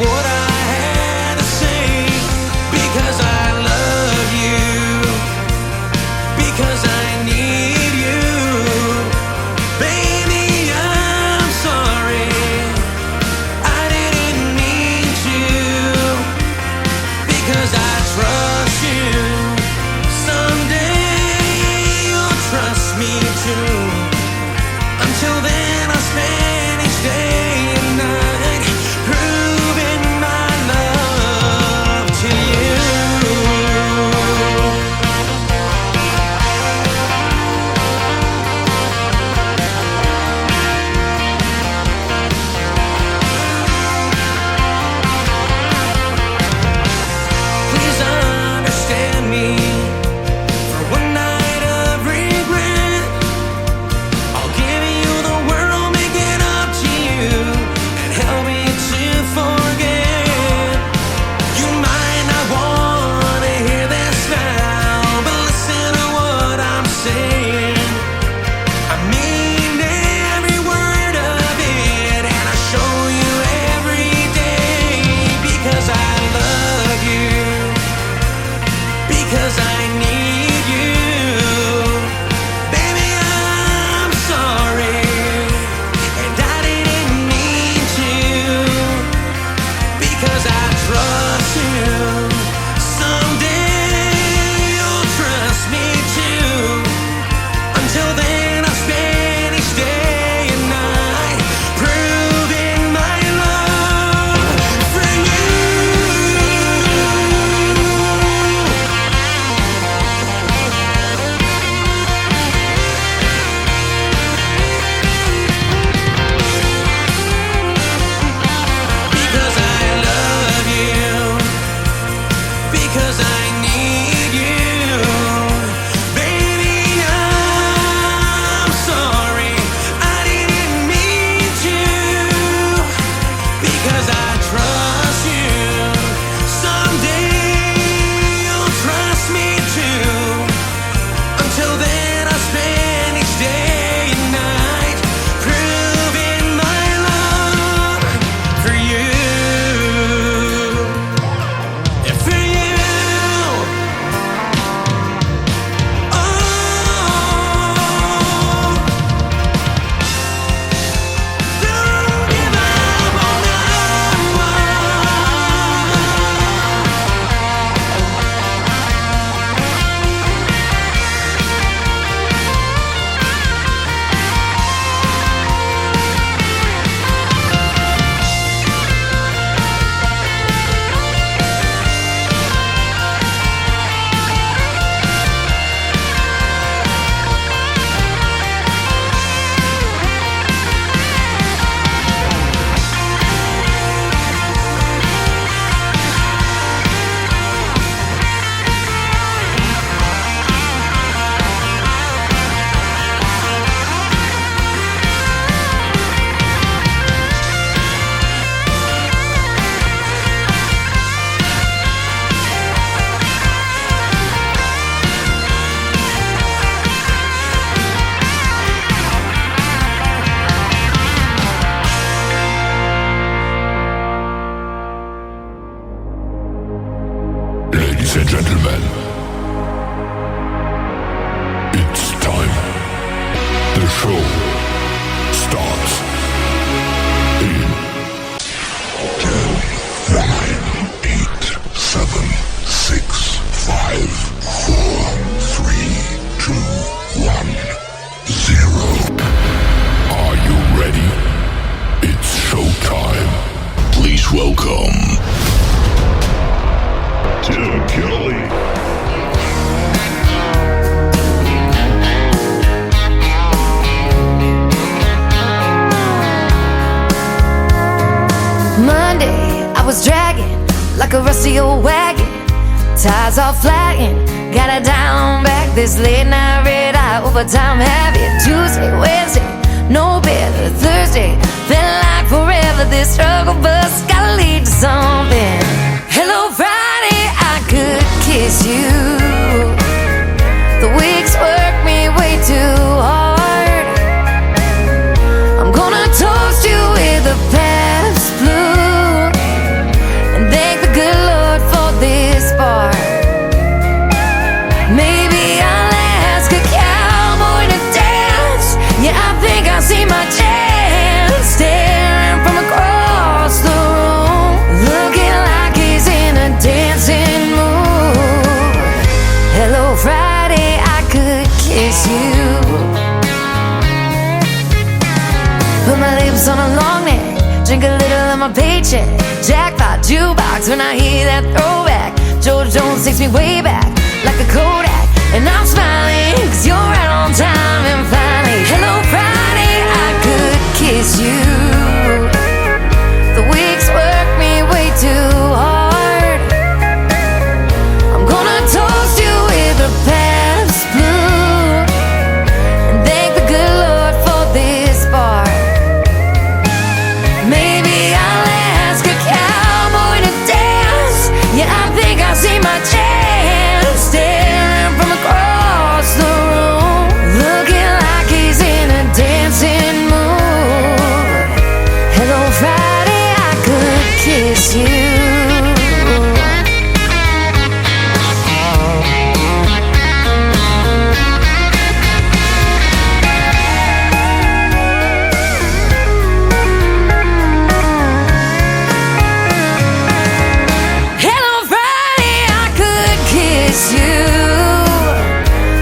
what I had to say, because I love you, because I need you. Baby, I'm sorry, I didn't mean to, because I trust you. Someday you'll trust me too. Until then, I'll spend each day and night proving my love to you. Please understand me for one night of regret. I'll give you the world, make it up to you, and help me to forget. You might not want to hear this now, but listen to what I'm saying. I mean every word of it, and I show you every day, because I love you, because I need you. Baby, I'm sorry, and I didn't mean to, because I trust you. Someday you'll trust me too. Until then, I'll spend each day and night proving my love for you. Because I love you, because I need you. Baby, I'm sorry, I didn't mean to, because I trust you. Someday you'll trust me too. Until then, I'll spend each day and night proving my love for you. Yeah, for you. Oh, don't give up on Ladies and gentlemen, it's time. The show starts in 10, 9, 8, 7, 6, 5, 4, 3, 2, 1, 0. Are you ready? It's showtime. Please welcome Tim Kelly. Monday, I was dragging like a rusty old wagon. Tires all flagging, gotta down back this late night red eye overtime heavy. Tuesday, Wednesday, no better. Thursday, felt like forever. This struggle bus gotta lead to something. Hello Friday, I could kiss you. The weeks work me way too hard. I'm gonna toast you with a past blue. my paycheck. Jackpot, jukebox, when I hear that throwback. George Jones takes me way back, like a Kodak. And I'm smiling, cause you're right on time. And finally, hello Friday, I could kiss you. The weeks work me way too hard. I'm gonna toast you with a Pabst Blue and thank the good Lord for this bar. Maybe I'll ask a cowboy to dance. Yeah, I think I see my chance, staring from across the room, looking like he's in a dancing mood. Hello Friday, I could kiss you.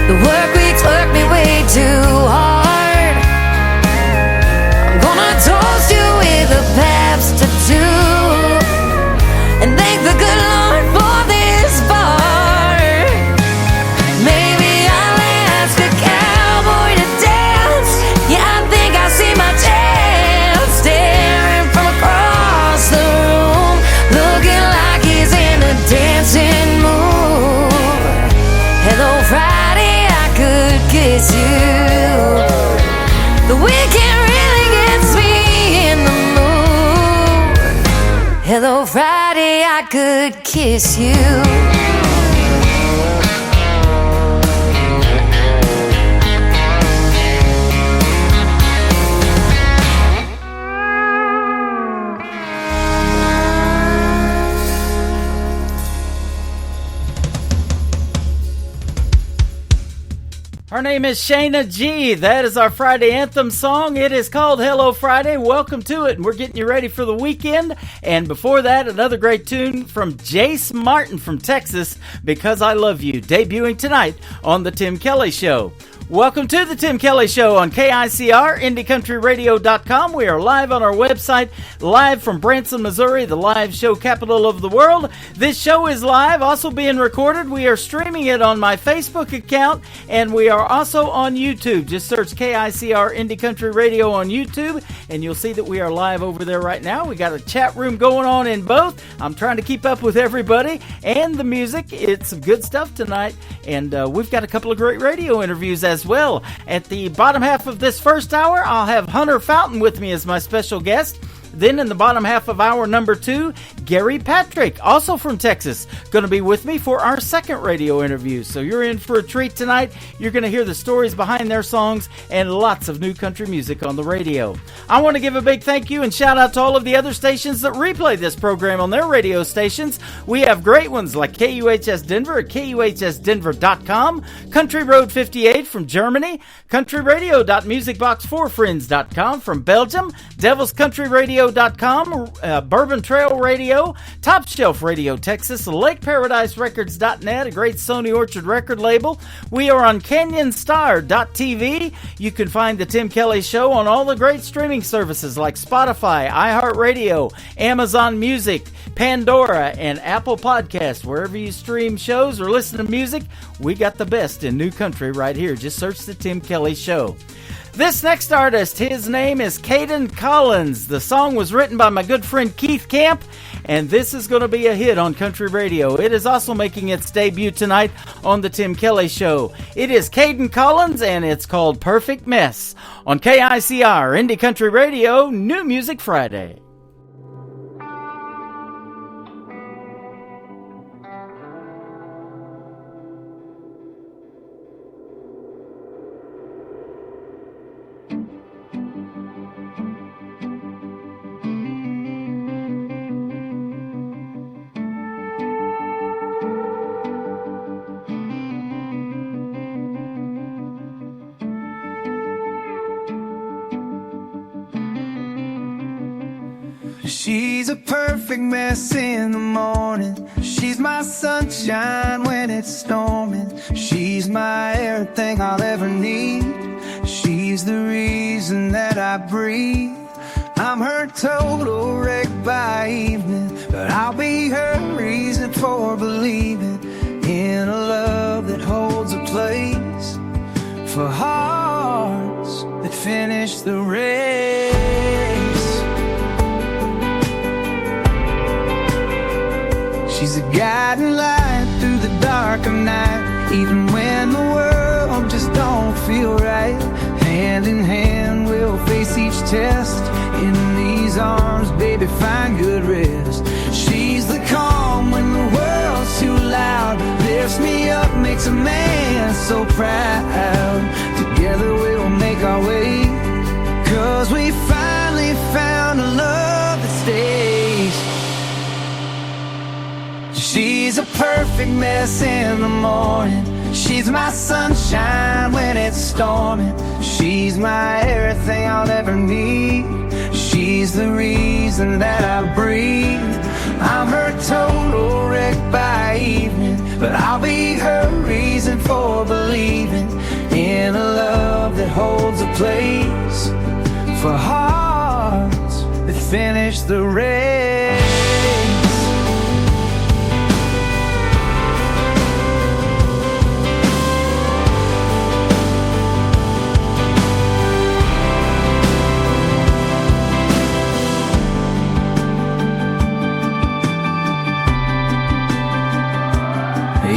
The work weeks work me way too hard. I'm gonna toast you with a Pabst tattoo and thank the good Lord for this bar. Maybe I'll ask a cowboy to dance. Yeah, I think I see my chance, staring from across the room, looking like he's in a dancing mood. Hello Friday, I could kiss you. The weekend really gets me in the mood. Hello Friday, I could kiss you. Her name is Shayna G. That is our Friday anthem song. It is called Hello Friday. Welcome to it, and we're getting you ready for the weekend. And before that, another great tune from Jace Martin from Texas, Because I Love You, debuting tonight on The Tim Kelly Show. Welcome to The Tim Kelly Show on KICR, IndieCountryRadio.com. We are live on our website, live from Branson, Missouri, the live show capital of the world. This show is live, also being recorded. We are streaming it on my Facebook account, and we are also on YouTube. Just search KICR Indie Country Radio on YouTube, and you'll see that we are live over there right now. We got a chat room going on in both. I'm trying to keep up with everybody and the music. It's some good stuff tonight, and we've got a couple of great radio interviews as well. At the bottom half of this first hour, I'll have Hunter Fountain with me as my special guest. Then in the bottom half of hour number 2, Gary Patrick, also from Texas, going to be with me for our second radio interview. So you're in for a treat tonight. You're going to hear the stories behind their songs and lots of new country music on the radio. I want to give a big thank you and shout out to all of the other stations that replay this program on their radio stations. We have great ones like KUHS Denver at KUHSdenver.com, Country Road 58 from Germany, countryradio.musicbox4friends.com from Belgium, Devil's Country Radio Bourbon Trail Radio, Top Shelf Radio Texas, LakeParadiseRecords.net, a great Sony Orchard record label. We are on CanyonStar.tv. You can find The Tim Kelly Show on all the great streaming services like Spotify, iHeartRadio, Amazon Music, Pandora, and Apple Podcasts. Wherever you stream shows or listen to music, we got the best in new country right here. Just search The Tim Kelly Show. This next artist, his name is Caden Collins. The song was written by my good friend Keith Camp, and this is going to be a hit on country radio. It is also making its debut tonight on The Tim Kelly Show. It is Caden Collins, and it's called Perfect Mess on KICR, Indie Country Radio, New Music Friday. She's a perfect mess in the morning. She's my sunshine when it's storming. She's my everything I'll ever need. She's the reason that I breathe. I'm her total wreck by evening, but I'll be her reason for believing in a love that holds a place for hearts that finish the race. She's a guiding light through the dark of night, even when the world just don't feel right. Hand in hand we'll face each test. In these arms, baby, find good rest. She's the calm when the world's too loud, lifts me up, makes a man so proud. Together we'll make our way, 'cause we finally found a love that stays. She's a perfect mess in the morning, she's my sunshine when it's storming. She's my everything I'll ever need, she's the reason that I breathe. I'm her total wreck by evening, but I'll be her reason for believing in a love that holds a place for hearts that finish the race.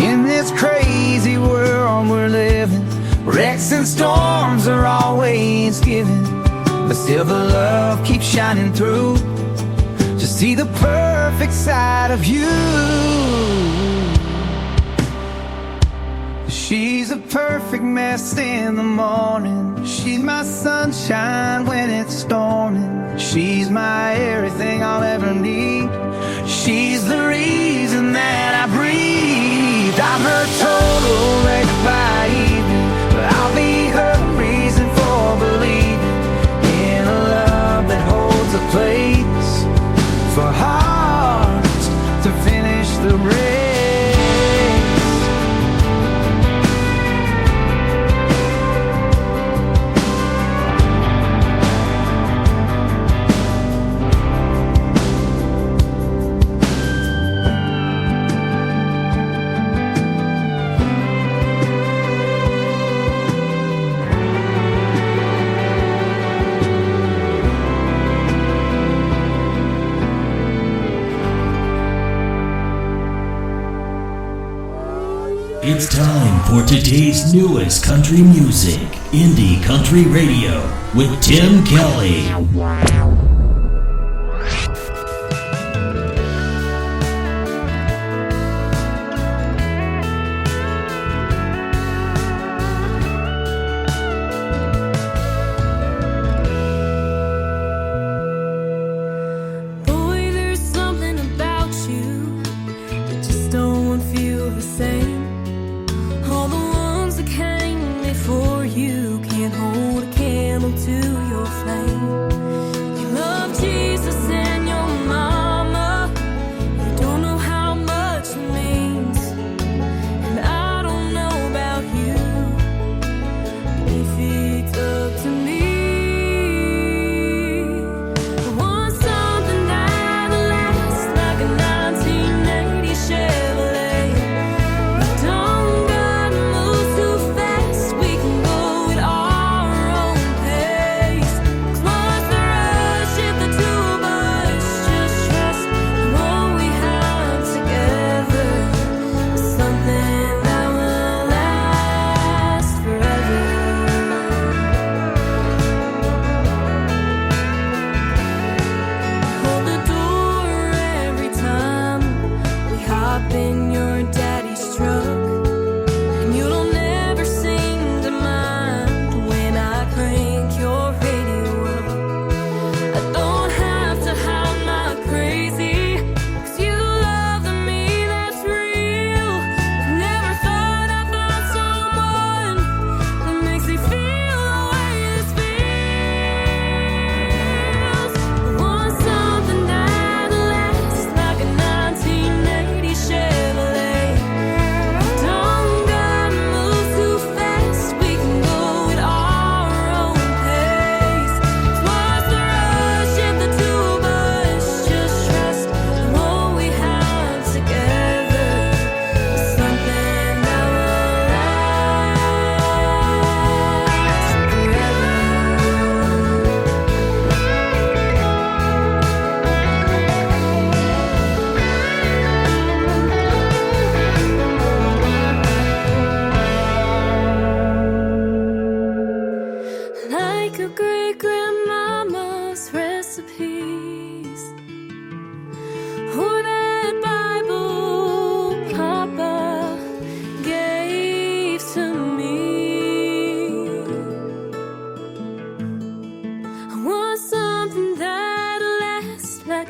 In this crazy world we're living, wrecks and storms are always given, but still the love keeps shining through to see the perfect side of you. She's a perfect mess in the morning, she's my sunshine when it's storming. She's my everything I'll ever need, she's the reason that I breathe. I'm her total wreck by evening, but I'll be her reason for believing in a love that holds a place for hearts to finish the race. It's time for today's newest country music, Indie Country Radio, with Tim Kelly. Boy, there's something about you that just don't feel the same. All the ones that came before you can't hold a candle to your flame. You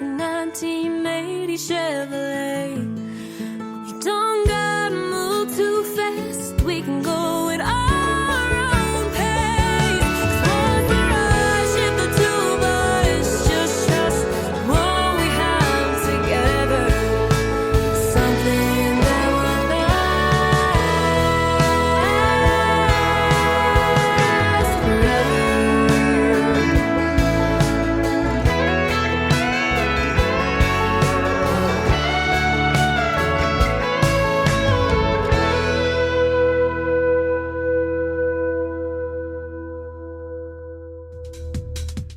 a 1980 Chevrolet. You don't gotta move too fast. We can go at our own pace. 'Cause what's the rush if the two of us just trust what we have together? Something that will last forever.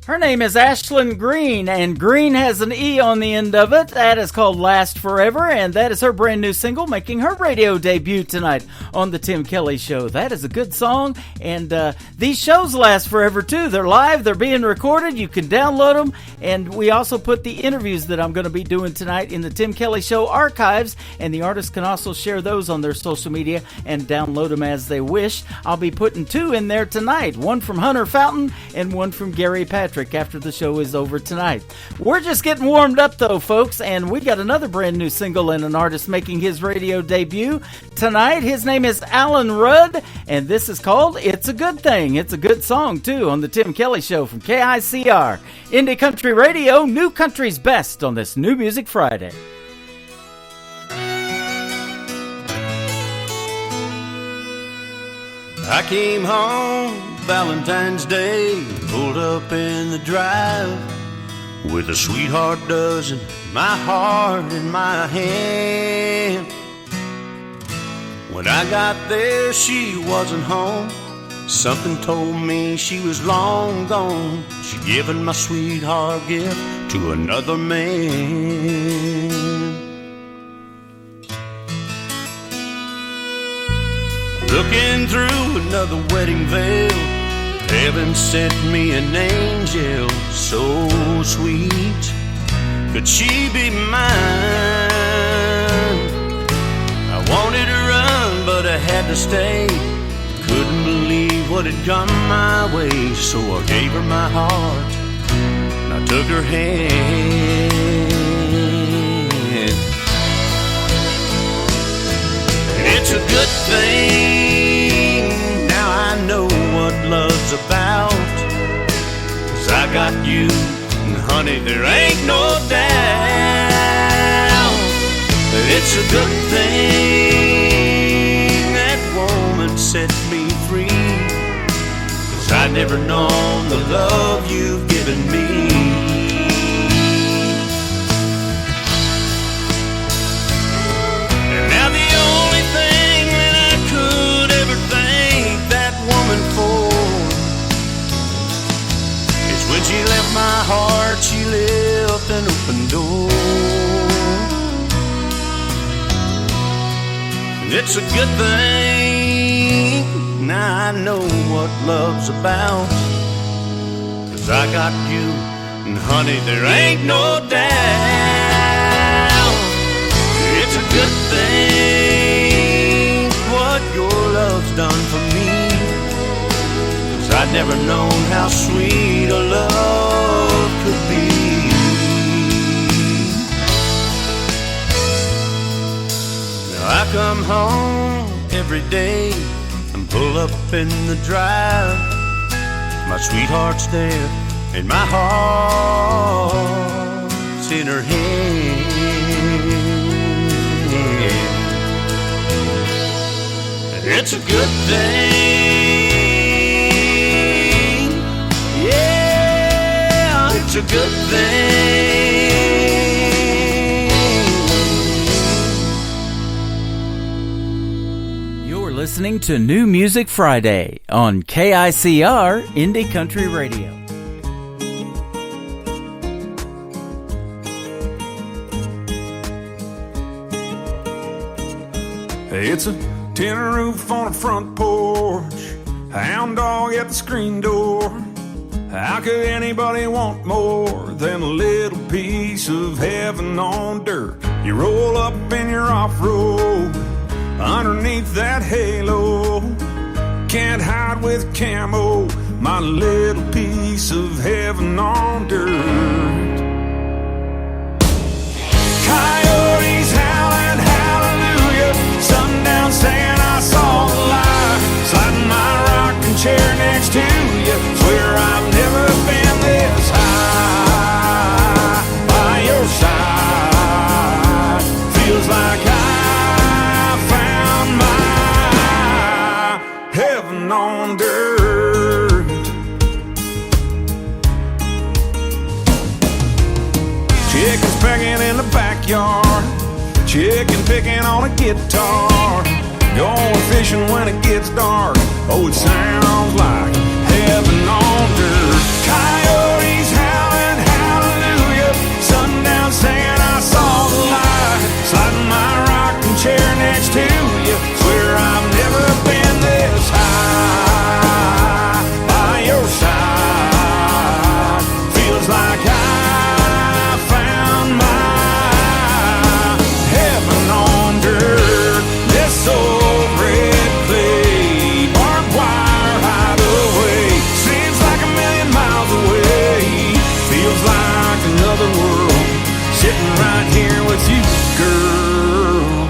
Her name is Ashlyn Green, and Green has an E on the end of it. That is called Last Forever, and that is her brand new single, making her radio debut tonight on the Tim Kelly Show. That is a good song, and these shows last forever, too. They're live, they're being recorded, you can download them, and we also put the interviews that I'm going to be doing tonight in the Tim Kelly Show archives, and the artists can also share those on their social media and download them as they wish. I'll be putting two in there tonight, one from Hunter Fountain and one from Gary Patrick after the show is over tonight. We're just getting warmed up though, folks, and we got another brand new single and an artist making his radio debut tonight. His name is Alan Rudd, and this is called It's a Good Thing. It's a good song too on the Tim Kelly Show from KICR. Indie Country Radio, New Country's Best on this New Music Friday. I came home Valentine's Day, pulled up in the drive with a sweetheart dozen, my heart in my hand. When I got there, she wasn't home. Something told me she was long gone. She'd given my sweetheart gift to another man. Looking through another wedding veil, heaven sent me an angel so sweet. Could she be mine? I wanted to run, but I had to stay. Couldn't believe what had come my way, so I gave her my heart and I took her hand. It's a good thing, now I know what love's about. 'Cause I got you, and honey, there ain't no doubt that it's a good thing that woman set me free. 'Cause I'd never known the love you've given me. And now the only thing that I could ever thank that woman for is when she left my heart, she left an open door. And it's a good thing, now I know what love's about. 'Cause I got you, and honey, there ain't no doubt. It's a good thing what your love's done for me. 'Cause I'd never known how sweet a love could be. Now I come home every day and pull up in the drive. My sweetheart's there and my heart's in her hand. It's a good thing, yeah, it's a good thing. You're listening to New Music Friday on KICR Indie Country Radio. It's a tin roof on a front porch, hound dog at the screen door. How could anybody want more than a little piece of heaven on dirt? You roll up in your off-road underneath that halo. Can't hide with camo, my little piece of heaven on dirt. Chickens pecking in the backyard, chicken picking on a guitar, going fishing when it gets dark. Oh, it sounds like heaven on dirt. Coyotes howling hallelujah, sundown singing I saw the light, sliding my rocking chair next to you. Swear I've never been this high by your side. Feels like I found my heaven on dirt. This old red clay barbed wire hideaway seems like a million miles away. Feels like another world sitting right here with you, girl.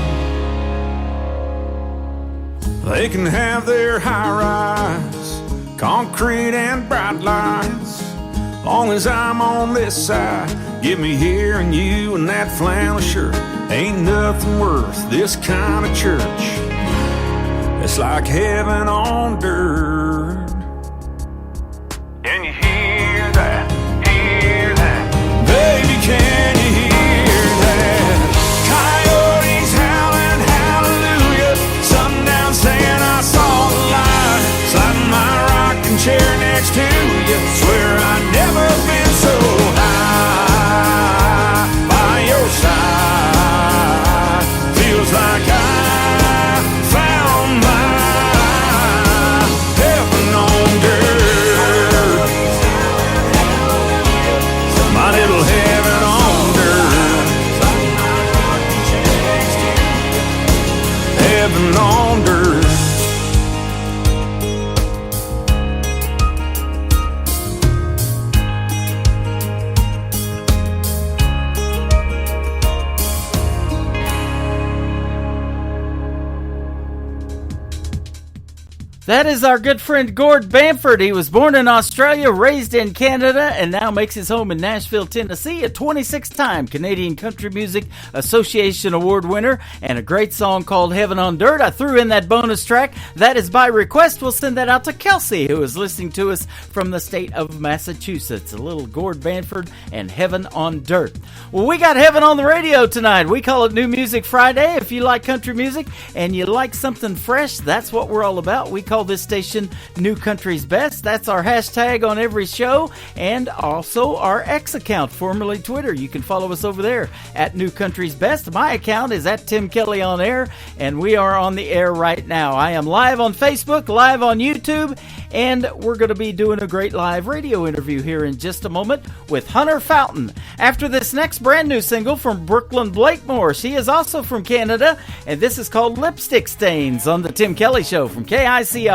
They can have their high-rise, concrete and bright lights. Long as I'm on this side, give me hearing you and that flannel shirt. Ain't nothing worth this kind of church. It's like heaven on dirt. Can you hear that? Hear that? Baby, can you hear that? Coyotes howling hallelujah, sundown saying I saw the light, sliding my rocking chair next to you. Swear I've never been so high by your side. Feels like I found my heaven on dirt. My little heaven on dirt. Heaven on dirt. That is our good friend Gord Bamford. He was born in Australia, raised in Canada, and now makes his home in Nashville, Tennessee, a 26-time Canadian Country Music Association Award winner, and a great song called Heaven on Dirt. I threw in that bonus track. That is by request. We'll send that out to Kelsey, who is listening to us from the state of Massachusetts. A little Gord Bamford and Heaven on Dirt. Well, we got Heaven on the radio tonight. We call it New Music Friday. If you like country music and you like something fresh, that's what we're all about. We call this station New Country's Best. That's our hashtag on every show, and also our X account, formerly Twitter. You can follow us over there at New Country's Best. My account is at Tim Kelly on Air, and we are on the air right now. I am live on Facebook, live on YouTube, and we're going to be doing a great live radio interview here in just a moment with Hunter Fountain. After this next brand new single from Brooklyn Blakemore. She is also from Canada, and this is called Lipstick Stains on the Tim Kelly Show from KICR.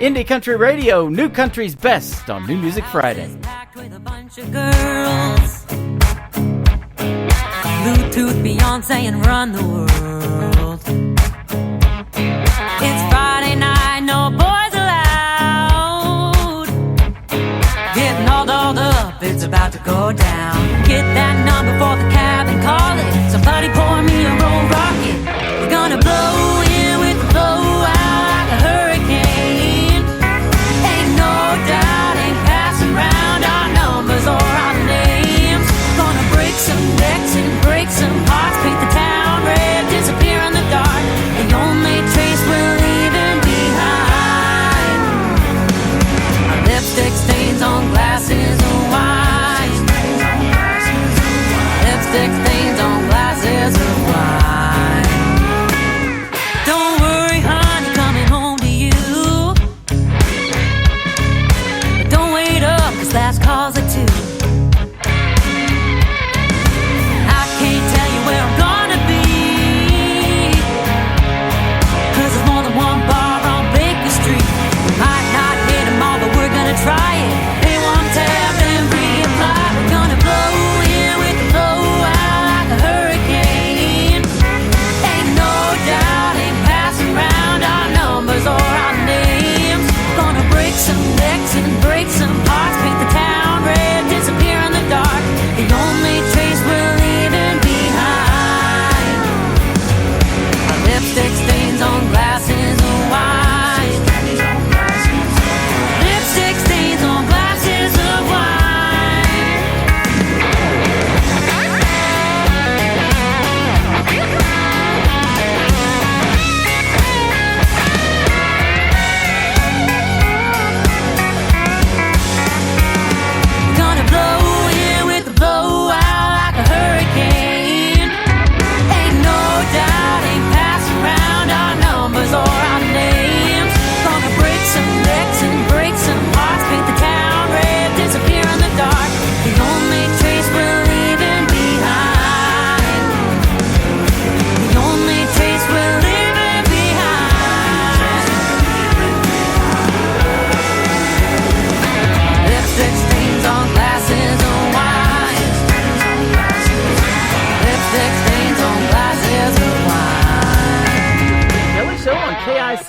Indie Country Radio, New Country's Best on New Music Friday. Packed with a bunch of girls, Bluetooth Beyonce and run the world. It's Friday night, no boys allowed. Getting all dolled up, it's about to go down. Get that number for the cab and call it. Somebody pour me a roll rocket. We're gonna blow in with the blow out like a hurricane. Ain't no doubt, ain't passing round our numbers or our names. Gonna break some necks and break some hearts, paint the town red, disappear in the dark. The only trace we're leaving behind are lipstick stains on glasses of wine. Lipstick stains on glasses of wine. Don't worry, honey, coming home to you. But don't wait up, 'cause last call's at 2. I can't tell you where I'm gonna be, 'cause there's more than one bar on Baker Street. We might not hit 'em all, but we're gonna try it. Pay one tab and reapply. We're gonna blow in with the blow out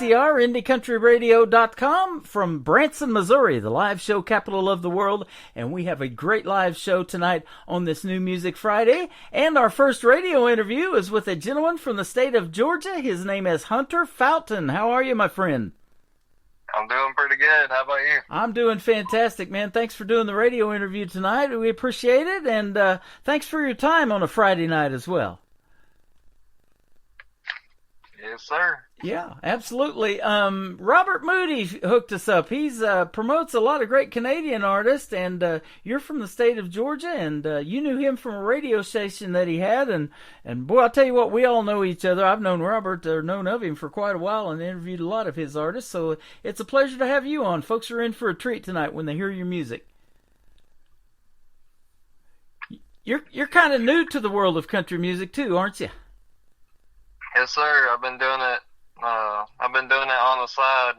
ICR, IndieCountryRadio.com from Branson, Missouri, the live show capital of the world. And we have a great live show tonight on this New Music Friday. And our first radio interview is with a gentleman from the state of Georgia. His name is Hunter Fountain. How are you, my friend? I'm doing pretty good. How about you? I'm doing fantastic, man. Thanks for doing the radio interview tonight. We appreciate it. And thanks for your time on a Friday night as well. Yes, sir. Yeah, absolutely. Robert Moody hooked us up. He's promotes a lot of great Canadian artists, and you're from the state of Georgia, and you knew him from a radio station that he had, and boy, I'll tell you what, we all know each other. I've known Robert, or known of him for quite a while, and interviewed a lot of his artists, so it's a pleasure to have you on. Folks are in for a treat tonight when they hear your music. You're kind of new to the world of country music too, aren't you? Yes, sir. I've been doing it. I've been doing it on the side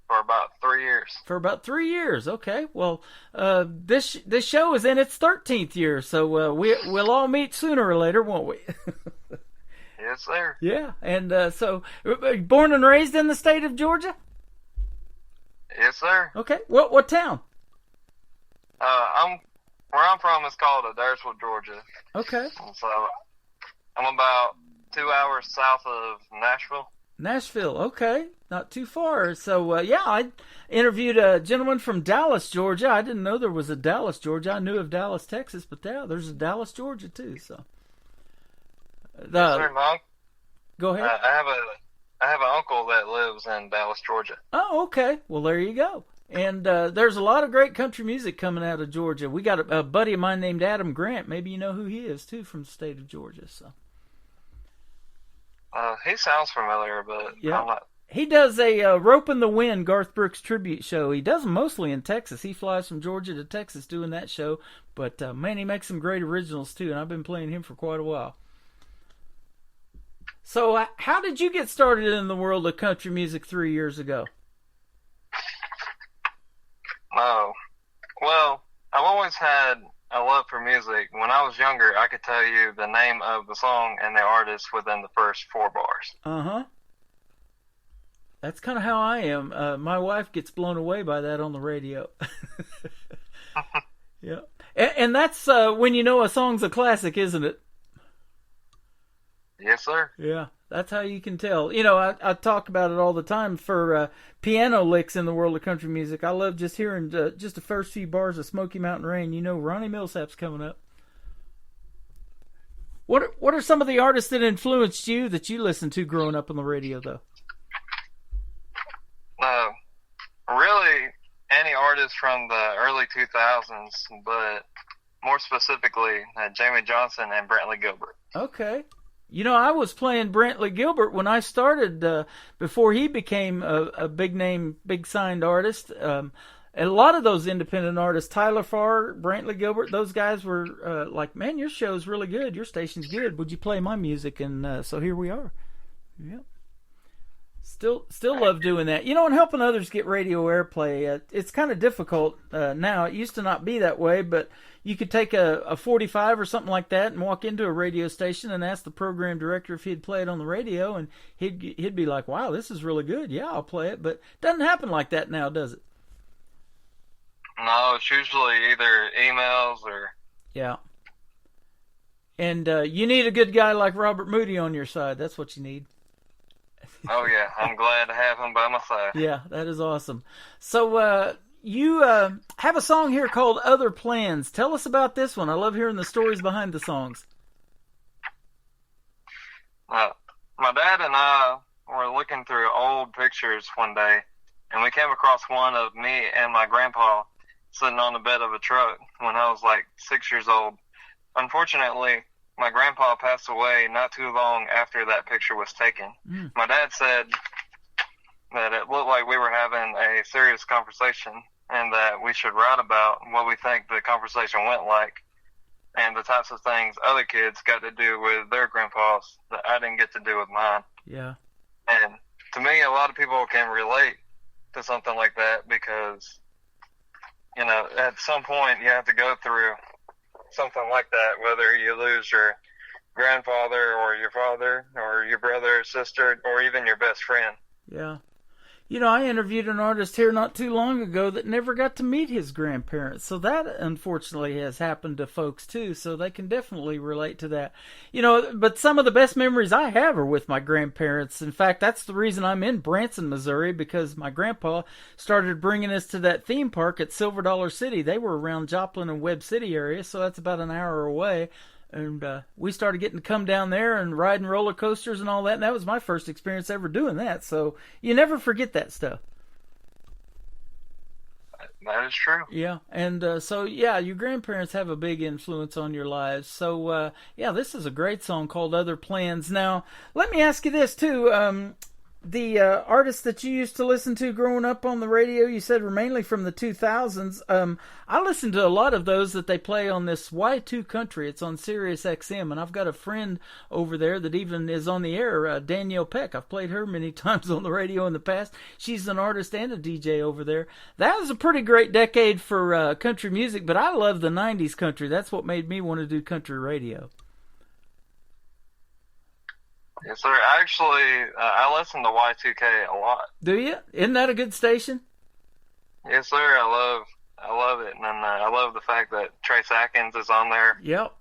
for about 3 years. For about 3 years, okay. Well, this show is in its 13th year, so we'll all meet sooner or later, won't we? Yes, sir. Yeah, and so born and raised in the state of Georgia? Yes, sir. Okay. What town? Where I'm from is called Adairsville, Georgia. Okay. So I'm about 2 hours south of Nashville. Nashville, okay. Not too far. So, yeah, I interviewed a gentleman from Dallas, Georgia. I didn't know there was a Dallas, Georgia. I knew of Dallas, Texas, but yeah, there's a Dallas, Georgia, too. So, Yes, sir, Mom. Go ahead. I have an uncle that lives in Dallas, Georgia. Oh, okay. Well, there you go. And there's a lot of great country music coming out of Georgia. We got a buddy of mine named Adam Grant. Maybe you know who he is, too, from the state of Georgia, so. He sounds familiar, but Yeah. I'm not. He does a Rope in the Wind Garth Brooks tribute show. He does them mostly in Texas. He flies from Georgia to Texas doing that show. But, man, he makes some great originals, too, and I've been playing him for quite a while. So, how did you get started in the world of country music 3 years ago? Oh, well, I've always had a love for music. When I was younger, I could tell you the name of the song and the artist within the first 4 bars. Uh-huh. That's kind of how I am. My wife gets blown away by that on the radio. Yeah. And that's when you know a song's a classic, isn't it? Yes, sir. Yeah, that's how you can tell. You know, I talk about it all the time for piano licks in the world of country music. I love just hearing just the first few bars of Smoky Mountain Rain. You know, Ronnie Millsap's coming up. What are some of the artists that influenced you that you listened to growing up on the radio, though? Really, any artist from the early 2000s, but more specifically, Jamie Johnson and Brantley Gilbert. Okay. You know, I was playing Brantley Gilbert when I started, before he became a big name, big signed artist. A lot of those independent artists, Tyler Farr, Brantley Gilbert, those guys were like, man, your show's really good. Your station's good. Would you play my music? And so here we are. Yeah. Still love doing that. You know, and helping others get radio airplay. It's kind of difficult now. It used to not be that way, but you could take a 45 or something like that and walk into a radio station and ask the program director if he'd play it on the radio, and he'd be like, wow, this is really good. Yeah, I'll play it. But it doesn't happen like that now, does it? No, it's usually either emails or... Yeah. And you need a good guy like Robert Moody on your side. That's what you need. Oh, yeah. I'm glad to have him by my side. Yeah, that is awesome. So you have a song here called Other Plans. Tell us about this one. I love hearing the stories behind the songs. My dad and I were looking through old pictures one day, and we came across one of me and my grandpa sitting on the bed of a truck when I was like 6 years old. Unfortunately, my grandpa passed away not too long after that picture was taken. My dad said that it looked like we were having a serious conversation and that we should write about what we think the conversation went like and the types of things other kids got to do with their grandpas that I didn't get to do with mine. Yeah. And to me, a lot of people can relate to something like that because, you know, at some point you have to go through something like that, whether you lose your grandfather or your father or your brother or sister or even your best friend. Yeah. You know, I interviewed an artist here not too long ago that never got to meet his grandparents. So that unfortunately has happened to folks too. So they can definitely relate to that. You know, but some of the best memories I have are with my grandparents. In fact, that's the reason I'm in Branson, Missouri, because my grandpa started bringing us to that theme park at Silver Dollar City. They were around Joplin and Webb City area, so that's about an hour away. And we started getting to come down there and riding roller coasters and all that. And that was my first experience ever doing that. So you never forget that stuff. That is true. Yeah. And so, yeah, your grandparents have a big influence on your lives. So, yeah, this is a great song called Other Plans. Now, let me ask you this, too. The artists that you used to listen to growing up on the radio, you said were mainly from the 2000s. I listened to a lot of those that they play on this Y2 Country. It's on Sirius XM, and I've got a friend over there that even is on the air, Danielle Peck. I've played her many times on the radio in the past. She's an artist and a DJ over there. That was a pretty great decade for country music, but I love the 90s country. That's what made me want to do country radio. Yes, sir. Actually, I listen to Y2K a lot. Do you? Isn't that a good station? Yes, sir. I love it, and I love the fact that Trace Atkins is on there. Yep.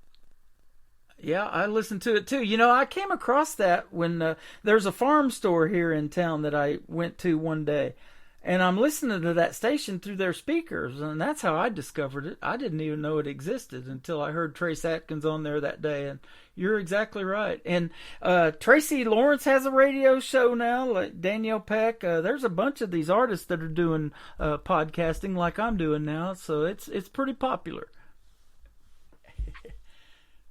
Yeah, I listen to it too. You know, I came across that when there's a farm store here in town that I went to one day, and I'm listening to that station through their speakers, and that's how I discovered it. I didn't even know it existed until I heard Trace Atkins on there that day, and you're exactly right. And Tracy Lawrence has a radio show now, like Danielle Peck. There's a bunch of these artists that are doing podcasting like I'm doing now, so it's pretty popular.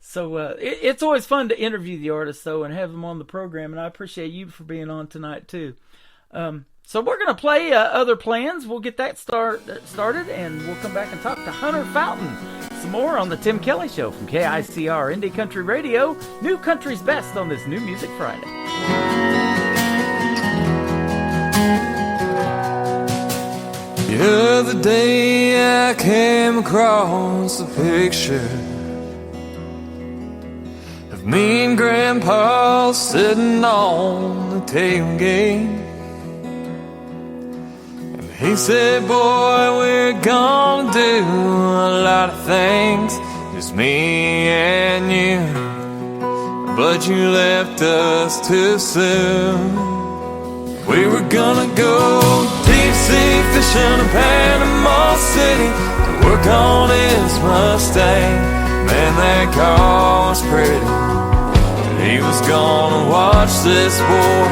So it's always fun to interview the artists, though, and have them on the program, and I appreciate you for being on tonight, too. So we're going to play Other Plans. We'll get that started, and we'll come back and talk to Hunter Fountain some more on the Tim Kelly Show from KICR Indie Country Radio. New Country's Best on this New Music Friday. The other day I came across a picture of me and Grandpa sitting on the tailgate. He said, boy, we're gonna do a lot of things, just me and you, but you left us too soon. We were gonna go deep sea fishing in Panama City to work on his Mustang. Man, that car was pretty. He was gonna watch this boy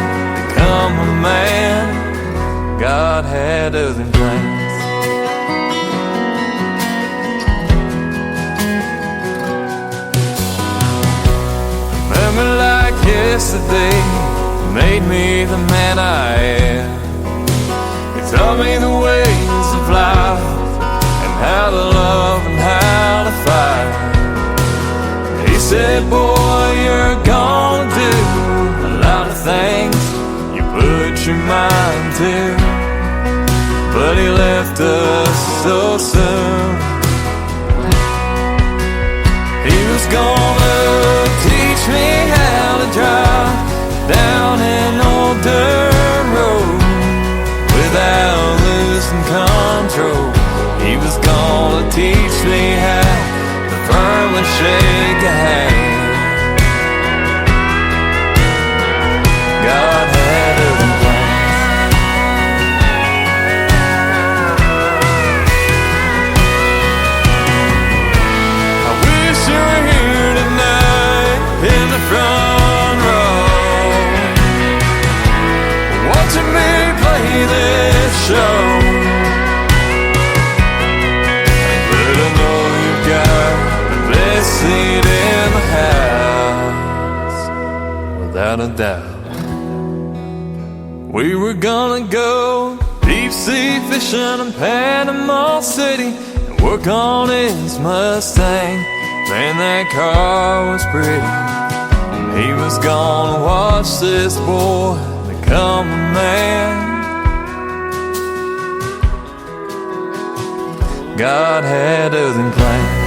become a man. God had other plans. Remember like yesterday, you made me the man I am. You taught me the ways of life, and how to love and how to fight. He said, boy, you're gonna do a lot of things you put your mind to, but he left us so soon. He was gonna teach me how to drive down an old dirt road without losing control. He was gonna teach me how to firmly shake a hand. God had other plans. I wish you were here tonight in the front row, watching me play this show. But I know you've got the best seat in the house, without a doubt. We were gonna go deep sea fishing in Panama City and work on his Mustang. Man, that car was pretty. He was gonna watch this boy become a man. God had other plans.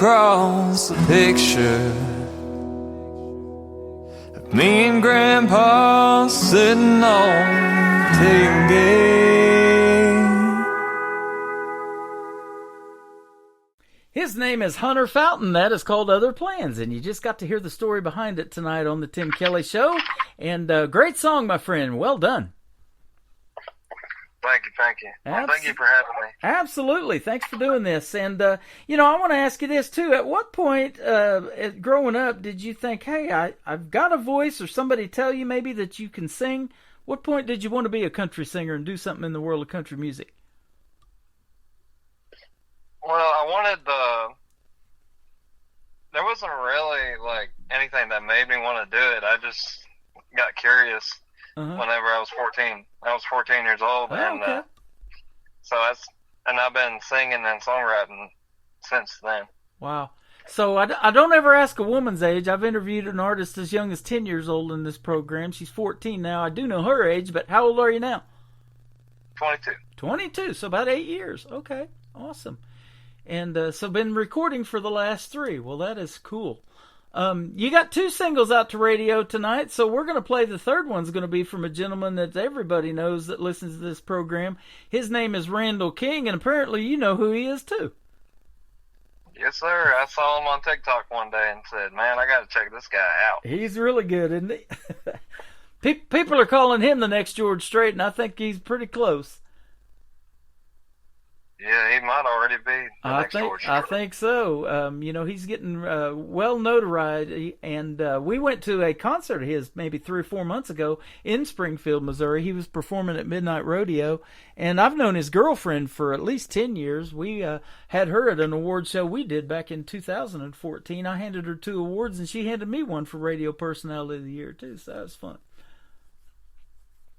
across the picture of me and Grandpa sitting on the tailgate. His name is Hunter Fountain. That is called Other Plans, and you just got to hear the story behind it tonight on the Tim Kelly Show. And great song, my friend. Well done. Thank you. Well, thank you for having me. Absolutely. Thanks for doing this. And, I want to ask you this, too. At what point, growing up, did you think, hey, I've got a voice, or somebody tell you maybe that you can sing? What point did you want to be a country singer and do something in the world of country music? Well, I wanted there wasn't really, anything that made me want to do it. I just got curious. Whenever I was 14. I was 14 years old, and okay. And I've been singing and songwriting since then. Wow. So I don't ever ask a woman's age. I've interviewed an artist as young as 10 years old in this program. She's 14 now. I do know her age, but how old are you now? 22. 22, so about 8 years. Okay, awesome. And so been recording for the last 3. Well, that is cool. You got 2 singles out to radio tonight, so we're going to play the third one's going to be from a gentleman that everybody knows that listens to this program. His name is Randall King, and apparently you know who he is too. Yes, sir. I saw him on TikTok one day and said, man, I got to check this guy out. He's really good, isn't he? People are calling him the next George Strait, and I think he's pretty close. Yeah, he might already be the next George Strait. I think so. He's getting well notoried, and we went to a concert of his maybe 3 or 4 months ago in Springfield, Missouri. He was performing at Midnight Rodeo, and I've known his girlfriend for at least 10 years. We had her at an award show we did back in 2014. I handed her 2 awards, and she handed me one for Radio Personality of the Year, too, so that was fun.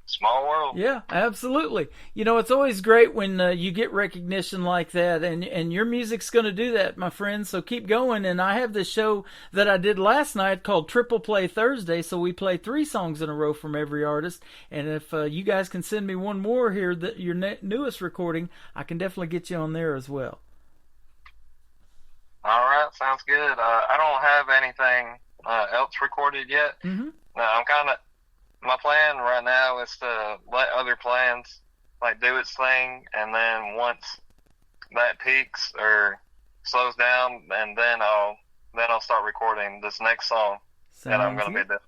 Small world. Yeah, absolutely. It's always great when you get recognition like that, and your music's going to do that, my friend, so keep going. And I have this show that I did last night called Triple Play Thursday, so we play 3 songs in a row from every artist, and if you guys can send me one more here, your newest recording, I can definitely get you on there as well. All right, sounds good. I don't have anything else recorded yet. Mm-hmm. My plan right now is to let Other Plans do its thing, and then once that peaks or slows down, and then I'll start recording this next song that I'm going to be doing.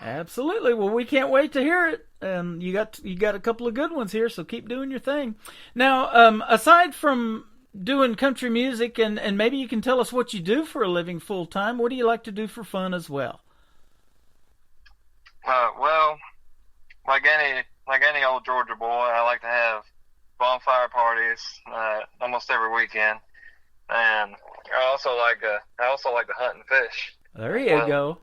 Absolutely. Well, we can't wait to hear it. You got a couple of good ones here, so keep doing your thing. Now, aside from doing country music, and maybe you can tell us what you do for a living full time, what do you like to do for fun as well? Well, like any old Georgia boy, I like to have bonfire parties almost every weekend, and I also like to hunt and fish. There you go.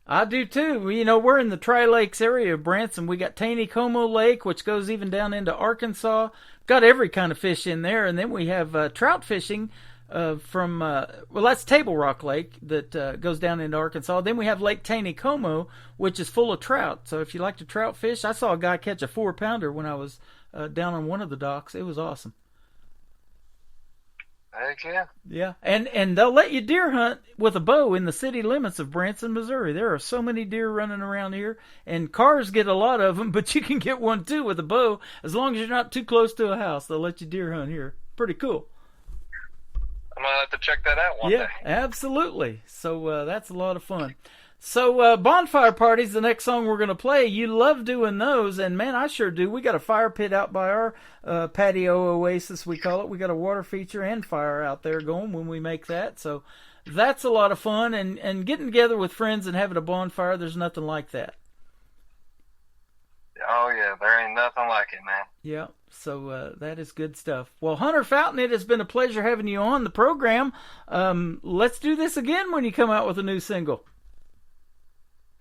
I do too. We're in the Tri-Lakes area of Branson. We got Taneycomo Lake, which goes even down into Arkansas. Got every kind of fish in there, and then we have trout fishing. That's Table Rock Lake that goes down into Arkansas. Then we have Lake Taneycomo, which is full of trout. So if you like to trout fish, I saw a guy catch a 4-pounder when I was down on one of the docks. It was awesome. Heck yeah. Yeah, and they'll let you deer hunt with a bow in the city limits of Branson, Missouri. There are so many deer running around here, and cars get a lot of them, but you can get one too with a bow. As long as you're not too close to a house, they'll let you deer hunt here. Pretty cool. I'm going to have to check that out one day. Yeah, absolutely. So that's a lot of fun. So bonfire parties, the next song we're going to play. You love doing those, and man, I sure do. We got a fire pit out by our patio oasis, we call it. We got a water feature and fire out there going when we make that. So that's a lot of fun, and getting together with friends and having a bonfire, there's nothing like that. Oh, yeah, there ain't nothing like it, man. Yeah, so that is good stuff. Well, Hunter Fountain, it has been a pleasure having you on the program. Let's do this again when you come out with a new single.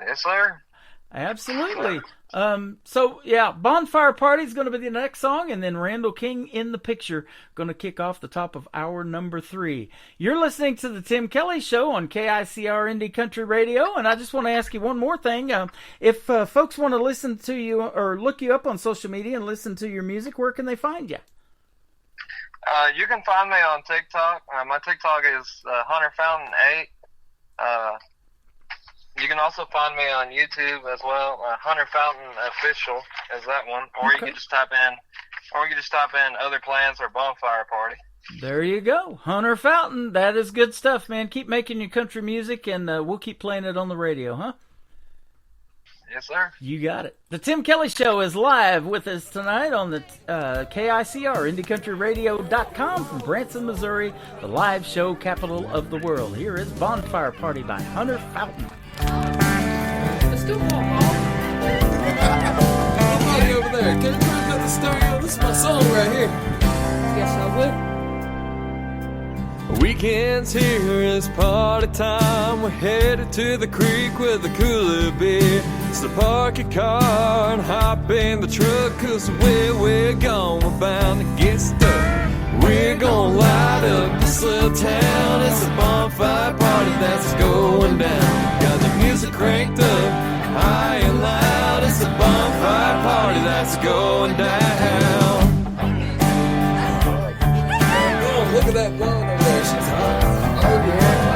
Yes, sir. Absolutely. So, yeah, Bonfire Party is going to be the next song, and then Randall King in the Picture going to kick off the top of hour number 3. You're listening to the Tim Kelly Show on KICR Indie Country Radio, and I just want to ask you one more thing. If folks want to listen to you or look you up on social media and listen to your music, where can they find you? You can find me on TikTok. My TikTok is Hunter Fountain 8. You can also find me on YouTube as well. Hunter Fountain Official is that one, or you can just type in Other Plans or Bonfire Party. There you go. Hunter Fountain. That is good stuff, man. Keep making your country music, and we'll keep playing it on the radio, huh? Yes, sir. You got it. The Tim Kelly Show is live with us tonight on the KICR, IndieCountryRadio.com from Branson, Missouri, the live show capital of the world. Here is Bonfire Party by Hunter Fountain. Let's go, Paul. Somebody over there. Can you turn up the stereo? This is my song right here. Yes, I would. Weekends here is party time. We're headed to the creek with a cooler beer. So park your car and hop in the truck, 'cause where we're going, we're bound to get stuck. We're gonna light up this little town. It's a bonfire party that's going down. Got the music cranked up high and loud. It's a bonfire party that's going down. Oh, look at that blonde over there. She's hot. Oh, yeah.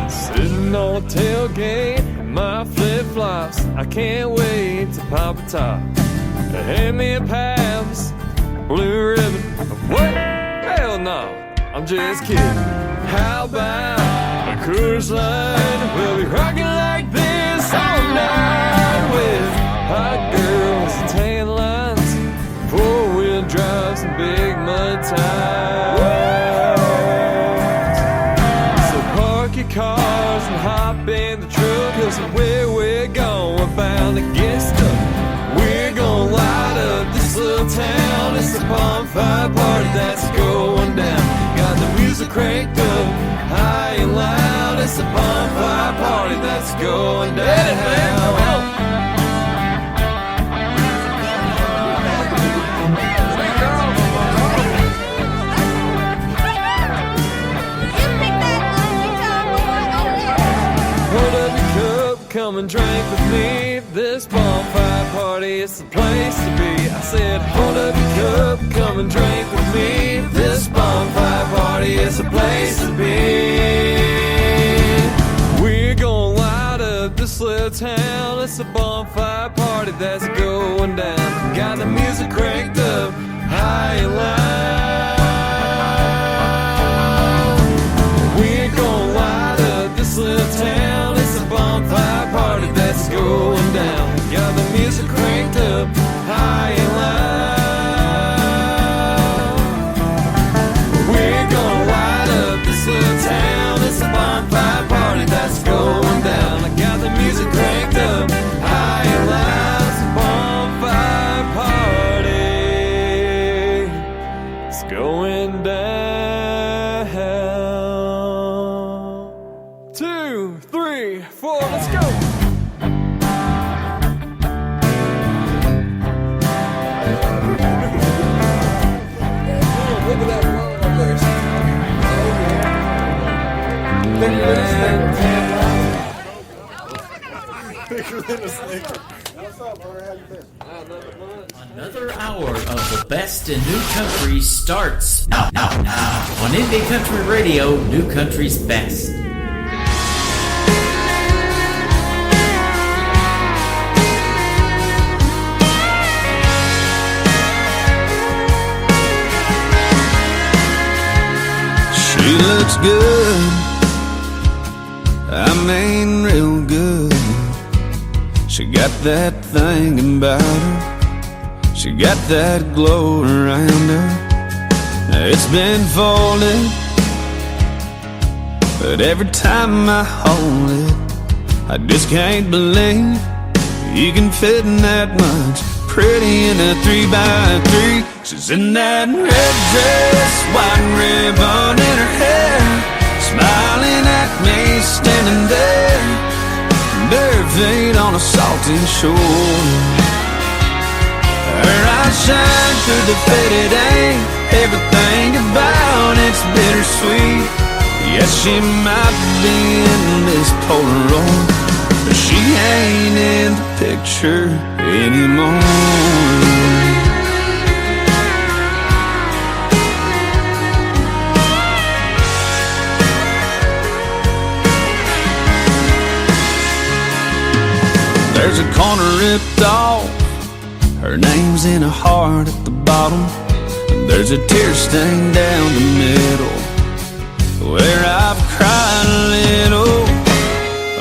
Sitting on a tailgate, my flip-flops. I can't wait to pop a top. Hand me a Pabst Blue Ribbon. What? Hell no, I'm just kidding. How about a cruise line? We'll be rocking like this all night with hot girls and tan lines, four-wheel drives and big mud tires. So park your cars and hop in the truck, 'cause where we're going, we're bound to get stuck. We're gonna light up this little town. It's a bonfire party that's going down. Got the music cranked up high and loud. It's a bonfire party that's going down. Hold up your cup, come and drink with me. This bonfire party, it's the place to be. I said, hold up your cup, come and drink with me. This bonfire party, it's the place to be. We're gonna light up this little town. It's a bonfire party that's going down. Got the music cranked up high and loud. We're gonna light up this little town. It's a bonfire party that's going down. Got the music cranked up high and loud. We're gonna light up this little town. It's a bonfire party that's going down. I got the music cranked up high and loud. It's a bonfire party. It's going down. 2, 3, 4, let's go. Look at that blonde up there. Bigger than a snake. What's up, brother? How you been? Another hour of the best in new country starts now. On Indie Country Radio, New Country's best. She looks good, I mean real good. She got that thing about her, she got that glow around her. Now it's been folded, but every time I hold it, I just can't believe you can fit in that much. Pretty in a 3x3. She's in that red dress, white ribbon in her hair, smiling at me, standing there, bare feet on a salty shore. Her eyes shine through the faded ink. Everything about it's bittersweet. Yes, she might be in this Polaroid. but she ain't in the picture anymore. There's a corner ripped off, her name's in a heart at the bottom. There's a tear stain down the middle, where I've cried a little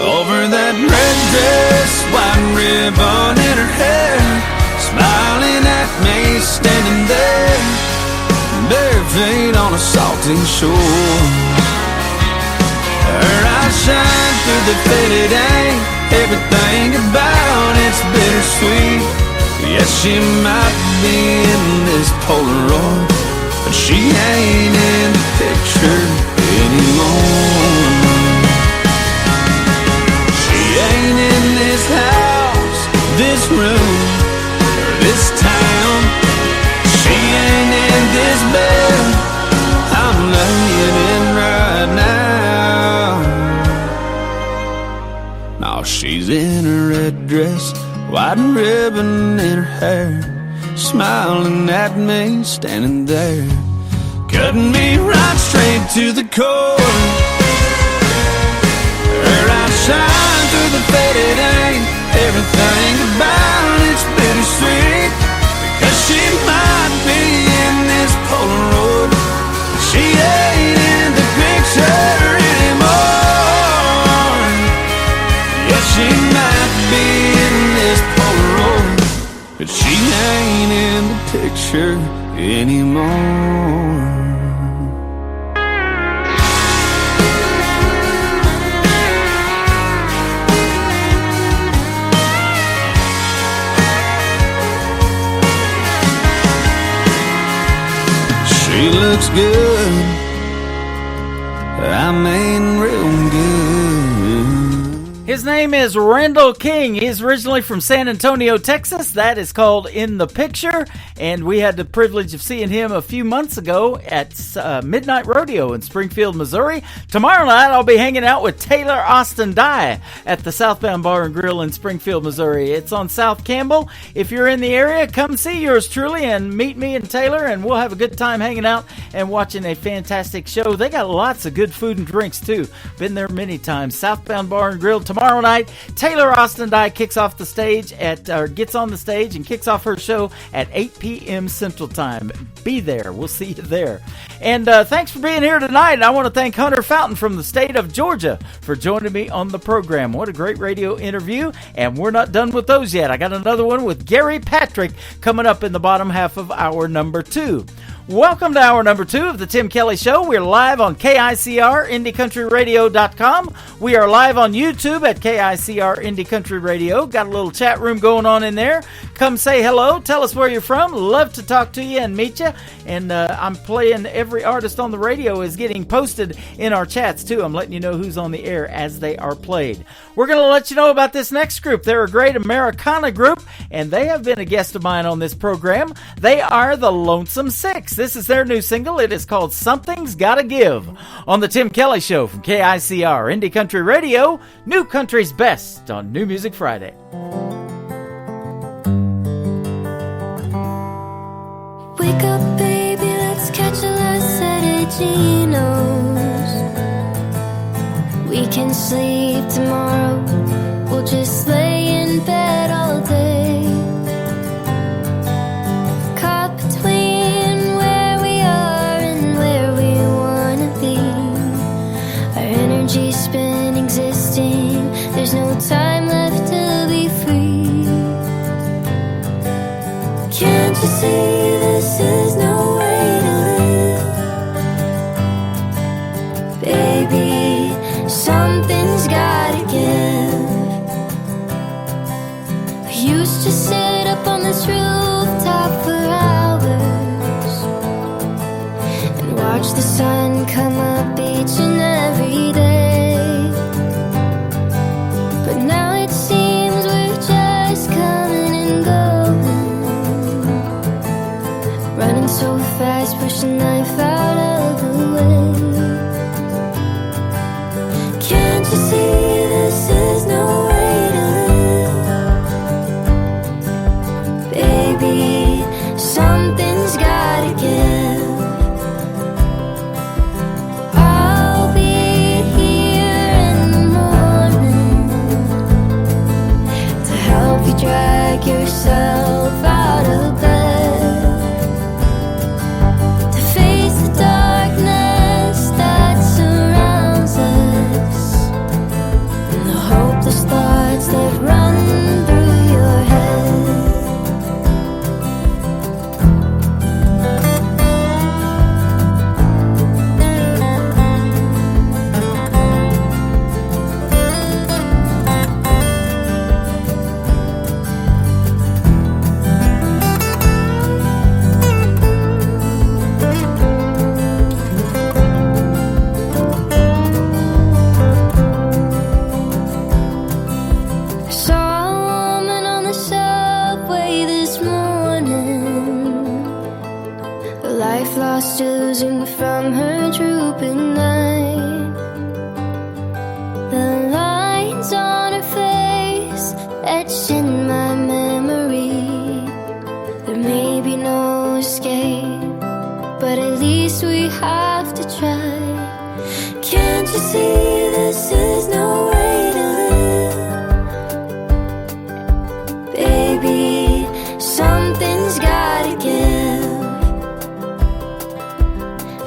over that red dress, white ribbon in her hair, smiling at me standing there, bare feet on a salty shore. Her eyes shine through the faded ink, everything about it's bittersweet. Yes, she might be in this Polaroid, but she ain't in the picture anymore. She ain't in this house, this room, or this town. She ain't in this bed I'm laying in right now. No, she's in a red dress, white ribbon in her hair, smiling at me standing there, cutting me right straight to the core. Her eyes shine through the faded ink, everything about it's bittersweet. Because she might be in this Polaroid, but she ain't in the picture anymore. Yeah, she might be in this Polaroid, but she ain't in the picture anymore. She looks good, I mean real good. His name is Randall King. He's originally from San Antonio, Texas. That is called In the Picture, and we had the privilege of seeing him a few months ago at Midnight Rodeo in Springfield, Missouri. Tomorrow night, I'll be hanging out with Taylor Austin Dye at the Southbound Bar and Grill in Springfield, Missouri. It's on South Campbell. If you're in the area, come see yours truly and meet me and Taylor, and we'll have a good time hanging out and watching a fantastic show. They got lots of good food and drinks, too. Been there many times. Southbound Bar and Grill tomorrow night. Taylor Austin Dye gets on the stage and kicks off her show at 8 p.m. Central Time. Be there. We'll see you there. And thanks for being here tonight. And I want to thank Hunter Fountain from the state of Georgia for joining me on the program. What a great radio interview. And we're not done with those yet. I got another one with Gary Patrick coming up in the bottom half of hour number 2. Welcome to hour number 2 of the Tim Kelly Show. We're live on KICR, IndieCountryRadio.com. We are live on YouTube at KICR Indie Country Radio. Got a little chat room going on in there. Come say hello. Tell us where you're from. Love to talk to you and meet you. And I'm playing every artist on the radio is getting posted in our chats, too. I'm letting you know who's on the air as they are played. We're going to let you know about this next group. They're a great Americana group, and they have been a guest of mine on this program. They are the Lonesome Six. This is their new single. It is called Something's Gotta Give on the Tim Kelly Show from KICR Indie Country Radio, New Country's Best on New Music Friday. Wake up, baby, let's catch a last set of Geno's. We can sleep tomorrow, we'll just lay in bed all day. Caught between where we are and where we wanna be. Our energy's spent existing, there's no time left to be free. Can't you see this is no way to live? Baby, something's gotta give. We used to sit up on this rooftop for hours and watch the sun come up each and every day. But now it seems we're just coming and going, running so fast, pushing life out of the way. Can't you see this is no way Tears oozing from her drooping eye. The lines on her face etched in my memory. There may be no escape, but at least we have to try. Can't you see this is no way to live? Baby, something's gotta give.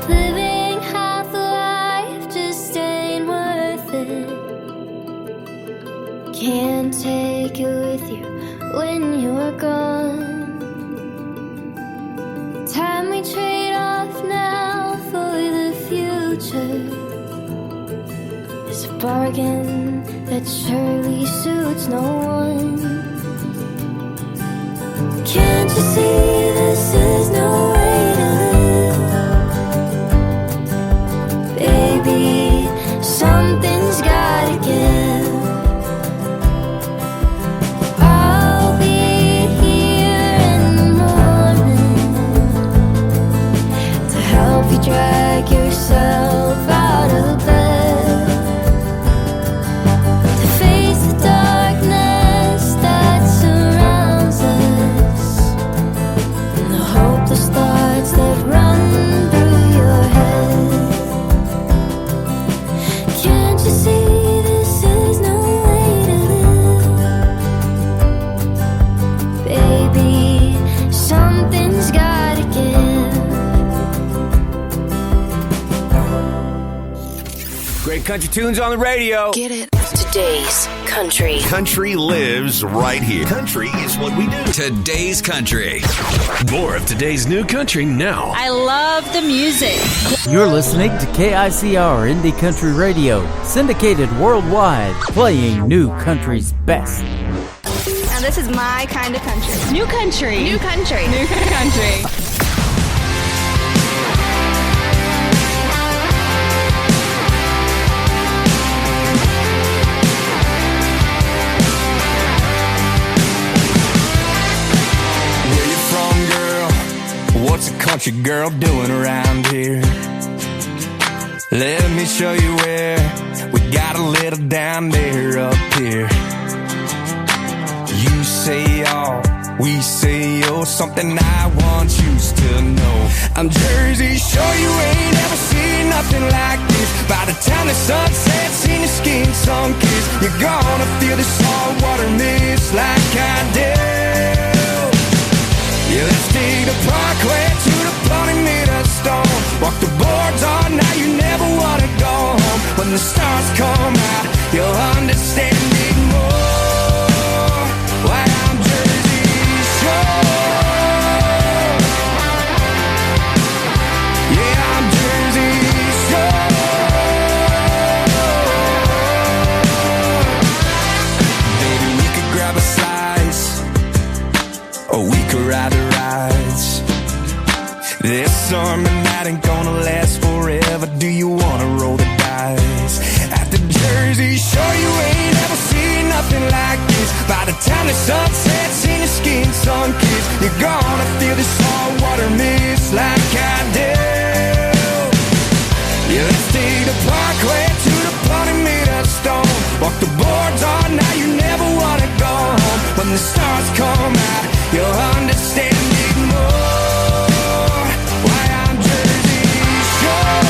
Living half a life just ain't worth it. Can't take it with you when you're gone. Time we trade off now for the future is a bargain that surely suits no one. Can't you see this is no way to live? Baby, something's gotta give. I'll be here in the morning to help you drag yourself out of bed, to face the darkness that surrounds us, and the hopeless thoughts that run through your head. Can't you see this is no way to live? Baby, something's gotta give. Great country tunes on the radio. Get it? Today's country. Country lives right here. Country is what we do. Today's country. More of today's new country now. I love the music. You're listening to KICR Indie Country Radio, syndicated worldwide, playing new country's best. Now this is my kind of country. New country. New country. New country. Where you from, girl? What's a country girl doing around here? Let me show you where we got a little down there up here. You say all, we say yo, something I want you to know. I'm Jersey, sure you ain't ever seen nothing like this. By the time the sun sets in your skin sun-kissed, you're gonna feel the salt water mist like I do. Yeah, let's take the parkway to the bloody meter stone. Walk the boards all night, you never wanna go home. When the stars come out, you'll understand it more. Why I'm Jersey Shore. Yeah, I'm Jersey Shore. Baby, we could grab a slice, or we could ride the rides. This summer night ain't gonna last forever. Do you wanna roll the dice? At the Jersey Shore, you ain't ever seen nothing like this. By the time the sun sets in your skin sun-kissed, you're gonna feel the salt water mist like I do. Yeah, let's take the parkway to the bloody meter stone. Walk the boards all night, you never wanna go home. When the stars come out, you'll understand it more. Why I'm Jersey Shore.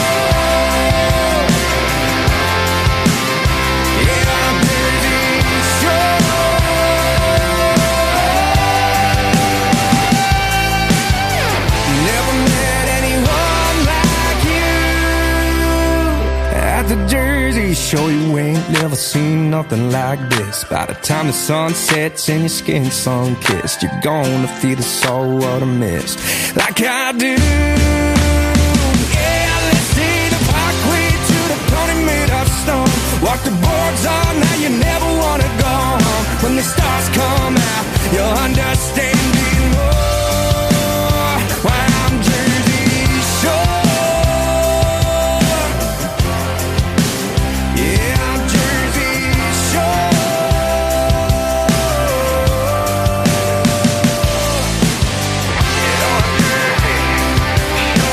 Yeah, I'm Jersey Shore. Never met anyone like you. At the Jersey Shore, you ain't never seen nothing like this. By the time the sun sets and your skin sun-kissed, you're gonna feel the salt water mist like I do. Yeah, let's see the parkway to the pony made of stone. Walk the boards all night, you never wanna go home. When the stars come out, you'll understand it more. Why I'm Jersey Shore. Yeah, I'm Jersey Shore. Yeah, I'm Jersey Shore.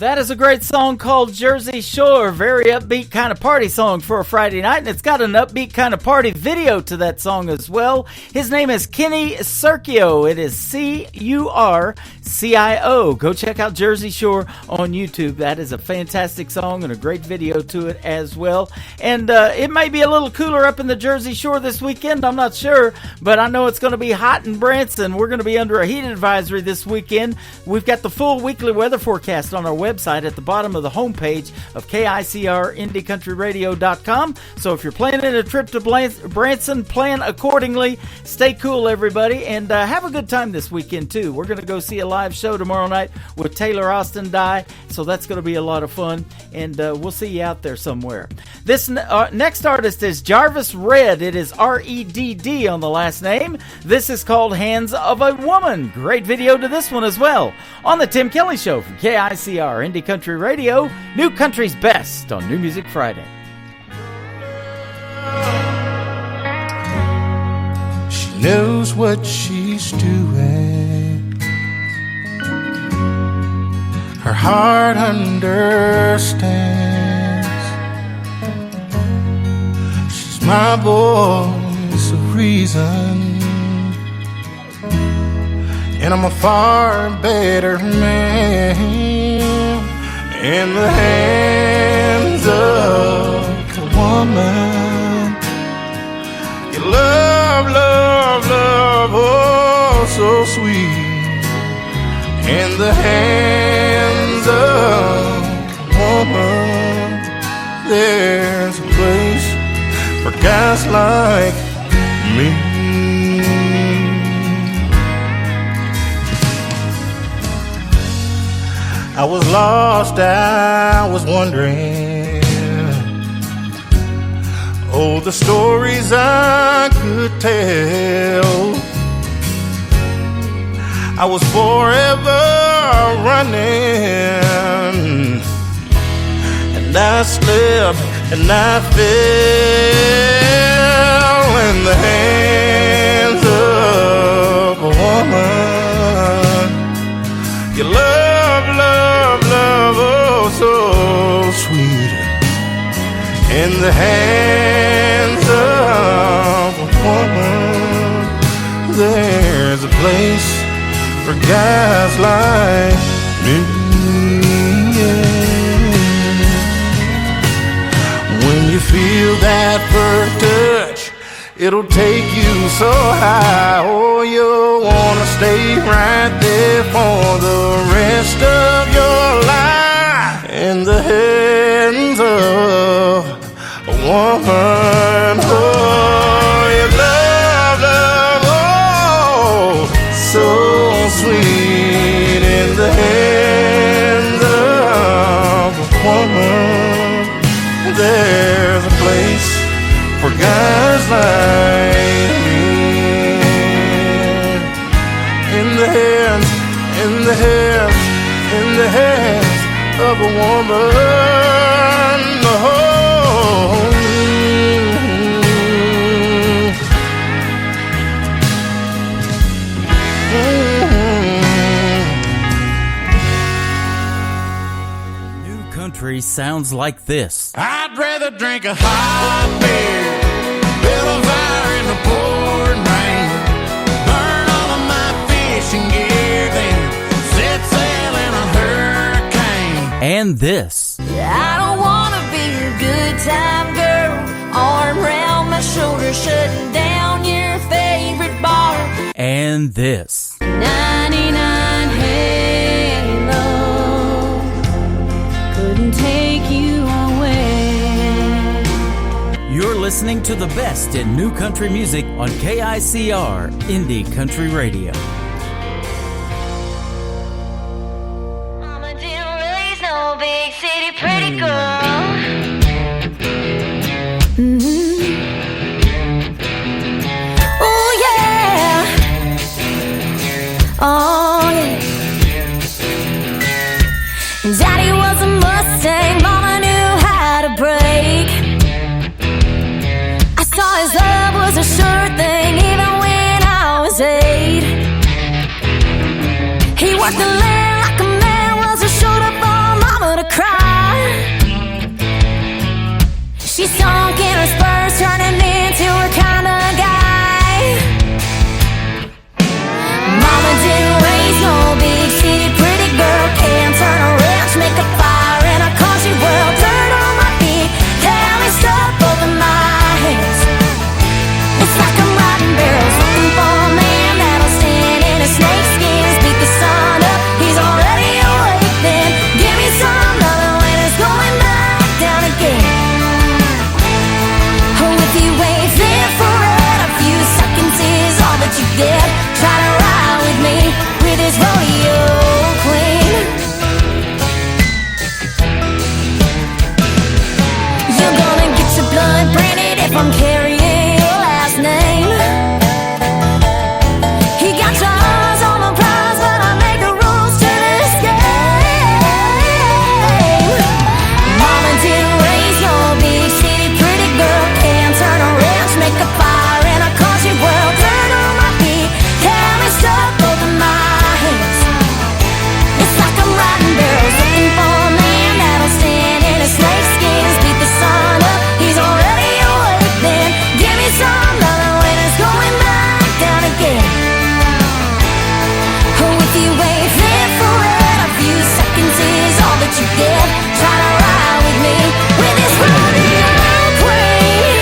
That is a great song called Jersey Shore. Very upbeat kind of party song for a Friday night, and it's got an upbeat kind of party video to that song as well. His name is Kenny Curcio. It is Curcio. Go check out Jersey Shore on YouTube. That is a fantastic song and a great video to it as well. And it may be a little cooler up in the Jersey Shore this weekend. I'm not sure, but I know it's going to be hot in Branson. We're going to be under a heat advisory this weekend. We've got the full weekly weather forecast on our website at the bottom of the homepage of KICRIndieCountryRadio.com. So if you're planning a trip to Branson, plan accordingly. Stay cool, everybody, and have a good time this weekend, too. We're going to go see a live show tomorrow night with Taylor Austin Die, so that's going to be a lot of fun, and we'll see you out there somewhere. This next artist is Jarvis Redd. It is R-E-D-D on the last name. This is called Hands of a Woman. Great video to this one as well. On the Tim Kelly Show from KICR Indie Country Radio, New Country's Best on New Music Friday. She knows what she's doing. Her heart understands. She's my voice of reason, and I'm a far better man in the hands of a woman. Your love, love, love, oh, so sweet. In the hands of a woman, there's a place for guys like me. I was lost, I was wondering, oh, the stories I could tell. I was forever running, and I slipped and I fell in the hands of a woman. Your love, love, love, oh, so sweet. In the hands of a woman, there's a place for guys like me. When you feel that first touch, it'll take you so high. Oh, you'll wanna stay right there for the rest of your life. In the hands of a woman, oh, your love, love, oh, so sweet. In the hands of a woman, there's a place for guys like me. In the hands, in the hands, in the hands of a woman. Oh. Country sounds like this. I'd rather drink a hot beer, build a fire in the pouring rain, burn all of my fishing gear, then set sail in a hurricane. And this. I don't wanna be a good time girl, arm around my shoulder, shutting down your favorite bar. And this. 99 Halo couldn't take you away. You're listening to the best in new country music on KICR Indie Country Radio. Mama didn't raise no big city pretty girl. Oh yeah. Oh yeah. Daddy was a Mustang, Mama knew how to brake. I saw his love was a sure thing, even when I was 8. He worked the land like a man, was a showed up on Mama She's sunk in her spurs, turning into her kind of guy. Mama didn't raise no big city pretty girl. Can't turn a wrench, make a fire in a country world. Dirt on my feet, Cali stuff over my hands. It's like I'm riding barrels, looking for a man that'll stand in a snake skins. Beat the sun up, he's already awake. Then give me some loving when it's going back down again. Oh, if you wait there for a few seconds is all that you get. Try to ride with me, with this rodeo queen. You're gonna get your blood branded if I'm carrying your last name. He got your eyes on the prize, but I make the rules to this game. Mama didn't raise no big city pretty girl. Can't turn a wrench, make a fire in a country world. Dirt on my feet, Cali stuff over my hands. It's like I'm riding barrels, looking for a man that'll stand in his snake skins. Beat the sun up, he's already awake. Then give me some loving when it's going back down again. Oh, if you wait there for a few seconds is all that you get. Try to ride with me, with this rodeo queen.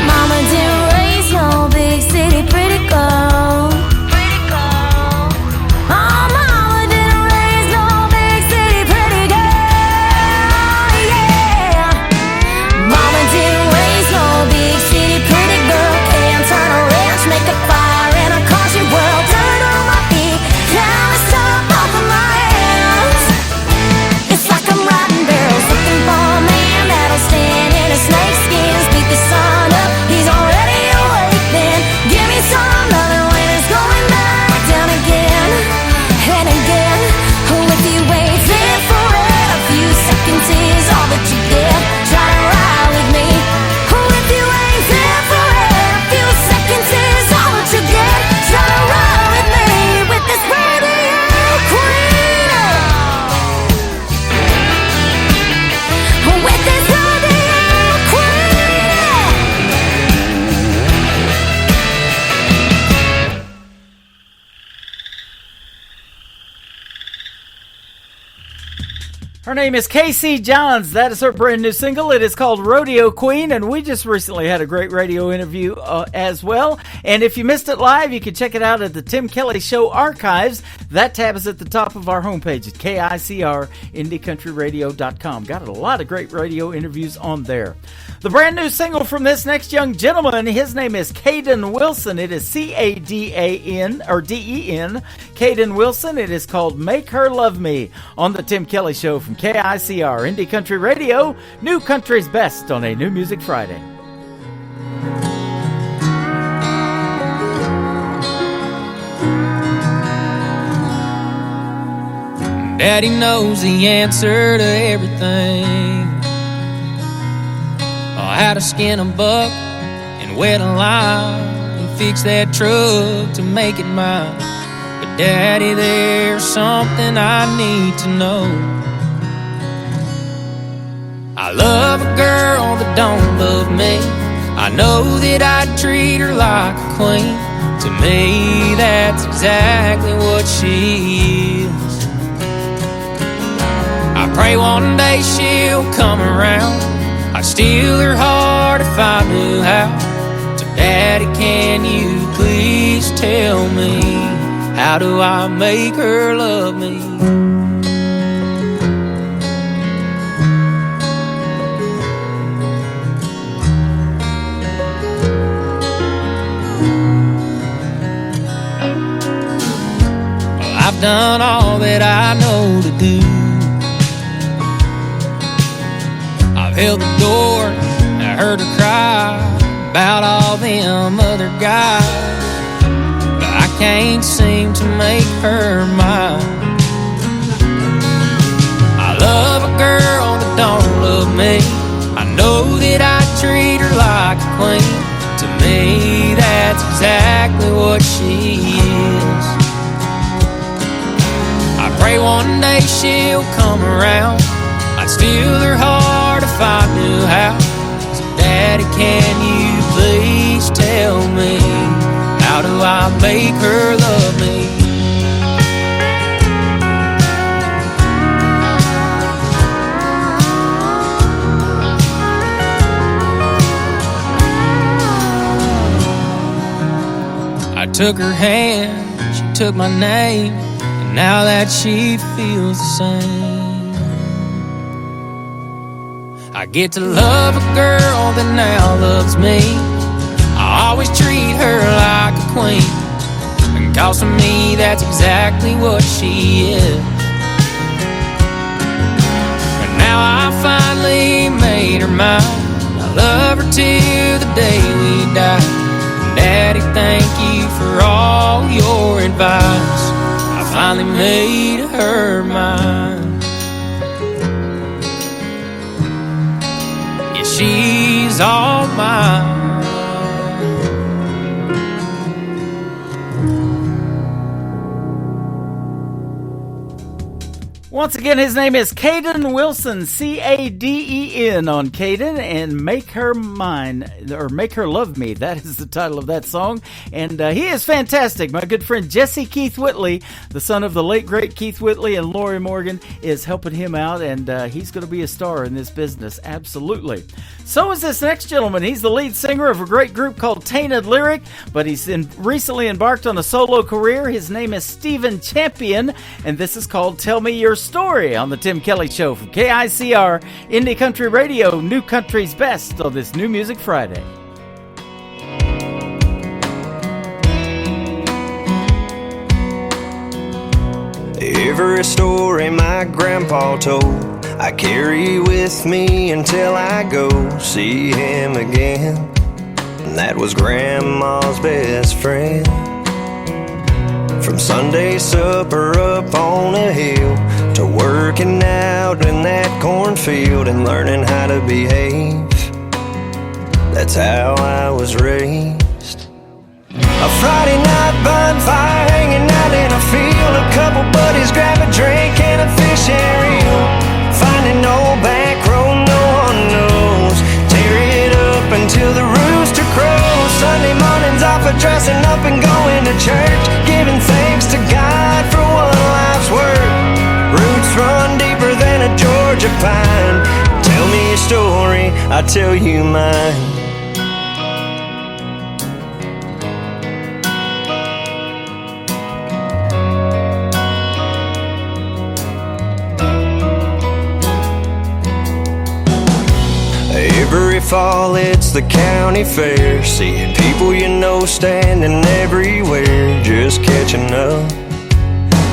Mama didn't raise no big city pretty girl. Oh, mama didn't raise no big city pretty girl, yeah. Mama didn't raise no big city pretty girl. Can't turn a wrench, make a fire in a country world. Dirt on my feet, Cali stuff off of my hands. It's like I'm riding barrels, looking for a man that'll stand in his snake skins. Beat the sun up, he's already awake. Then give me some loving when it's going back down again and again. Oh, if you wait there for a few seconds is all that you get. Try to ride with me. Oh, if you wait there for a few seconds is all that you get. Try to ride with me, with this rodeo queen. With this rodeo queen. Her name is Casey Johns. That is her brand new single. It is called Rodeo Queen, and we just recently had a great radio interview as well. And if you missed it live, you can check it out at the Tim Kelly Show archives. That tab is at the top of our homepage at KICR-IndieCountryRadio.com. Got a lot of great radio interviews on there. The brand new single from this next young gentleman, his name is Caden Wilson. It is C-A-D-A-N, or D-E-N, Caden Wilson. It is called Make Her Love Me on the Tim Kelly Show from KICR, Indie Country Radio, New Country's Best on a New Music Friday. Daddy knows the answer to everything. How to skin a buck and wet a lime and fix that truck to make it mine. But Daddy, there's something I need to know. I love a girl that don't love me. I know that I'd treat her like a queen. To me, that's exactly what she is. I pray one day she'll come around. I'd steal her heart if I knew how. So Daddy, can you please tell me, how do I make her love me? Well, I've done all that I know to do. I've held the door, I heard her cry about all them other guys, but I can't seem to make her mine. I love a girl that don't love me. I know that I treat her like a queen. To me, that that's exactly what she is. I pray one day she'll come around. I'd steal her heart if I knew how. So Daddy, can you please tell me, how do I make her love me? I took her hand, she took my name, and now that she feels the same. I get to love a girl that now loves me. I always treat her like a queen, and cause to me that's exactly what she is. But now I finally made her mine. I love her till the day we die. Daddy, thank you for all your advice. I finally made her mine. Yeah, she's all mine. Once again, his name is Caden Wilson, C-A-D-E-N on Caden, and Make Her Mine, or Make Her Love Me. That is the title of that song, and he is fantastic. My good friend Jesse Keith Whitley, the son of the late, great Keith Whitley and Lori Morgan, is helping him out, and he's going to be a star in this business, absolutely. So is this next gentleman. He's the lead singer of a great group called Tainted Lyric, but he's recently embarked on a solo career. His name is Stephen Champion, and this is called Tell Me Your Story on the Tim Kelly Show from KICR, Indie Country Radio, New Country's Best on this New Music Friday. Every story my grandpa told, I carry with me until I go see him again. And that was Grandma's best friend. From Sunday supper up on a hill to working out in that cornfield and learning how to behave, that's how I was raised. A Friday night bonfire hanging out in a field, a couple buddies grab a drink and a fish and reel. Finding old back road no one knows, tear it up until the rooster crows. Sunday mornings off of dressing up and going to church, giving thanks to God for one life's work. Roots run deeper than a Georgia pine. Tell me your story, I'll tell you mine. Every fall it's the county fair, seeing people you know standing everywhere, just catching up.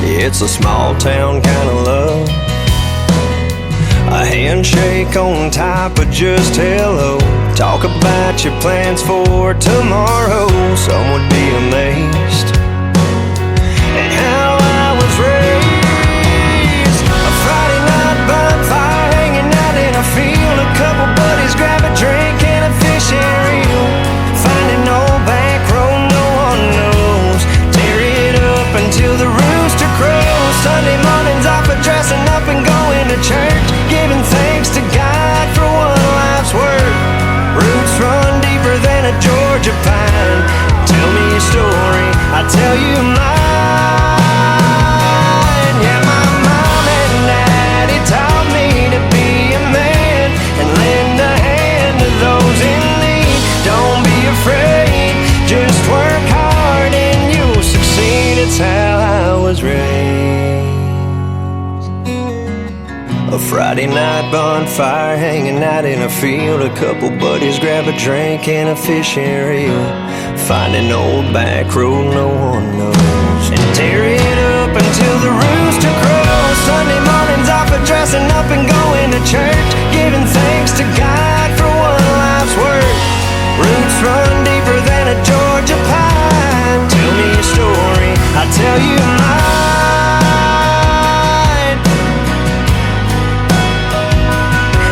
It's a small town kind of love, a handshake on top of just hello. Talk about your plans for tomorrow, some would be amazed at how I was raised. A Friday night bonfire hanging out in a field, a couple buddies grab a drink and a fish and reel. Finding old back road no one knows, tear it up until the rooster crows. Sunday mornings off of dressing up and going to church, giving thanks to God for one life's work. Roots run deeper than a Georgia pine. Tell me your story, I'll tell you mine. Yeah, my mom and daddy taught me to be a man and lend a hand to those in need. Don't be afraid, just work hard and you'll succeed. It's how I was raised. A Friday night bonfire hanging out in a field, a couple buddies grab a drink and a fish and reel. Find an old back road no one knows, and tear it up until the rooster crows. Sunday mornings off of dressing up and going to church, giving thanks to God for one life's work. Roots run deeper than a Georgia pine. Tell me your story, I'll tell you mine.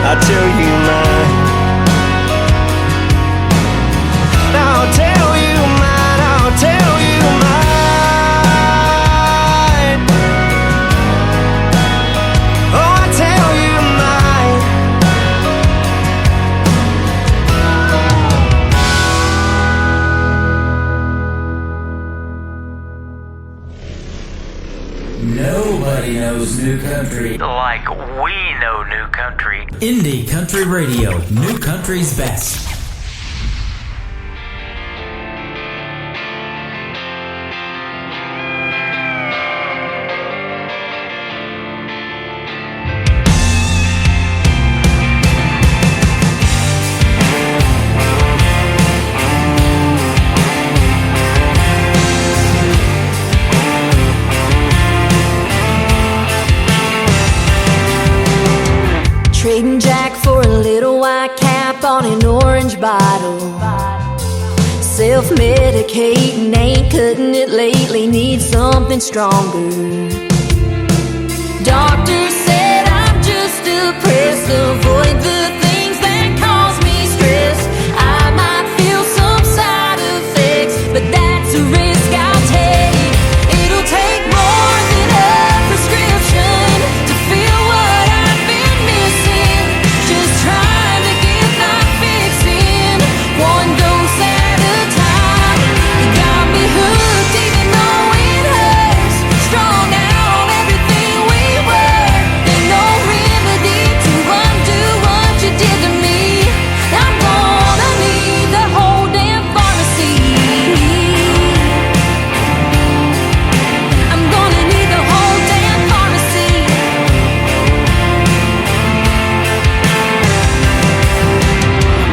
I'll tell you mine. I'll tell you mine. Everybody knows new country. Like we know new country. Indie Country Radio, new country's best. Trading Jack for a little white cap on an orange bottle. Self-medicating, ain't cutting it lately, need something stronger. Doctor said I'm just depressed, avoid the things that cause me stress. I might feel some side effects, but that's a risk I'll take. It'll take more than a prescription to feel what I've been missing. Just trying to get my fix in, one dose at a time. You got me hooked even though it hurts, strung out on everything we were. Ain't no remedy to undo what you did to me. I'm gonna need the whole damn pharmacy. I'm gonna need the whole damn pharmacy.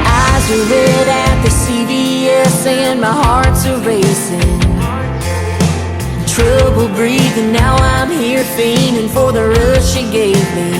Eyes are red at the CVS and my heart's a racing. Trouble breathing, now I'm here fiending for the rush she gave me.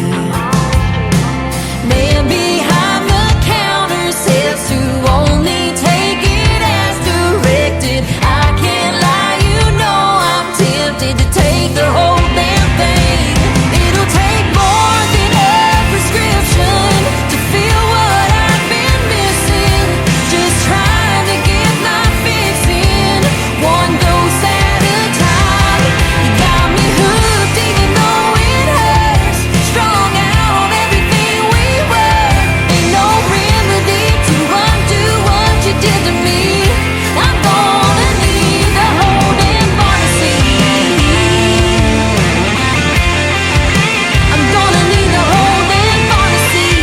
Man behind the counter says to only take it as directed. I can't lie, you know I'm tempted to take the whole damn thing. It'll take more than a prescription to feel what I've been missing. Just trying to get my fix in, one dose at a time. You got me hooked even though it hurts, strung out on everything we were. Ain't no remedy to undo what you did to me. I'm gonna need the whole damn pharmacy. I'm gonna need the whole damn pharmacy.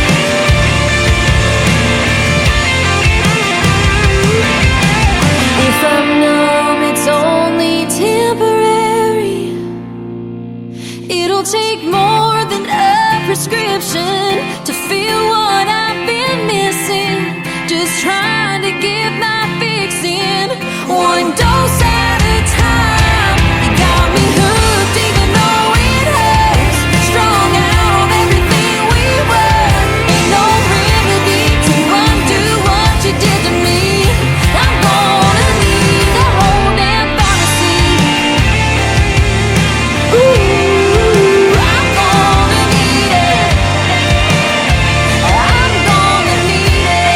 If I'm numb, it's only temporary. It'll take more than a prescription to feel what I've been missing. Just trying to get my fix in, one dose at a time. You got me hooked even though it hurts, strung out on everything we were. Ain't no remedy to undo what you did to me. I'm gonna need the whole damn pharmacy. Ooh, I'm gonna need it. I'm gonna need it.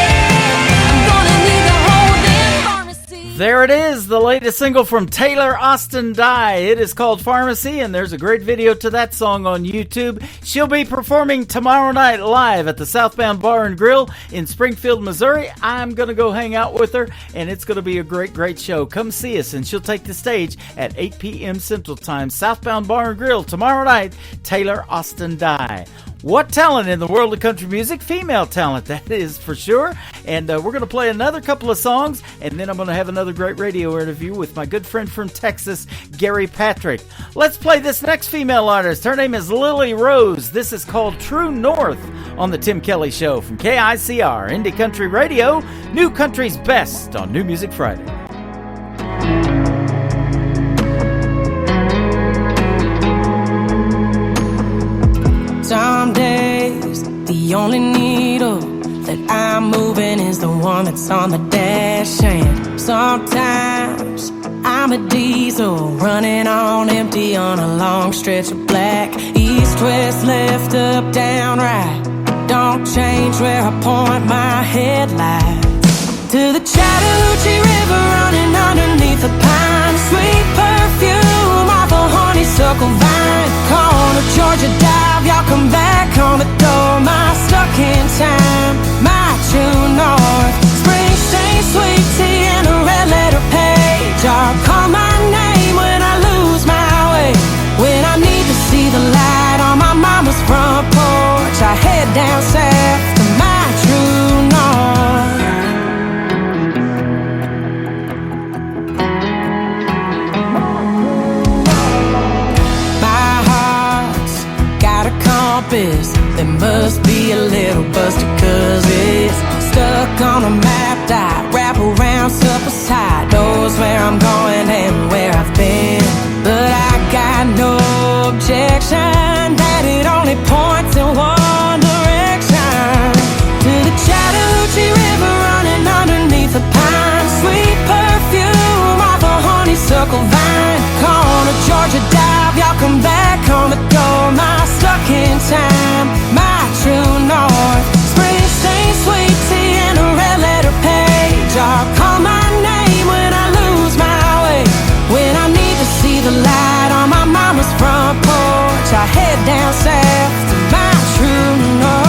I'm gonna need the whole damn pharmacy. There it is, the latest single from Taylor Austin Dye. It is called Pharmacy, and there's a great video to that song on YouTube. She'll be performing tomorrow night live at the Southbound Bar and Grill in Springfield, Missouri. I'm going to go hang out with her, and it's going to be a great, great show. Come see us, and she'll take the stage at 8 p.m. Central Time. Southbound Bar and Grill tomorrow night, Taylor Austin Dye. What talent in the world of country music? Female talent, that is for sure. And we're going to play another couple of songs, and then I'm going to have another great radio interview with my good friend from Texas, Gary Patrick. Let's play this next female artist. Her name is Lily Rose. This is called True North on the Tim Kelly Show from KICR, Indie Country Radio, New Country's Best on New Music Friday. Some days, the only needle that I'm moving is the one that's on the dash. And sometimes I'm a diesel running on empty on a long stretch of black. East, west, left, up, down, right. Don't change where I point my headlights. To the Chattahoochee River running underneath the pine. Sweet perfume off a honeysuckle vine. Corner Georgia dive, y'all come back on the door. My stuck in time, my true north. Springsteen, sweet tea, and a red letter page. Y'all call my name when I lose my way, when I need to see the light. compass that must be a little busted, 'cause it's stuck on a map that wrap around supper's high. Knows where I'm going and where I've been, but I got no objection that it only points in one direction, to the Chattahoochee River running underneath the pine. Sweet perfume off a honeysuckle vine. Corner Georgia dive, y'all come back on the door. My stuck in time, my true north. Springsteen sweet tea and a red letter page. I'll call my name when I lose my way, when I need to see the light on my mama's front porch. I head down south to my true north.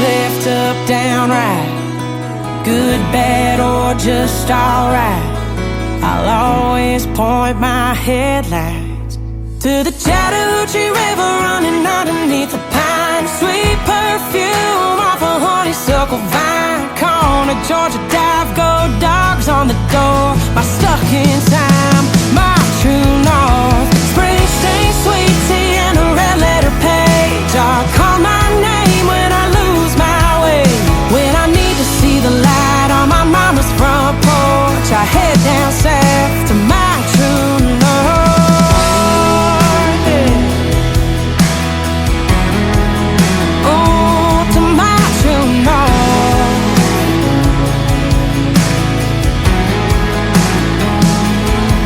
Left, up, down, right. Good, bad, or just alright. I'll always point my headlights to the Chattahoochee River running underneath the pine. Sweet perfume off a honeysuckle vine. Corner Georgia dive, go dogs on the door. My stuck in time, my true north. Springsteen sweet tea and a red letter page. I'll call my name when I lose my way, when I need to see the light on my mama's front porch. I head down south to my true north. Oh, to my true north.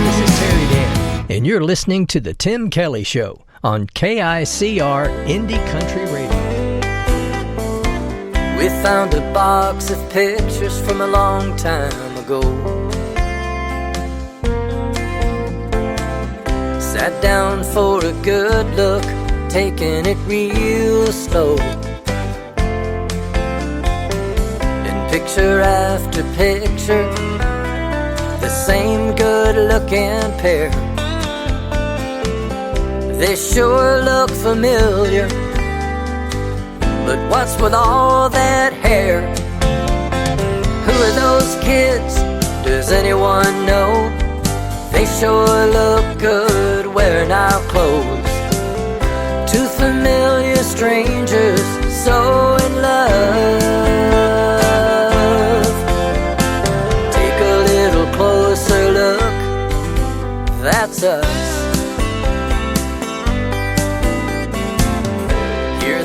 This is Terry Dan, and you're listening to The Tim Kelly Show on KICR Indie Country Radio. We found a box of pictures from a long time ago. Sat down for a good look, taking it real slow. And picture after picture, the same good-looking pair. They sure look familiar, but what's with all that hair? Who are those kids? Does anyone know? They sure look good wearing our clothes. Two familiar strangers so in love. Take a little closer look, that's us.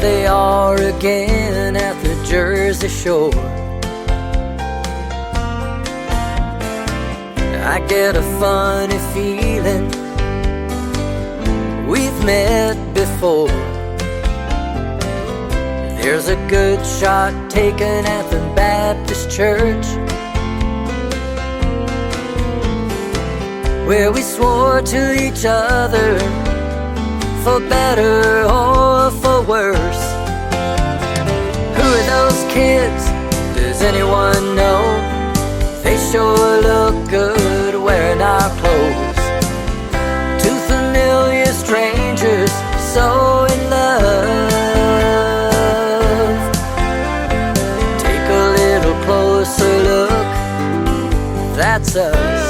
They are again at the Jersey Shore. I get a funny feeling we've met before. There's a good shot taken at the Baptist church, where we swore to each other, for better or for worse. Who are those kids? Does anyone know? They sure look good wearing our clothes. Two familiar strangers so in love. Take a little closer look, that's us.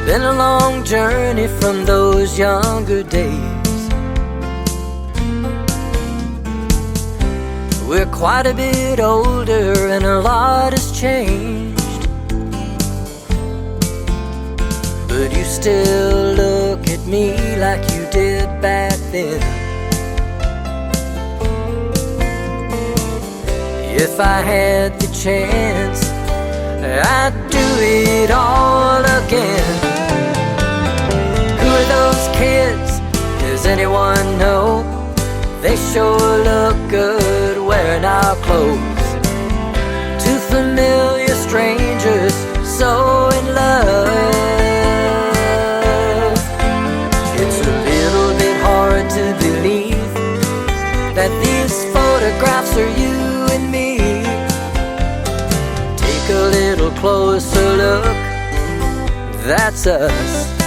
Been a long journey from those younger days. We're quite a bit older and a lot has changed, but you still look at me like you did back then. If I had the chance, I'd do it all again. Who are those kids? Does anyone know? They sure look good wearing our clothes. Two familiar strangers so in love. It's a little bit hard to believe, that's us.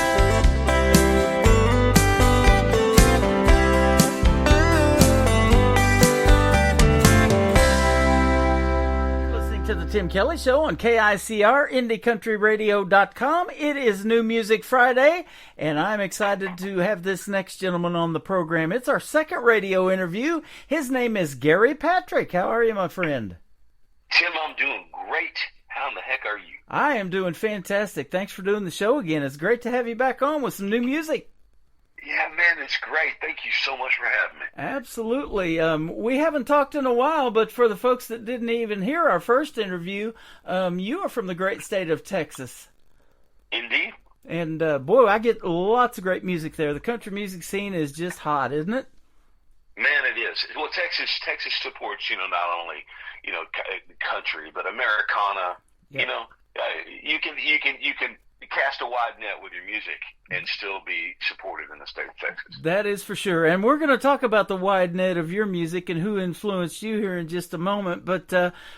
To the Tim Kelly Show on KICR, IndieCountryRadio.com. It is New Music Friday, and I'm excited to have this next gentleman on the program. It's our second radio interview. His name is Gary Patrick. How are you, my friend? Tim, I'm doing great. How in the heck are you? I am doing fantastic. Thanks for doing the show again. It's great to have you back on with some new music. Yeah, man, it's great. Thank you so much for having me. Absolutely. We haven't talked in a while, but for the folks that didn't even hear our first interview, you are from the great state of Texas. Indeed. And, boy, I get lots of great music there. The country music scene is just hot, isn't it? Man, it is. Well, Texas supports, not only, country, but Americana. Yeah. You can cast a wide net with your music and still be supported in the state of Texas. That is for sure. And we're going to talk about the wide net of your music and who influenced you here in just a moment. But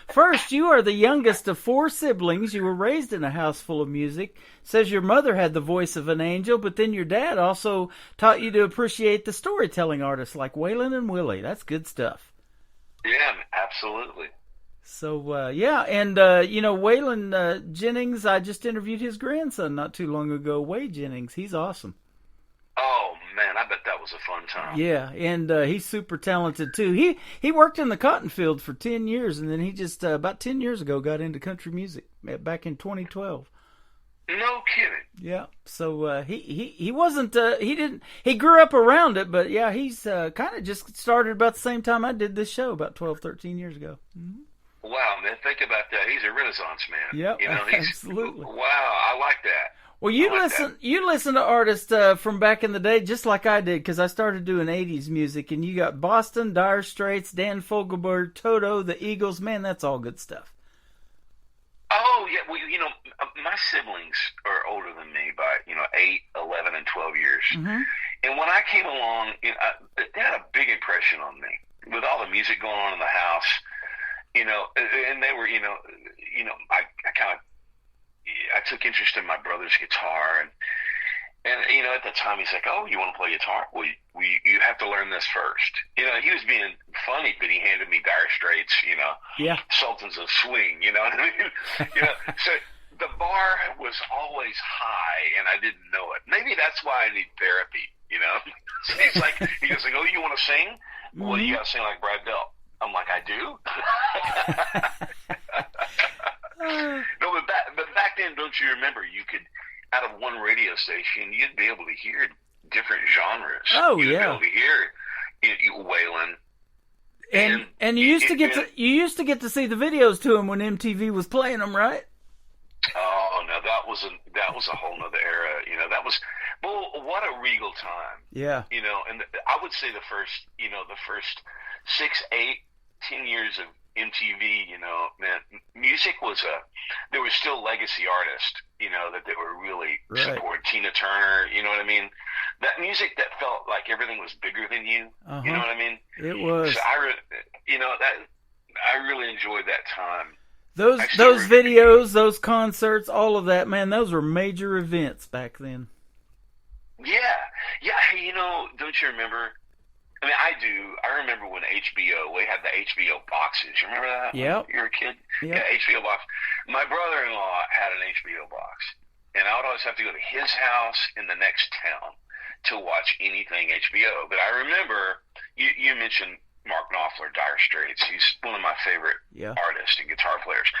first, you are the youngest of 4 siblings. You were raised in a house full of music. Says your mother had the voice of an angel, but then your dad also taught you to appreciate the storytelling artists like Waylon and Willie. That's good stuff. Yeah, absolutely. So, Waylon Jennings, I just interviewed his grandson not too long ago, Wade Jennings. He's awesome. Oh, man, I bet that was a fun time. Yeah, and he's super talented, too. He worked in the cotton field for 10 years, and then he just, about 10 years ago, got into country music back in 2012. No kidding. Yeah, so he wasn't, he grew up around it, but yeah, he's kind of just started about the same time I did this show, about 12, 13 years ago. Mm-hmm. Wow, man, think about that. He's a Renaissance man. Yep, absolutely. Wow, I like that. Well, you listen to artists from back in the day, just like I did, because I started doing 80s music, and you got Boston, Dire Straits, Dan Fogelberg, Toto, the Eagles. Man, that's all good stuff. Oh, yeah, well, my siblings are older than me by, 8, 11, and 12 years. Mm-hmm. And when I came along, they had a big impression on me. With all the music going on in the house, and they were, I took interest in my brother's guitar, and at the time he's like, "Oh, you want to play guitar? Well, you have to learn this first." He was being funny, but he handed me Dire Straits, yeah, Sultans of Swing, you know what I mean? So the bar was always high, and I didn't know it. Maybe that's why I need therapy, So he goes, "Oh, you want to sing? Mm-hmm. Well, you got to sing like Brad Bell." I'm like, "I do?" No, but back then, don't you remember? You could, out of one radio station, you'd be able to hear different genres. Oh, you'd yeah. be able to hear Waylon. And you used to get to see the videos to him when MTV was playing them, right? Oh no, that was a whole nother era. Well, what a regal time. Yeah. And I would say the first 6, 8, 10 years of MTV, man, music was there was still legacy artists, that they were really supporting. Tina Turner, you know what I mean? That music that felt like everything was bigger than you, you know what I mean? It was. So I really enjoyed that time. Those videos, those concerts, all of that, man, those were major events back then. Yeah. Hey, don't you remember? I mean, I do. I remember when we had the HBO boxes. You remember that? Yeah. You were a kid? Yep. Yeah, HBO box. My brother-in-law had an HBO box, and I would always have to go to his house in the next town to watch anything HBO. But I remember, you mentioned Mark Knopfler, Dire Straits. He's one of my favorite artists and guitar players.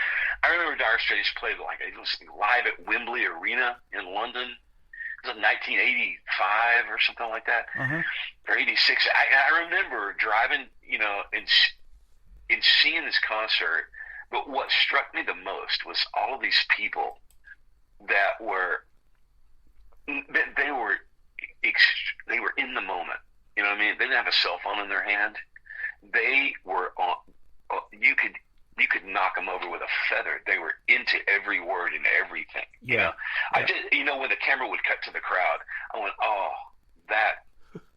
I remember Dire Straits played it was live at Wembley Arena in London. It was 1985 or something like that, or 86. I remember driving, and seeing this concert. But what struck me the most was all of these people that were they were in the moment. You know what I mean? They didn't have a cell phone in their hand. They were on. You could knock them over with a feather. They were into every word and everything. I just, when the camera would cut to the crowd, I went, "Oh,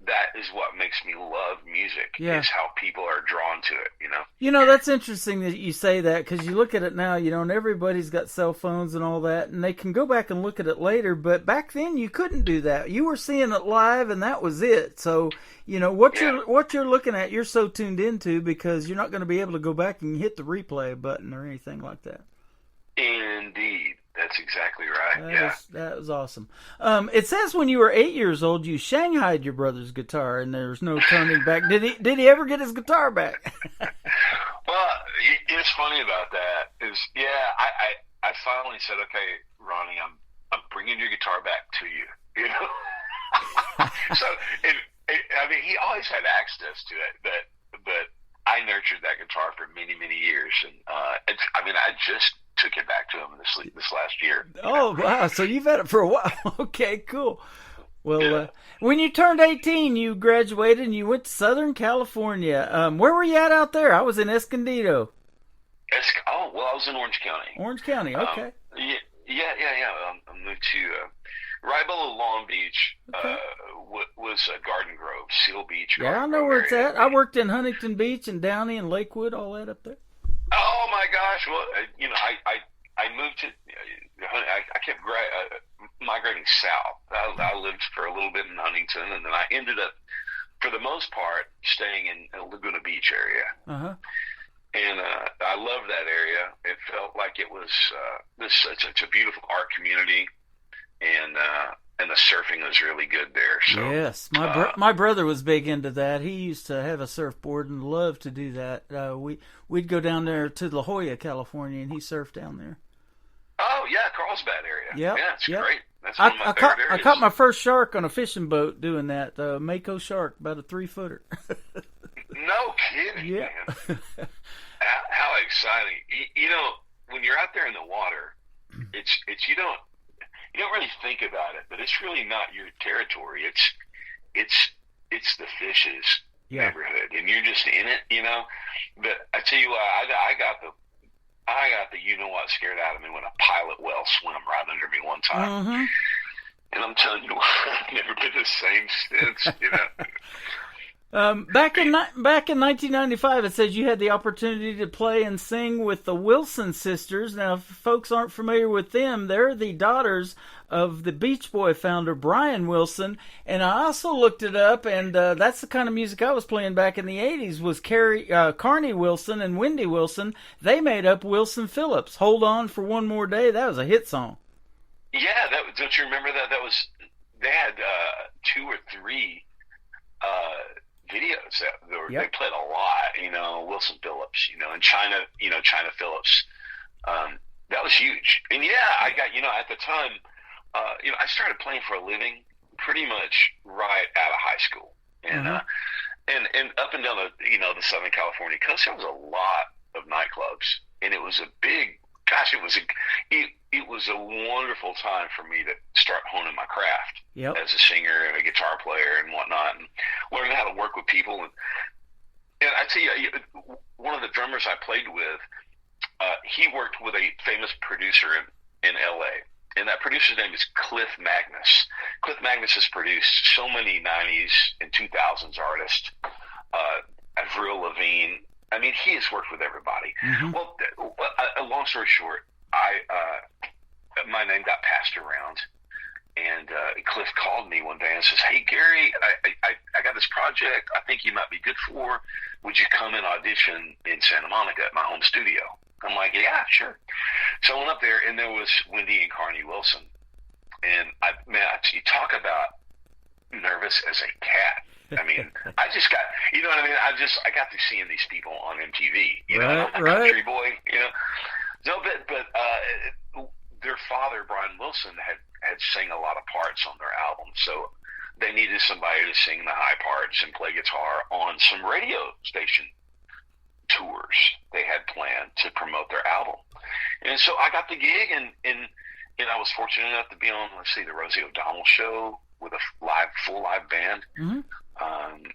that is what makes me love music. Yeah. Is how people are drawn to it. That's interesting that you say that, because you look at it now, and everybody's got cell phones and all that, and they can go back and look at it later, but back then you couldn't do that. You were seeing it live, and that was it. So, what you're looking at, you're so tuned into, because you're not going to be able to go back and hit the replay button or anything like that. Indeed. That's exactly right. That was awesome. It says when you were 8 years old, you shanghaied your brother's guitar, and there was no turning back. Did he ever get his guitar back? Well, it's funny about that. I finally said, okay, Ronnie, I'm bringing your guitar back to you. So, he always had access to it, but I nurtured that guitar for many, many years, and I just took it back to him this last year. Oh, wow. So you've had it for a while. Okay, cool. Well, when you turned 18, you graduated and you went to Southern California. Where were you at out there? I was in Escondido. I was in Orange County. Orange County, okay. I moved to right below Long Beach. Was Garden Grove, Seal Beach. I know where it's at. I worked in Huntington Beach and Downey and Lakewood, all that up there. Oh my gosh! Well, I moved to. I kept migrating south. I lived for a little bit in Huntington, and then I ended up, for the most part, staying in Laguna Beach area. Uh-huh. And I loved that area. It felt like it was such a beautiful art community, and the surfing was really good there. So yes, my brother was big into that. He used to have a surfboard and loved to do that. We'd go down there to La Jolla, California, and he surfed down there. Oh yeah, Carlsbad area. Yep. Yeah, it's great. That's one of my favorite areas. I caught my first shark on a fishing boat doing that. Mako shark, about a 3-footer. No kidding, yeah. Man. How exciting! When you're out there in the water, it's you don't really think about it, but it's really not your territory. It's the fish's neighborhood, and you're just in it, But I tell you what, I got the what scared out of me when a pilot whale swam right under me one time. Mm-hmm. And I'm telling you, I've never been the same since. Back in 1995, it says you had the opportunity to play and sing with the Wilson sisters. Now, if folks aren't familiar with them, they're the daughters of the Beach Boy founder, Brian Wilson. And I also looked it up, and that's the kind of music I was playing back in the 80s, was Carney Wilson and Wendy Wilson. They made up Wilson Phillips. Hold On for One More Day. That was a hit song. Yeah, don't you remember that? They had 2 or 3 videos they played a lot, Wilson Phillips, and China Phillips. That was huge. And I got, at the time, I started playing for a living pretty much right out of high school. And, and up and down the Southern California coast, there was a lot of nightclubs, and it was it was a wonderful time for me to start honing my craft as a singer and a guitar player and whatnot, and learning how to work with people. And I tell you, one of the drummers I played with, he worked with a famous producer in L.A., and that producer's name is Cliff Magnus. Cliff Magnus has produced so many 90s and 2000s artists, Avril Lavigne. I mean, he has worked with everybody. Mm-hmm. Well, long story short, my name got passed around, and Cliff called me one day and says, "Hey, Gary, I got this project I think you might be good for. Would you come and audition in Santa Monica at my home studio?" I'm like, "Yeah, sure." So I went up there, and there was Wendy and Carney Wilson. And, you talk about nervous as a cat. I mean, I just got, you know what I mean? I got to seeing these people on MTV, I'm a country boy, No, but their father, Brian Wilson, had sang a lot of parts on their album, so they needed somebody to sing the high parts and play guitar on some radio station tours they had planned to promote their album. And so I got the gig, and I was fortunate enough to be on, the Rosie O'Donnell show with a full live band. Mm-hmm.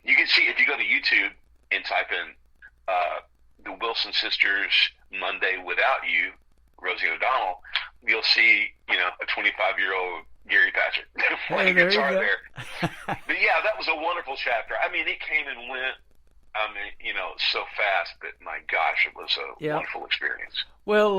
You can see, if you go to YouTube and type in the Wilson Sisters Monday Without You, Rosie O'Donnell, you'll see, a 25-year-old Gary Patrick playing guitar there. But yeah, that was a wonderful chapter. I mean, it came and went. I mean, you know, so fast that my gosh, it was a wonderful experience. Well,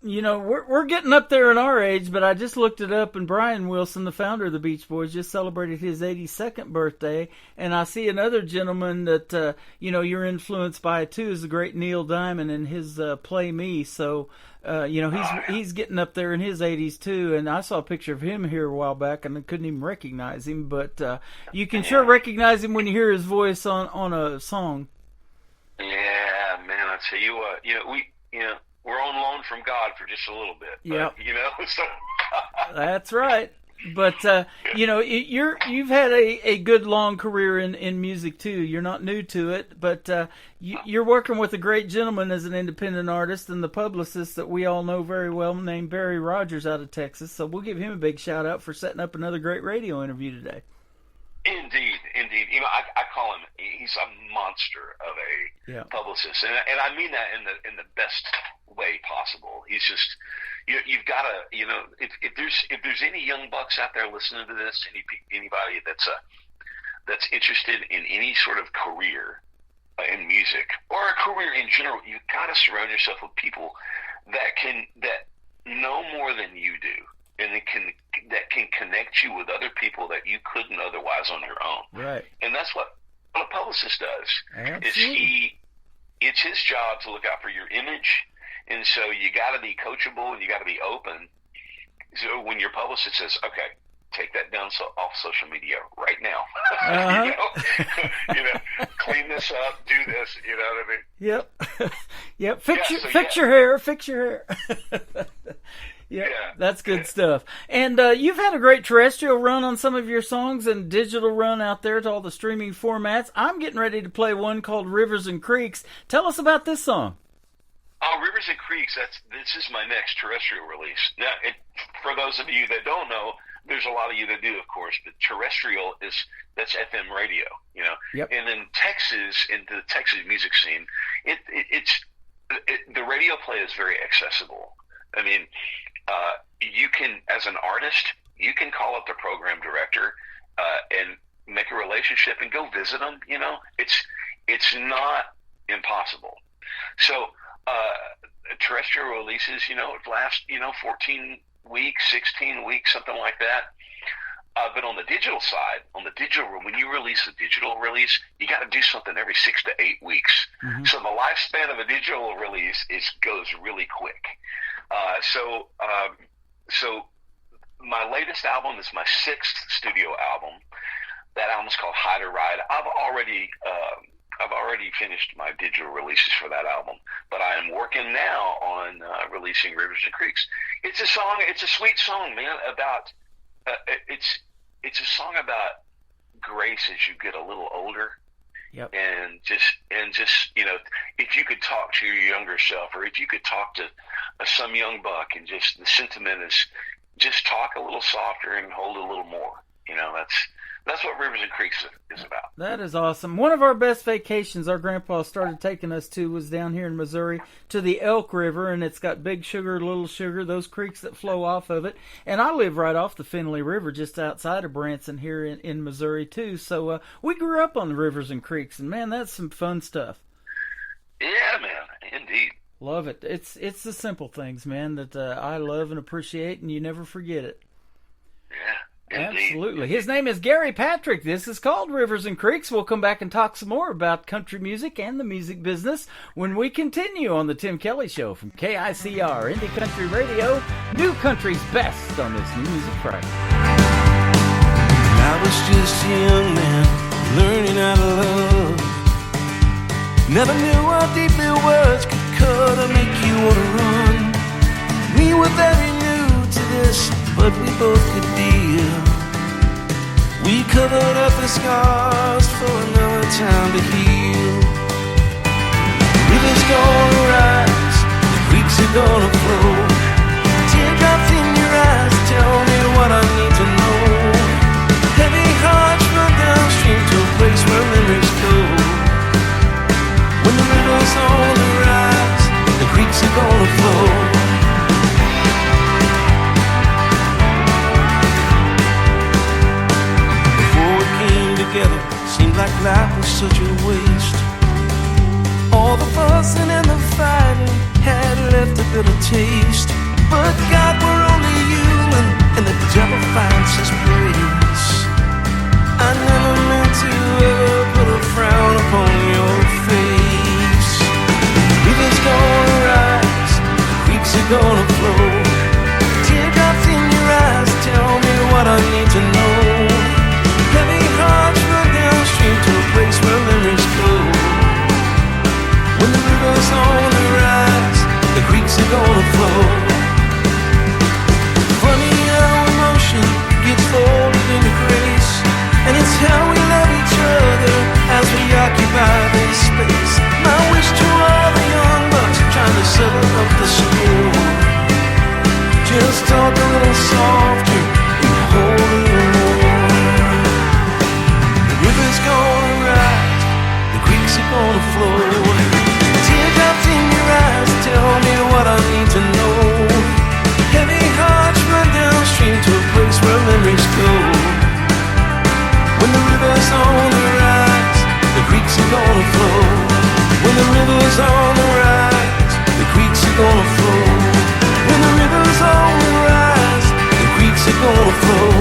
we're getting up there in our age, but I just looked it up, and Brian Wilson, the founder of the Beach Boys, just celebrated his 82nd birthday, and I see another gentleman that you're influenced by too is the great Neil Diamond and his "Play Me." So, he's getting up there in his 80s too, and I saw a picture of him here a while back, and I couldn't even recognize him, but you can sure recognize him when you hear his voice on a song. Yeah, man, I tell you what, we're on loan from God for just a little bit. Yeah, so that's right. But you've had a good long career in music too. You're not new to it, but you're working with a great gentleman as an independent artist and the publicist that we all know very well, named Barry Rogers out of Texas. So we'll give him a big shout out for setting up another great radio interview today. Indeed. I call him. He's a monster of a publicist, and I mean that in the best way possible. He's just you've got to if there's any young bucks out there listening to this, anybody that's interested in any sort of career in music or a career in general, you've got to surround yourself with people that know more than you do. And that can connect you with other people that you couldn't otherwise on your own. Right. And that's what a publicist does. Absolutely. It's his job to look out for your image, and so you got to be coachable and you got to be open. So when your publicist says, "Okay, take that down off social media right now," clean this up, do this. You know what I mean? Yep. Fix your hair. Yeah, that's good stuff. And you've had a great terrestrial run on some of your songs and digital run out there to all the streaming formats. I'm getting ready to play one called Rivers and Creeks. Tell us about this song. Oh, Rivers and Creeks, this is my next terrestrial release. Now, for those of you that don't know, there's a lot of you that do, of course, but terrestrial that's FM radio, Yep. And in Texas, in the Texas music scene, the radio play is very accessible. I mean, you can, as an artist, you can call up the program director and make a relationship and go visit them. It's not impossible. So terrestrial releases, it lasts 14 weeks, 16 weeks, something like that. But on the digital side, when you release a digital release, you got to do something every 6 to 8 weeks. Mm-hmm. So the lifespan of a digital release goes really quick. So my latest album is my 6th studio album. That album's called Hide or Ride. I've already finished my digital releases for that album, but I am working now on releasing Rivers and Creeks. It's a sweet song, man. About it's a song about grace as you get a little older. Yep. And just if you could talk to your younger self, or if you could talk to some young buck, and just the sentiment is just talk a little softer and hold a little more. That's what Rivers and Creeks is about. That is awesome. One of our best vacations our grandpa started taking us to was down here in Missouri to the Elk River, and it's got Big Sugar, Little Sugar, those creeks that flow off of it. And I live right off the Findlay River just outside of Branson here in Missouri too. So we grew up on the rivers and creeks, and man, that's some fun stuff. Yeah, man, indeed. Love it. It's the simple things, man, that I love and appreciate, and you never forget it. Yeah. Indeed. Absolutely. His name is Gary Patrick. This is called Rivers and Creeks. We'll come back and talk some more about country music and the music business when we continue on the Tim Kelly Show from KICR Indie Country Radio, New Country's best on this New Music Friday. I was just a young man learning how to love. Never knew what deep it was could cut or make you want to run. We were very new to this, but we both could deal. We covered up the scars for another time to heal. Rivers gonna rise, the creeks are gonna flow. Teardrops in your eyes tell me what I need to know. Heavy hearts run downstream to a place where memories go. When the rivers on the rise, the creeks are gonna flow. life was such a waste. All the fussing and the fighting had left a bitter taste. But God, we're only human, and the devil finds his place. I never meant to ever put a frown upon your face. River's gonna rise, creeks are gonna flow. Teardrops in your eyes tell me what I need to know. Heavy hearts run downstream to a place where memories go. When the river's on the rise, the creeks are gonna flow. Funny how emotion gets folded into grace, and it's how we love each other as we occupy this space. My wish to all the young bucks trying to settle up the storm: just talk a little softer and hold a little more. The river's gonna rise, the creeks are gonna flow. Teardrops in your eyes tell me what I need to know. Heavy hearts run downstream to a place where memories go. When the river's on the rise, the creeks are gonna flow. When the river's on the rise, the creeks are gonna flow. When the river's on the rise, the creeks are gonna flow.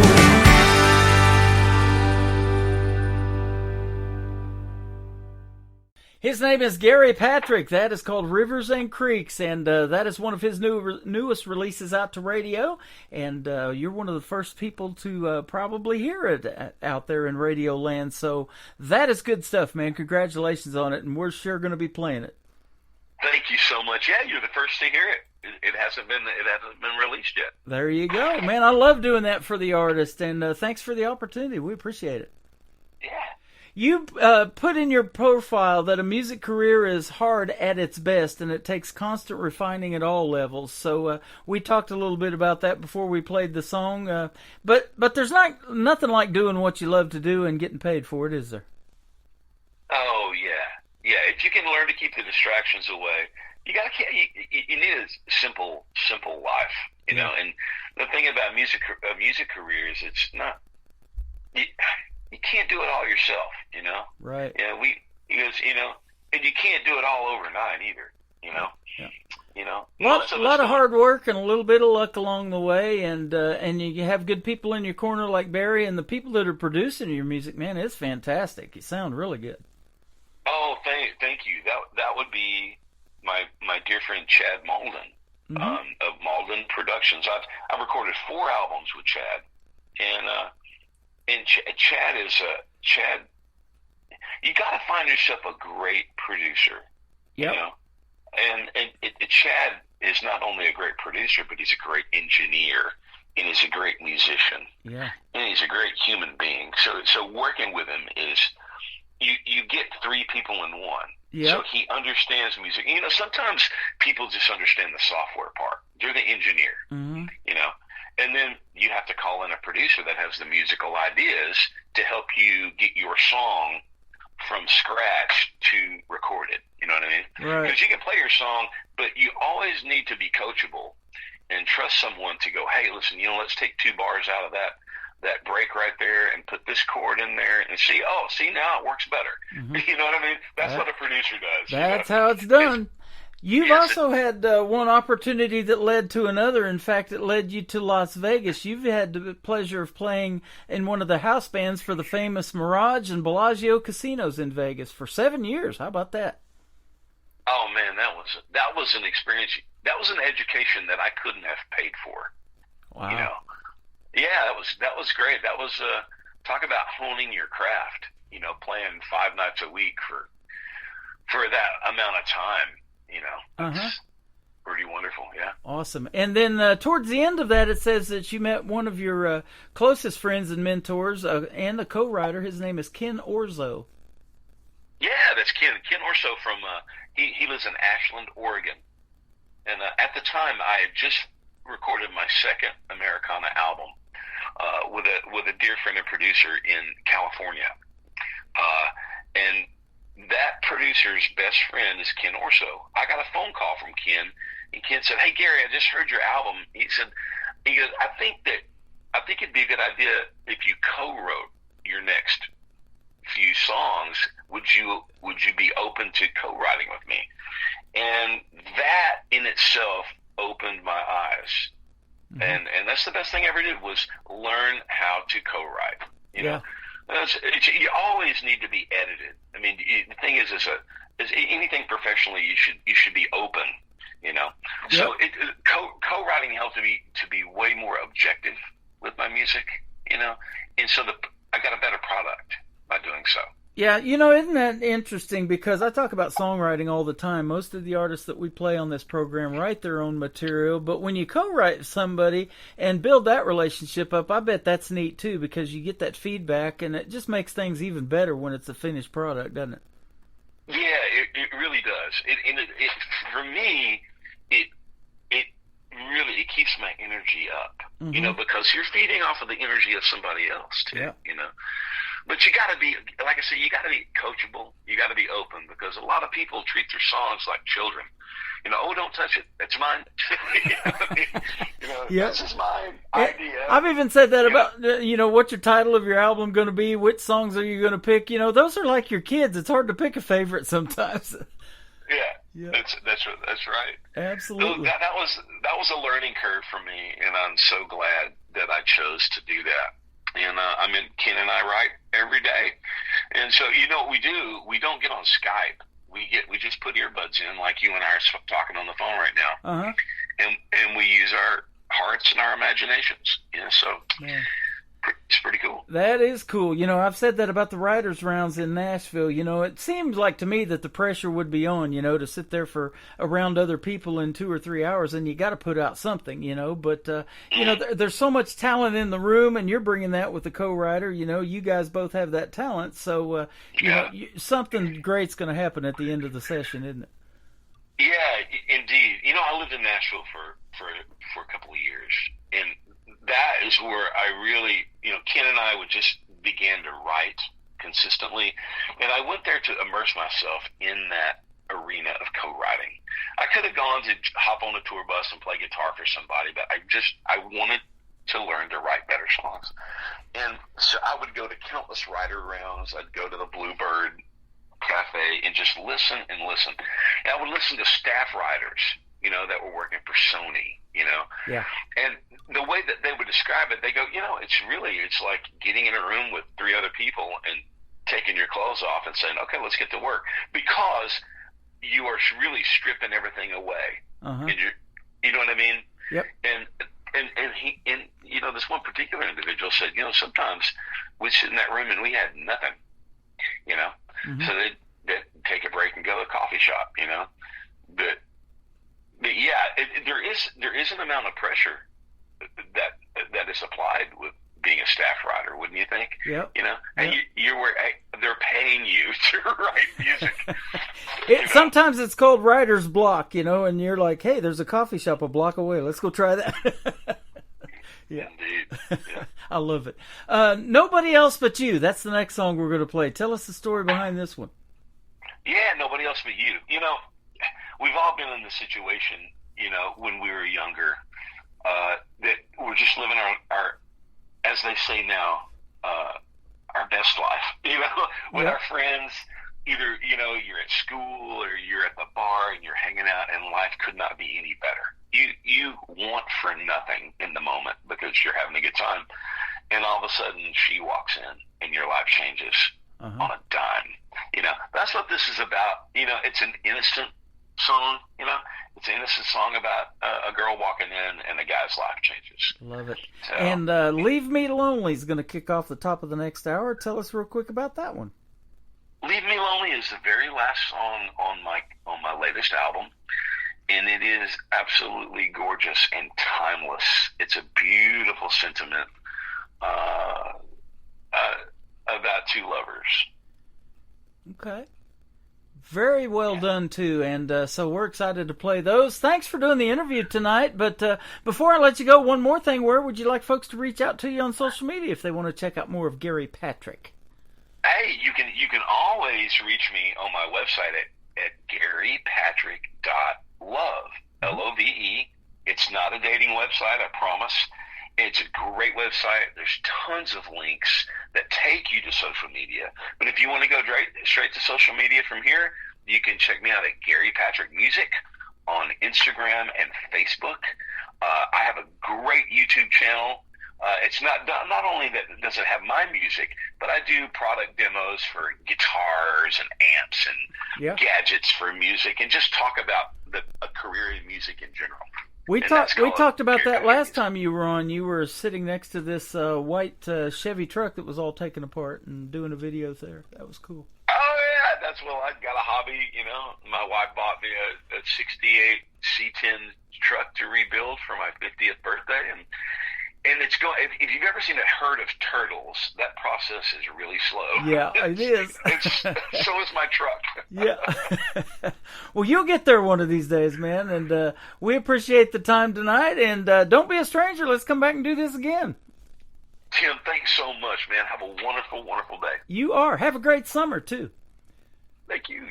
His name is Gary Patrick. That is called Rivers and Creeks, and that is one of his newest releases out to radio. And you're one of the first people to probably hear it out there in radio land. So that is good stuff, man. Congratulations on it, and we're sure going to be playing it. Thank you so much. Yeah, you're the first to hear it. It hasn't been released yet. There you go, man. I love doing that for the artist, and thanks for the opportunity. We appreciate it. Yeah. You put in your profile that a music career is hard at its best, and it takes constant refining at all levels. So we talked a little bit about that before we played the song. But there's nothing like doing what you love to do and getting paid for it, is there? Oh yeah. If you can learn to keep the distractions away, you need a simple life, you know. And the thing about music careers, it's not. You can't do it all yourself, you know. Right. Yeah, and you can't do it all overnight either, you know. Yeah. You know. A lot of hard work and a little bit of luck along the way, and you have good people in your corner like Barry, and the people that are producing your music, man, it's fantastic. You sound really good. Oh, thank you. That would be my dear friend Chad Malden, of Malden Productions. I've recorded 4 albums with Chad, and Chad is Chad. You got to find yourself a great producer. Yep. You know, and Chad is not only a great producer, but he's a great engineer, and he's a great musician. Yeah. And he's a great human being. So working with him is you get 3 people in one. Yep. So he understands music. You know, sometimes people just understand the software part. You're the engineer. Mm-hmm. You know. And then you have to call in a producer that has the musical ideas to help you get your song from scratch to record it. You know what I mean? Right. Because you can play your song, but you always need to be coachable and trust someone to go, hey, listen, you know, let's take 2 bars out of that break right there and put this chord in there and see now it works better. Mm-hmm. You know what I mean? That's what a producer does. That's how it's done. You've also had one opportunity that led to another. In fact, it led you to Las Vegas. You've had the pleasure of playing in one of the house bands for the famous Mirage and Bellagio casinos in Vegas for 7 years. How about that? Oh man, that was an experience. That was an education that I couldn't have paid for. Wow. You know? Yeah, that was great. That was talk about honing your craft. You know, playing 5 nights a week for that amount of time. You know, it's pretty wonderful, yeah. Awesome. And then towards the end of that, it says that you met one of your closest friends and mentors and a co-writer. His name is Ken Orzo. Yeah, that's Ken. Ken Orzo from, he lives in Ashland, Oregon. And at the time, I had just recorded my second Americana album with a dear friend and producer in California. And that producer's best friend is Ken Orzo. I got a phone call from Ken, and Ken said, "Hey Gary, I just heard your album." He goes, I think it'd be a good idea if you co-wrote your next few songs, would you be open to co-writing with me? And that in itself opened my eyes. Mm-hmm. And that's the best thing I ever did, was learn how to co-write. You know, you always need to be edited. I mean, the thing is anything professionally, you should be open. You know, so co-writing helped me to be way more objective with my music. You know, and so I got a better product by doing so. Yeah, you know, isn't that interesting? Because I talk about songwriting all the time. Most of the artists that we play on this program write their own material, but when you co-write with somebody and build that relationship up, I bet that's neat too, because you get that feedback, and it just makes things even better when it's a finished product, doesn't it? Yeah, it really does. For me, it keeps my energy up, mm-hmm. you know, because you're feeding off of the energy of somebody else too, you know. But you got to be, like I said, you got to be coachable. You got to be open, because a lot of people treat their songs like children. You know, oh, don't touch it. That's mine. You know, this is my idea. I've even said that about, you know, what's your title of your album going to be? Which songs are you going to pick? You know, those are like your kids. It's hard to pick a favorite sometimes. Yeah. That's right. Absolutely. That was a learning curve for me, and I'm so glad that I chose to do that. And Ken and I write every day, and so you know what we do? We don't get on Skype. We just put earbuds in, like you and I are talking on the phone right now, and we use our hearts and our imaginations. You know, so it's pretty cool. That is cool. You know, I've said that about the writers' rounds in Nashville. You know, it seems like to me that the pressure would be on, you know, to sit there for around other people in 2 or 3 hours, and you got to put out something, you know. But, you know, there's so much talent in the room, and you're bringing that with the co-writer. You know, you guys both have that talent. So, you know, something great's going to happen at the end of the session, isn't it? Yeah, indeed. You know, I lived in Nashville for a couple of years, and that is where I really, you know, Ken and I would just began to write consistently, and I went there to immerse myself in that arena of co-writing. I could have gone to hop on a tour bus and play guitar for somebody, but I wanted to learn to write better songs. And so I would go to countless writer rounds. I'd go to the Bluebird Cafe and just listen and listen. And I would listen to staff writers, you know, that were working for Sony, you know. Yeah. And the way that they would describe it, they go, you know, it's like getting in a room with 3 other people and taking your clothes off and saying, okay, let's get to work, because you are really stripping everything away. And you know what I mean? Yep. And he, you know, this one particular individual said, you know, sometimes we'd sit in that room and we had nothing, you know. So they'd take a break and go to a coffee shop, you know. But yeah, there is an amount of pressure that is applied with being a staff writer, wouldn't you think? Yep. You know, and they're paying you to write music. Sometimes it's called writer's block, you know, and you're like, hey, there's a coffee shop a block away. Let's go try that. Yeah. Indeed. Yeah. I love it. Nobody Else But You. That's the next song we're going to play. Tell us the story behind this one. Yeah, Nobody Else But You. You know, we've all been in the situation, you know, when we were younger, that we're just living our, as they say now, our best life, you know, with our friends. Either, you know, you're at school or you're at the bar and you're hanging out, and life could not be any better. You want for nothing in the moment because you're having a good time, and all of a sudden she walks in and your life changes on a dime. You know, that's what this is about. You know, it's an innocent song, you know. It's an innocent song about a girl walking in and a guy's life changes. Love it. So, and Leave Me Lonely is going to kick off the top of the next hour. Tell us real quick about that one. Leave Me Lonely is the very last song on my latest album, and it is absolutely gorgeous and timeless. It's a beautiful sentiment about 2 lovers. Okay. Very well done, too, and so we're excited to play those. Thanks for doing the interview tonight, but before I let you go, one more thing. Where would you like folks to reach out to you on social media if they want to check out more of Gary Patrick? Hey, you can always reach me on my website at garypatrick.love, Love. It's not a dating website, I promise. It's a great website. There's tons of links. that take you to social media. But if you want to go straight to social media from here, you can check me out at Gary Patrick Music on Instagram and Facebook. I have a great YouTube channel. It's not only that does it have my music, but I do product demos for guitars and amps and gadgets for music, and just talk about a career in music in general. We talked about that last time you were on. You were sitting next to this white Chevy truck that was all taken apart and doing a video there. That was cool. Oh yeah, I got a hobby. My wife bought me a '68 C10 truck to rebuild for my 50th birthday, and it's going. If you've ever seen a herd of turtles, that process is really slow. Yeah, it is. So is my truck. Yeah. Well, you'll get there one of these days, man. And we appreciate the time tonight. And don't be a stranger. Let's come back and do this again. Tim, thanks so much, man. Have a wonderful, wonderful day. You are. Have a great summer too. Thank you.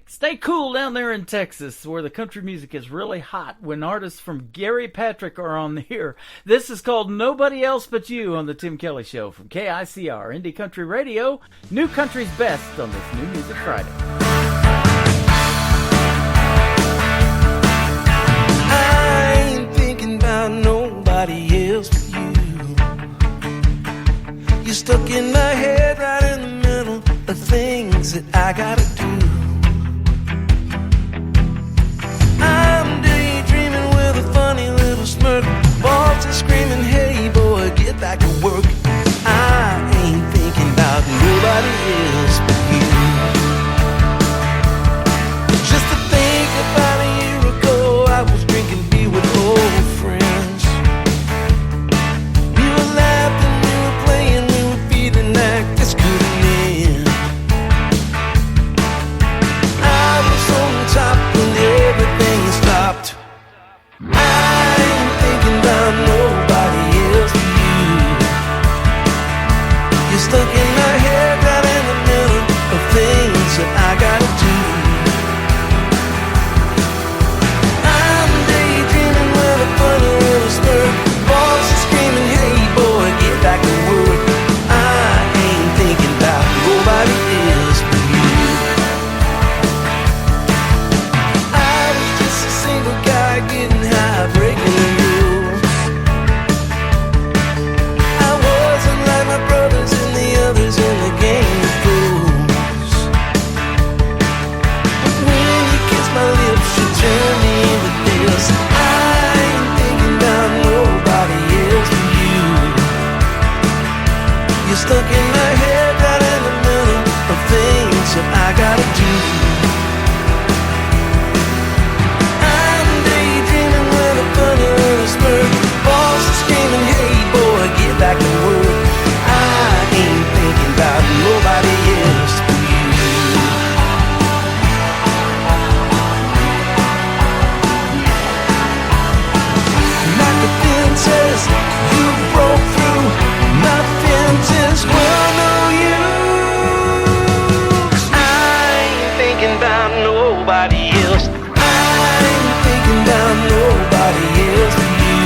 Stay cool down there in Texas, where the country music is really hot when artists from Gary Patrick are on here. This is called Nobody Else But You on the Tim Kelly Show from KICR Indie Country Radio. New Country's best on this New Music Friday. I ain't thinking about nobody else but you. You're stuck in my head right in the middle of things that I gotta do. I'm daydreaming with a funny little smirk. Boss is screaming, hey boy, get back to work. I ain't thinking about nobody else but you. Just to think about a year ago, I was drinking beer with old friends. We were laughing, we were playing, we were feeling like this couldn't end. I was on top when everything stopped. I ain't thinking about nobody else but you. You're stuck in my head right in the middle of things that I gotta do. I'm daydreaming with a funny little smirk. Boss is screaming, hey boy, get back to work. I ain't thinking about nobody else but you. I was just a single guy getting high, breaking the rules. I wasn't like my brothers and the others in the game of fools. But when you kiss my lips, you turn me into this. I ain't thinking about nobody else but you. You're stuck in my head right in the middle of things that I gotta do. I'm daydreaming with a funny little smirk. Boss is screaming, hey boy, get back to work. I ain't thinking about nobody else but you. My defenses, you broke through. My fences were no use. I ain't thinking about nobody else. I ain't thinking about nobody else but you.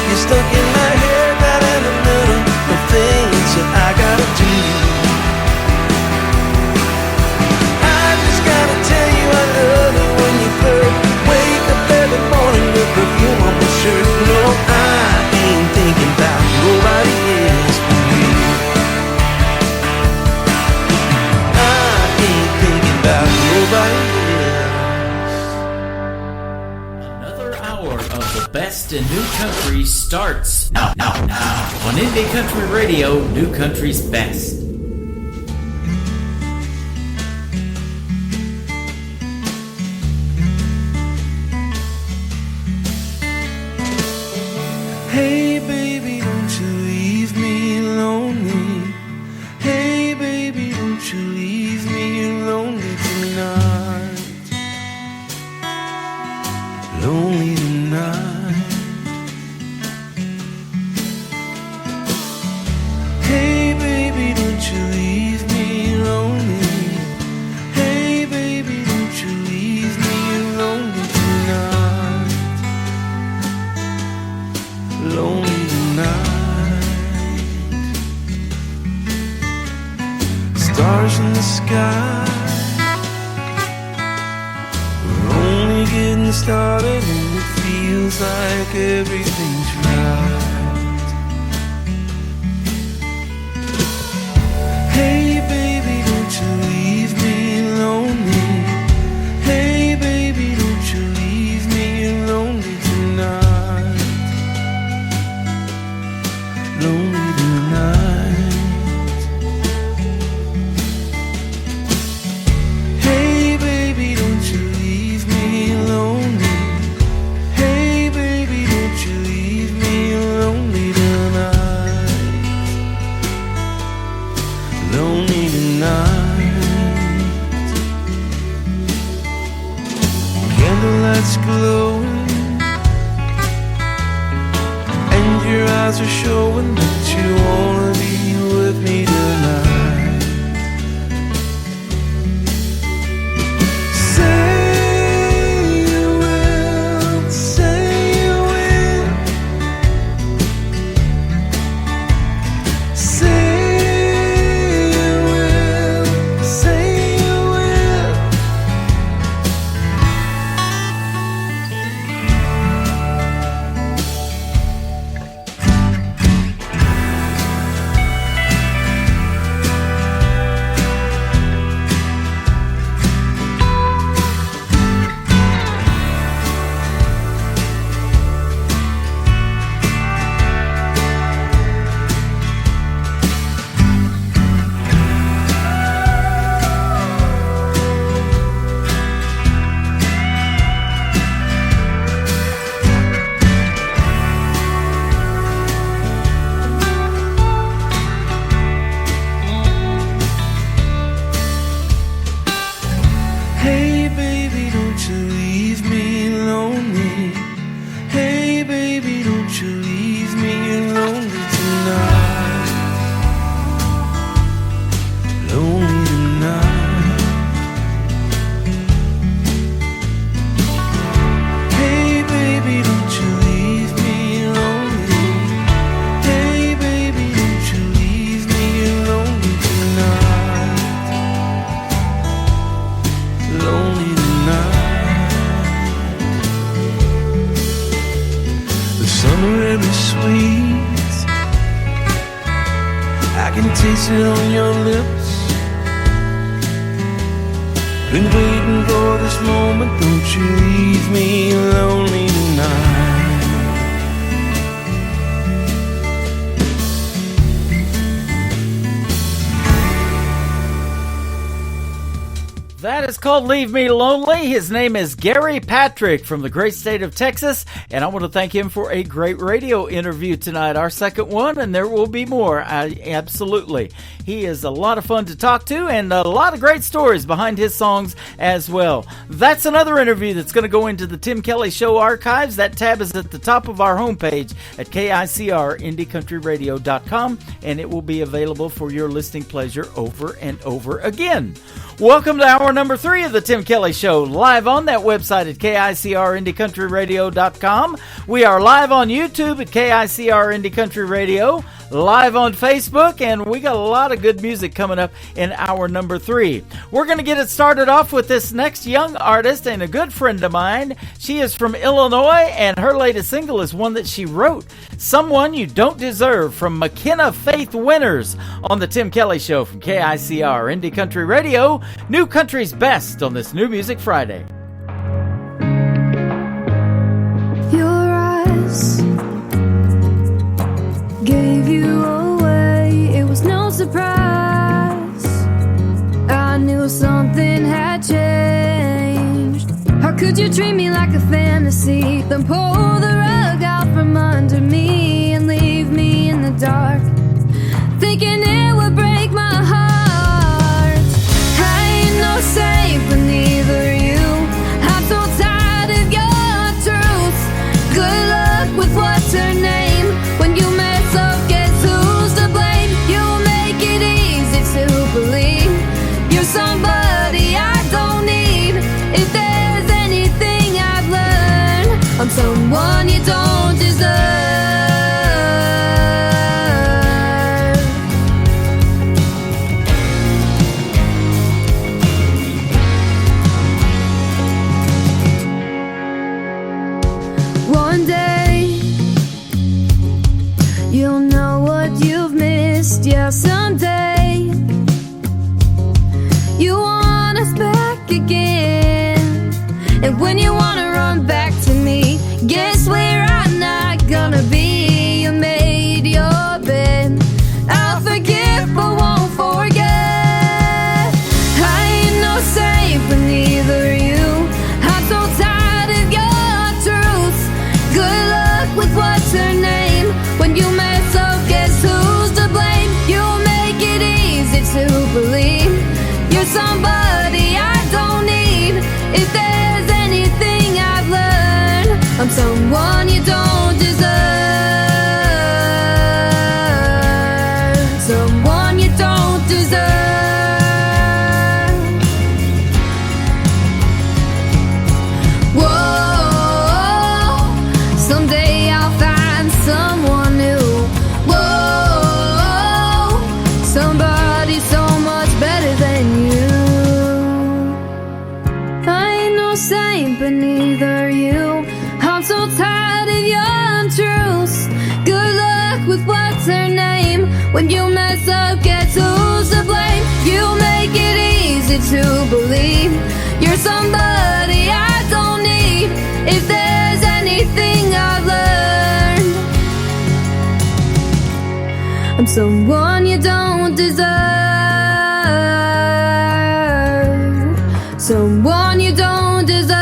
You're stuck in my head right in the middle of things that I gotta do. I just gotta tell you I love it when you flirt. Wake up every morning with perfume on my shirt. No, I ain't thinking about nobody else but you. I ain't thinking about nobody else. Another hour of the best in new country starts now. On Indie Country Radio, New Country's best. Hey baby, don't you leave me lonely. Hey baby, don't you leave me lonely tonight. Lonely tonight. Hey baby, don't stars in the sky. We're only getting started and it feels like everything's right. Hey baby, don't you leave me lonely. Hey baby, don't you leave me lonely tonight. Lonely tonight. Hey baby, don't you leave me lonely. Hey baby, don't you leave me lonely tonight. Lonely tonight. Candlelights glowing and your eyes are showing that you wanna be with me tonight. Say you will, say you will. Say you will, say you will. Hey baby, don't you leave me lonely. Hey baby, don't you leave me lonely tonight. Lonely tonight. Hey baby, don't you leave me lonely. Hey baby, don't you leave me lonely tonight. Lonely tonight. The summer air is sweet. I can taste it on your lips. Been waiting for this moment. Don't you leave me lonely tonight. That is called Leave Me Lonely. His name is Gary Patrick from the great state of Texas, and I want to thank him for a great radio interview tonight, our second one, and there will be more. Absolutely. He is a lot of fun to talk to and a lot of great stories behind his songs as well. That's another interview that's going to go into the Tim Kelly Show archives. That tab is at the top of our homepage at KICRIndieCountryRadio.com, and it will be available for your listening pleasure over and over again. Welcome to hour number 3 of the Tim Kelly Show, live on that website at KICRIndieCountryRadio.com. We are live on YouTube at KICR Indie Country Radio, live on Facebook, and we got a lot of good music coming up in hour number 3. We're going to get it started off with this next young artist and a good friend of mine. She is from Illinois, and her latest single is one that she wrote, Someone You Don't Deserve, from McKenna Faith Winters, on the Tim Kelly Show from KICR Indie Country Radio, New Country's Best on this New Music Friday. Your eyes gave you away. It was no surprise. I knew something had changed. How could you treat me like a fantasy, then pull the rug out from under me and leave me in the dark, thinking it would break my heart? I ain't no saint, but neither are you. I'm so tired of your truth. Good luck with what's her name. When you mess up, guess who's to blame? You'll make it easy to believe you're somebody I don't need. If there's anything I've learned, I'm someone you don't deserve. promised, yeah, someday you want us back again. And when you wanna run back to me, guess where I'm not gonna be. You made your bed, I'll forgive but won't forget. I ain't no saint, but neither are you. I'm so tired of your truths. Good luck with what's her name. When you mess up, guess who's to blame? You make it easy to believe you're somebody I don't need. If there's anything I've learned, I'm someone you don't deserve. Someone you don't deserve. Whoa, someday I'll find someone new. Whoa, somebody so much better than you. I ain't no saint, but neither are you. I'm so tired of your untruths. Good luck with what's her name. When you mess up, guess who's to blame? You make it easy to believe you're somebody I don't need. If there's anything I've learned, I'm someone you don't deserve. Someone you don't deserve.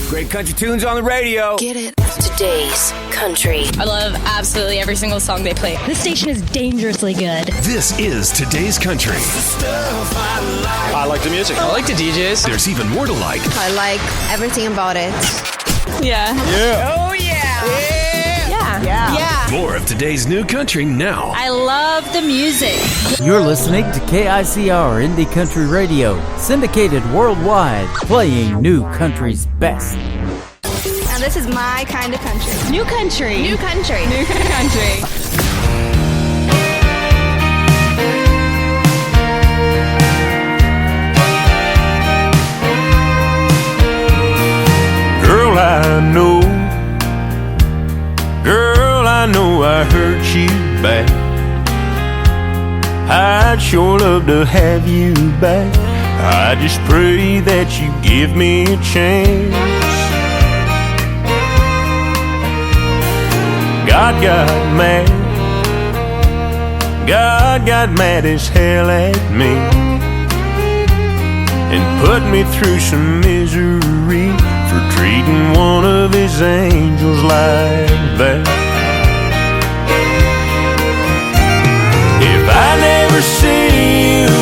Great country tunes on the radio. Get it. Today's country. I love absolutely every single song they play. This station is dangerously good. This is Today's Country. I like the music. I like the DJs. There's even more to like. I like everything about it. Yeah. Yeah. Oh, yeah. Yeah. More of today's new country now. I love the music. You're listening to KICR Indie Country Radio, syndicated worldwide, playing new country's best. Now this is my kind of country. New country. New country. New country. Girl, I know I hurt you bad. I'd sure love to have you back. I just pray that you give me a chance. God got mad as hell at me and put me through some misery for treating one of his angels like that. If I never see you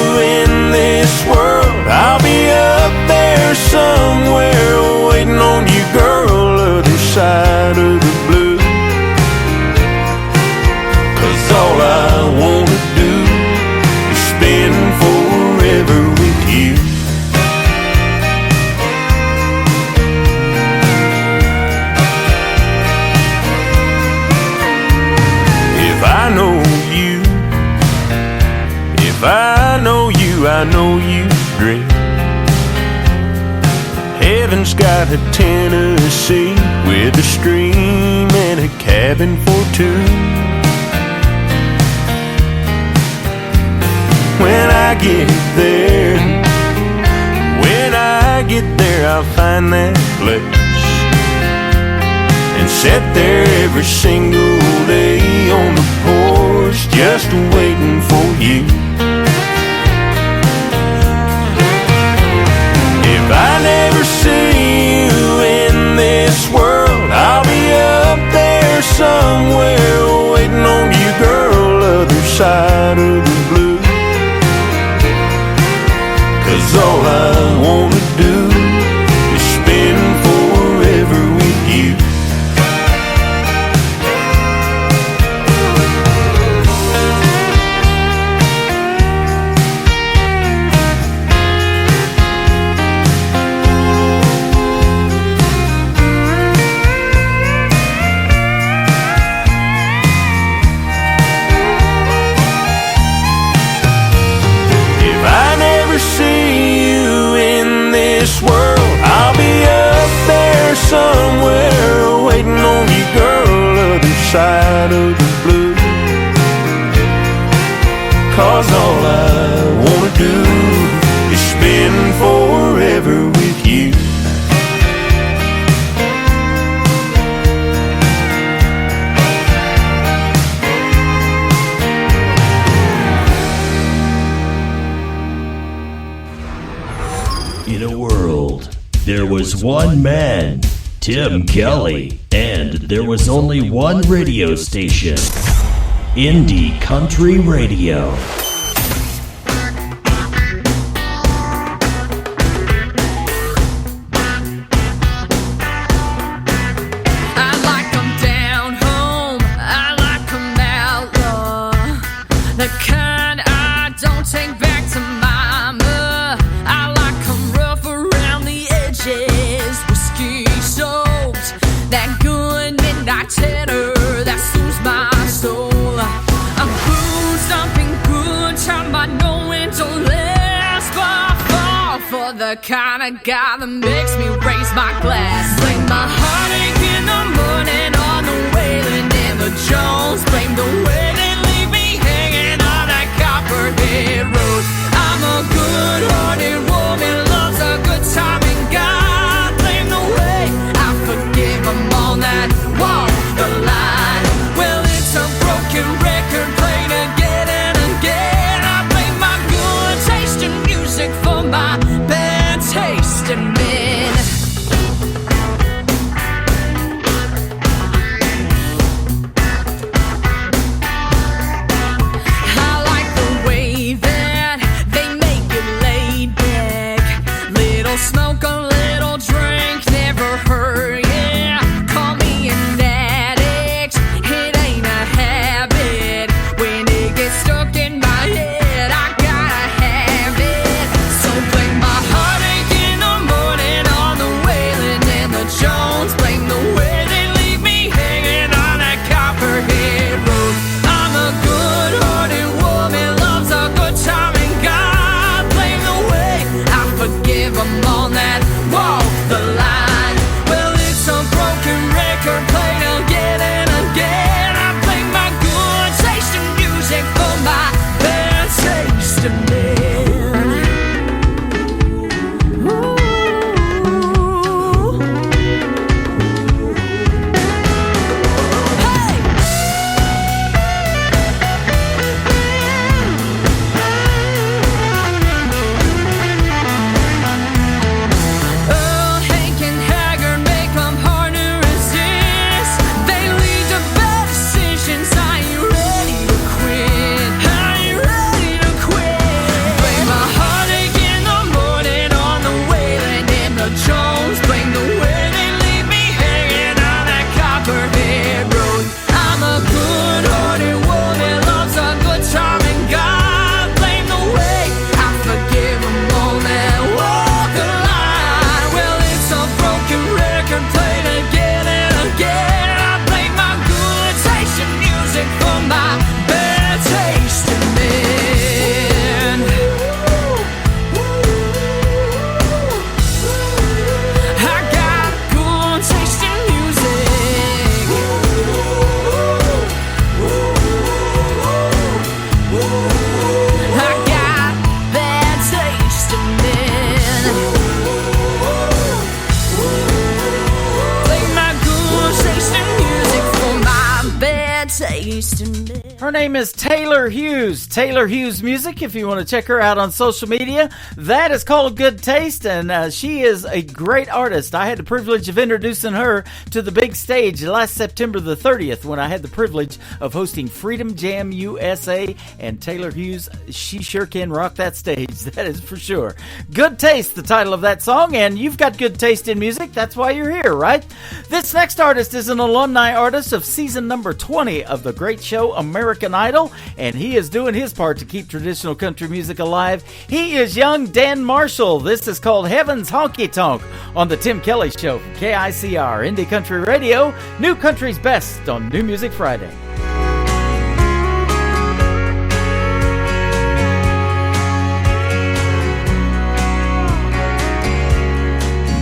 in this world, I'll be up there somewhere waiting on you, girl, other side of the blue. 'Cause all I wanna do is spend forever with you. If I know you, I know you dream. Heaven's got a Tennessee with a stream and a cabin for two. When I get there, I'll find that place and sit there every single day on the porch just waiting for you. If I never see you in this world, I'll be up there somewhere waiting on you, girl, other side of the blue. 'Cause all I wanna do is spend forever with you. World, I'll be up there somewhere waiting on you, girl, side of the blue. 'Cause all I wanna do is spend forever with you. In a world, there was one man, Tim Kelly, and there was only one radio station, Indie Country Radio. I like 'em down home, I like 'em outlaw, the kind I don't take back to mama. I like 'em rough around the edges, whiskey soaked, that good midnight tenor that soothes my soul. A booze stomping good time I know it don't last, but I fall for the kind of guy that makes me raise my glass. Blame my heartache in the morning on the Wailing and the Jones. Blame the way they leave me hanging on that Copperhead Road. I'm a good-hearted woman, loves a good time, and God blame the way I forgive them all that walk the line. Well, it's a broken record played again and again. I blame my good taste in music for my bad taste in men. I like the way that they make it laid back. Little smoke, a little drink, never hurt, yeah. Call me an addict, it ain't a habit. When it gets stuck in my head, I gotta have it. So blame my heartache in the morning on the Wailing and the Jones. Blame the way they leave me hanging on that Copperhead Road. I'm a good-hearted woman, loves a good time, and God blame the way I forgive them all that walk the line. Well, it's a broken record played again and again. I blame my good taste in music for my bad taste in men. Ooh. Hey! Earl, Hank, and Haggard make 'em hard to resist. They lead to bad decisions. I ain't ready to quit. I ain't ready to quit. Blame my heartache in the morning on the Wailing and the Jones. Blame the way they leave me hanging on that Copperhead Road. I'm a good-hearted woman, loves a good time, and God blame the way I forgive them all that walk the line. Well, it's a broken record played again and again. I blame my good taste in music for my bad taste in men. I got good taste in music. I got bad taste in men. Blame my good taste in music for my bad taste in men. Her name is Taylor Hughes. Taylor Hughes Music, if you want to check her out on social media. That is called Good Taste, and she is a great artist. I had the privilege of introducing her to the big stage last September the 30th when I had the privilege of hosting Freedom Jam USA, and Taylor Hughes, she sure can rock that stage, that is for sure. Good Taste, the title of that song, and you've got good taste in music, that's why you're here, right? This next artist is an alumni artist of season number 20 of the great show American Idol, and he is doing his part to keep traditional country music alive. He is young Dan Marshall. This is called Heaven's Honky Tonk on the Tim Kelly Show from KICR Indie Country Radio, New Country's Best on New Music Friday.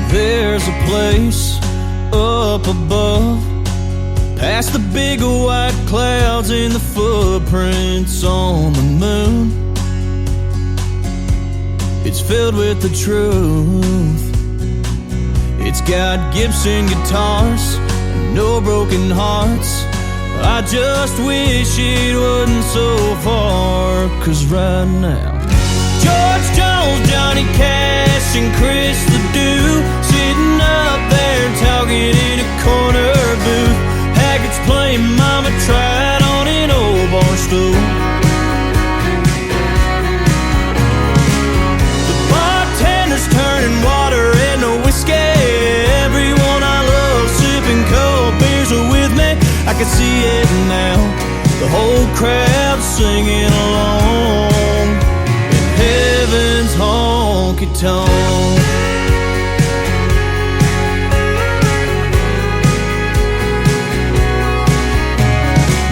There's a place up above, past the big white clouds and the footprints on the moon. It's filled with the truth. It's got Gibson guitars and no broken hearts. I just wish it wasn't so far, 'cause right now George Jones, Johnny Cash, and Chris Ledoux sitting up there talking in a corner booth. Haggards playing Mama Tried on an old bar stool. The bartender's turning water into whiskey. Everyone I love sipping cold beers are with me. I can see it now, the whole crowd singing along in heaven's honky-tonk.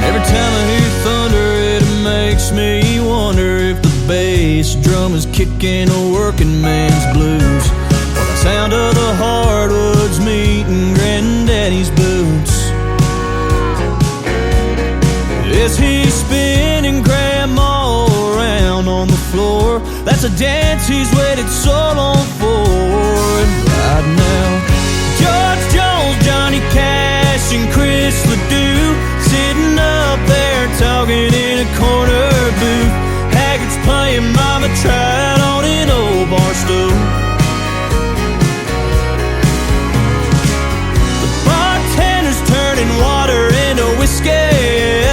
Every time I hear thunder, it makes me wonder if the bass drum is kicking a working man's blues, or the sound of the hardwoods meeting Granddaddy's boots. Is he spinning Grandma around on the floor? That's a dance he's waited so long for. And right now, George Jones, Johnny Cash, and Chris Ledoux sitting up there talking in a corner booth. Haggards playing Mama Tried on an old bar stool. The bartender's turning water into whiskey.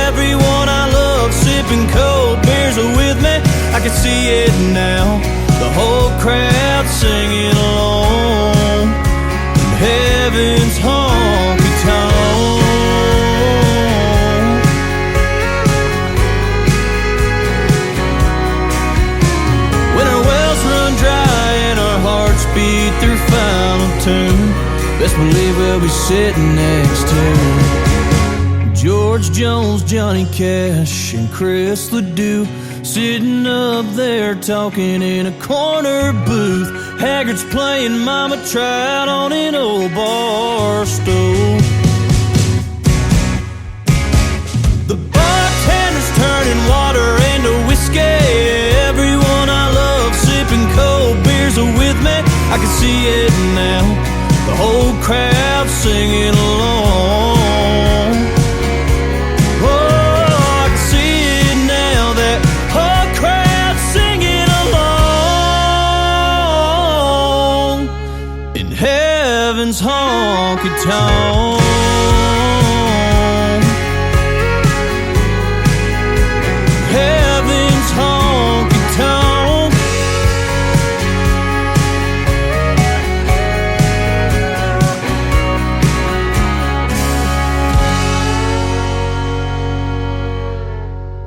Everyone I love sipping cold beers are with me. I can see it now, the whole crowd singing along in heaven's honky-tonk. When our wells run dry and our hearts beat their final tune, best believe we'll be sitting next to George Jones, Johnny Cash, and Chris Ledoux sitting up there talking in a corner booth. Haggards playing Mama Tried on an old bar stool. The bartender's turning water into whiskey. Everyone I love sipping cold beers are with me. I can see it now, the whole crowd singing along. Heaven's honky-tonk. Heaven's honky-tonk.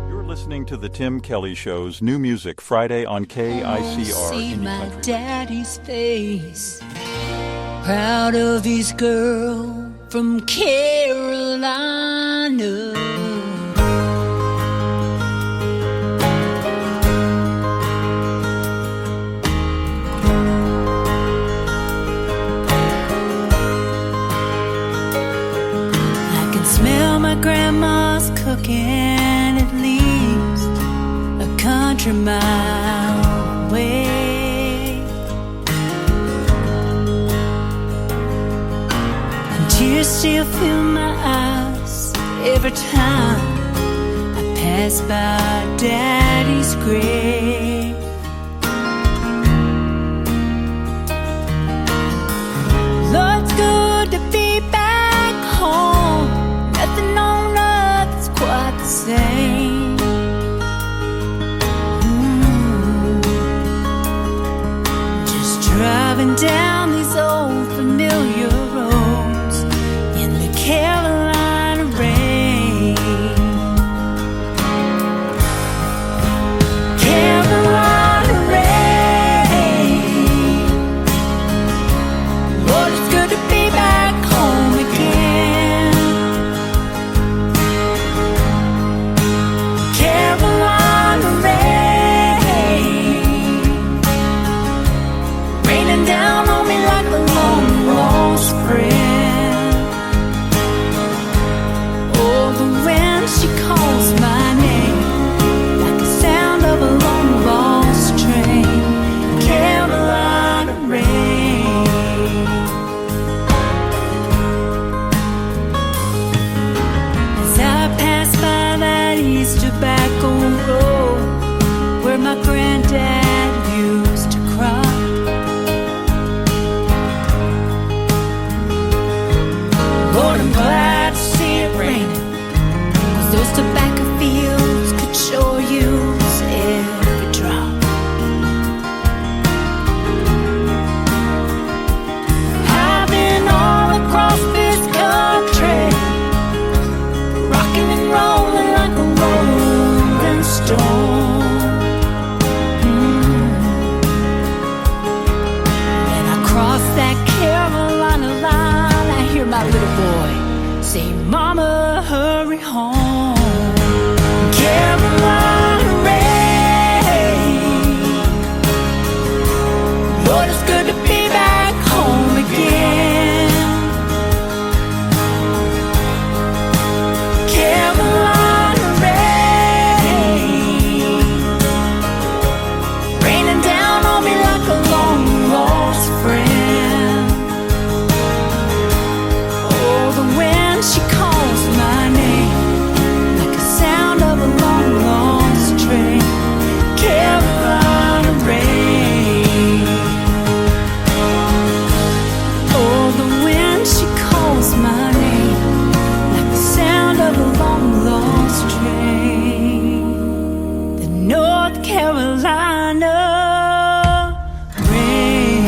You're listening to the Tim Kelly Show's New Music Friday on KICR. See my daddy's face, proud of his girl from Carolina. I can smell my grandma's cooking at least a country mile away. Tears still fill my eyes every time I pass by Daddy's grave. Lord's good to be back home. Nothing on earth's quite the same. Just driving down these old familiar roads in the Carolina rain. Carolina. Mama, hurry home. Carolina rain. Lord, it's good to be back home again. Carolina rain. Raining down on me like a long lost friend. Oh, the wind, she calls my name like a sound of a long lost train. Carolina rain. Oh, the wind, she calls my name like the sound of a long lost train. The North Carolina rain.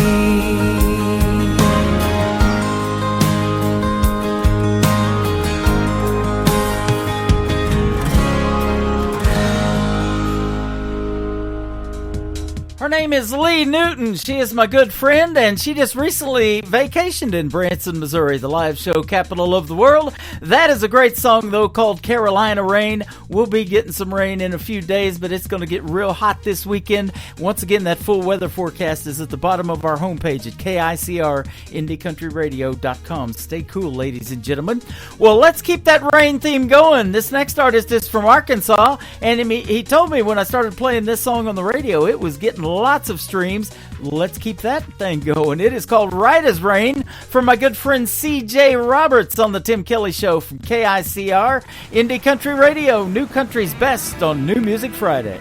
Her name is Lee Newton. She is my good friend, and she just recently vacationed in Branson, Missouri, the live show capital of the world. That is a great song, though, called Carolina Rain. We'll be getting some rain in a few days, but it's going to get real hot this weekend. Once again, that full weather forecast is at the bottom of our homepage at KICRIndieCountryRadio.com. Stay cool, ladies and gentlemen. Well, let's keep that rain theme going. This next artist is from Arkansas, and he told me when I started playing this song on the radio, it was getting lots of streams. Let's keep that thing going. It is called Right as Rain from my good friend CJ Roberts on the Tim Kelly Show from KICR Indie Country Radio, New Country's best on New Music Friday.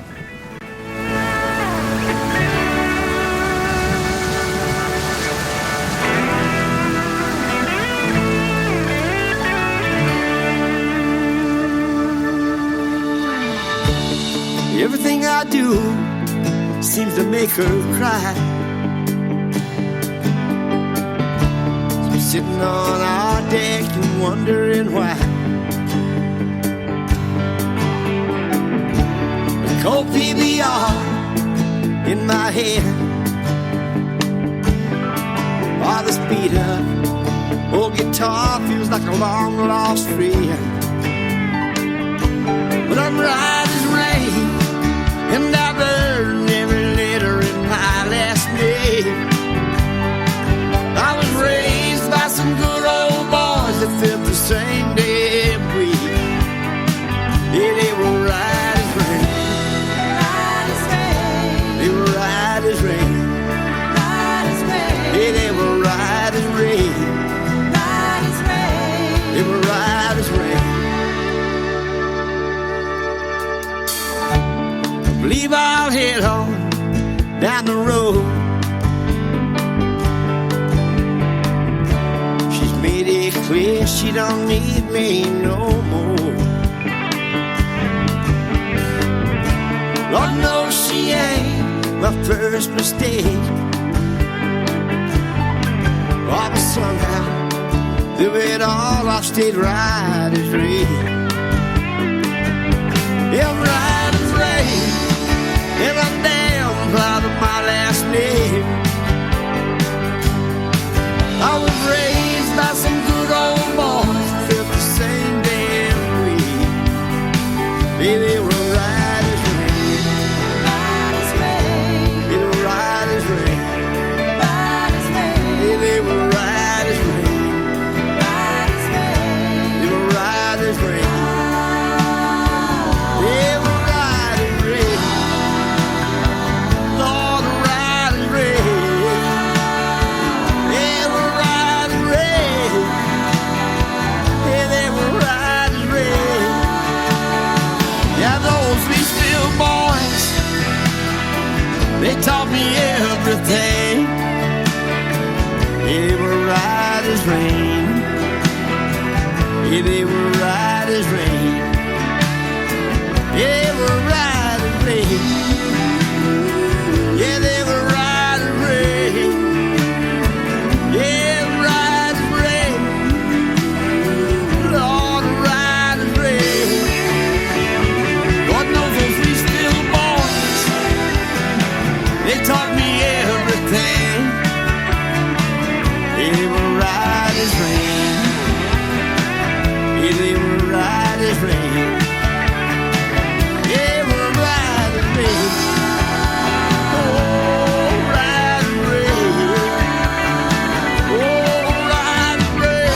Everything I do seems to make her cry. So I'm sitting on our deck and wondering why. A cold PBR in my hand, all this beat up old guitar feels like a long lost friend. But I'm right as rain, and I burned every letter in my last name. I was raised by some good old boys that felt the same damn way. Yeah, they were right as rain. Right as rain. They were right as rain. Right as rain. Yeah, they were right as rain. Right as rain. They were right as rain. Believe I'll head on down the road. She's made it clear she don't need me no more. Lord knows she ain't my first mistake. Oh, but somehow through it all I stayed right as rain. Yeah, right as rain. And I'm damn proud of my last name. I was raised by some good old boys that felt the same damn way. Yeah, they were right as rain. Right as rain. They were right as rain. Right as rain. Yeah, they were right as rain. Right as rain. They were right as rain. They were right as rain. Lord, right as rain. They were right as rain. Yeah, they were right as rain. Yeah, those Leesville boys, they taught me everything. They were right as rain. Yeah, they were right as rain. Yeah, they were right as rain. Yeah, they were right as rain. Yeah, right as rain. Lord, right as rain. Lord knows those Leesville boys, they taught me everything. They were right as rain. Yeah, they were as rain. Yeah, we're bright as rain. Oh, bright as rain. Oh, bright as rain.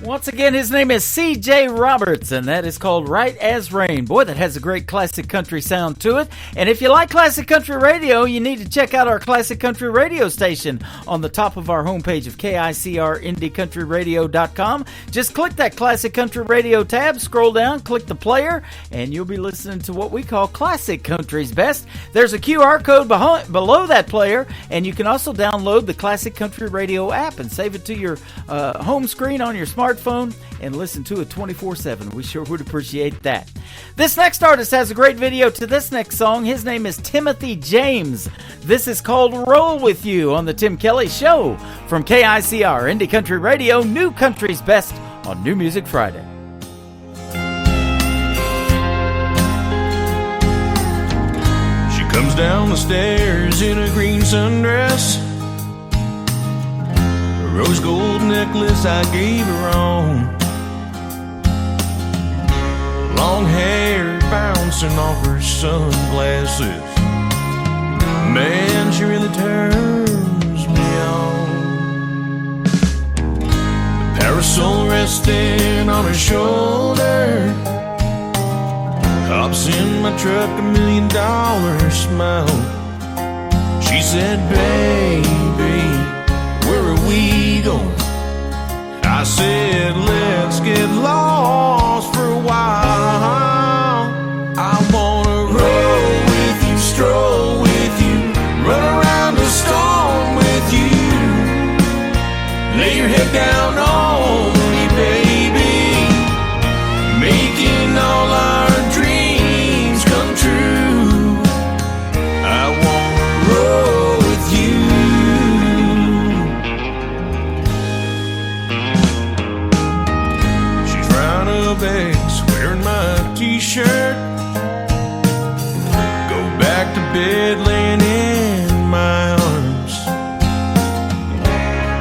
Once again, his name is C.J. Roberts, and that is called Right as Rain. Boy, that has a great classic country sound to it. And if you like classic country radio, you need to check out our classic country radio station on the top of our homepage of KICRIndieCountryRadio.com. Just click that classic country radio tab, scroll down, click the player, and you'll be listening to what we call classic country's best. There's a QR code below that player, and you can also download the Classic Country Radio app and save it to your home screen on your smartphone and listen to it 24/7. We sure would appreciate that. This next artist has a great video to this next song. His name is Timothy James. This is called Roll With You on the Tim Kelly Show from KICR Indie Country Radio, New Country's Best on New Music Friday. She comes down the stairs in a green sundress, rose gold necklace I gave her on, long hair bouncing off her sunglasses. Man, she really turns me on. The parasol resting on her shoulder, hops in my truck, $1 million smile. She said, baby, where are we going? I said, let's get lost for a while. I wanna roll with you, stroll with you, run around the storm with you. Lay your head down on me, baby, making all our dreams come true. I wanna roll with you. Bags, wearing my t-shirt, go back to bed laying in my arms,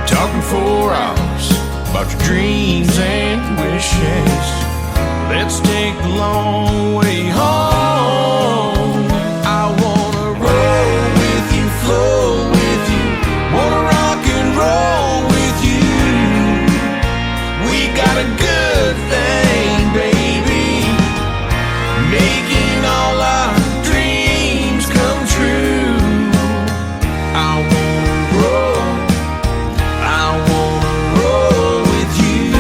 talking for hours about your dreams and wishes. Let's take the long way home. I wanna roll with you, flow with you, wanna rock and roll with you. We got a good thing, baby, making all our dreams come true. I wanna roll with you.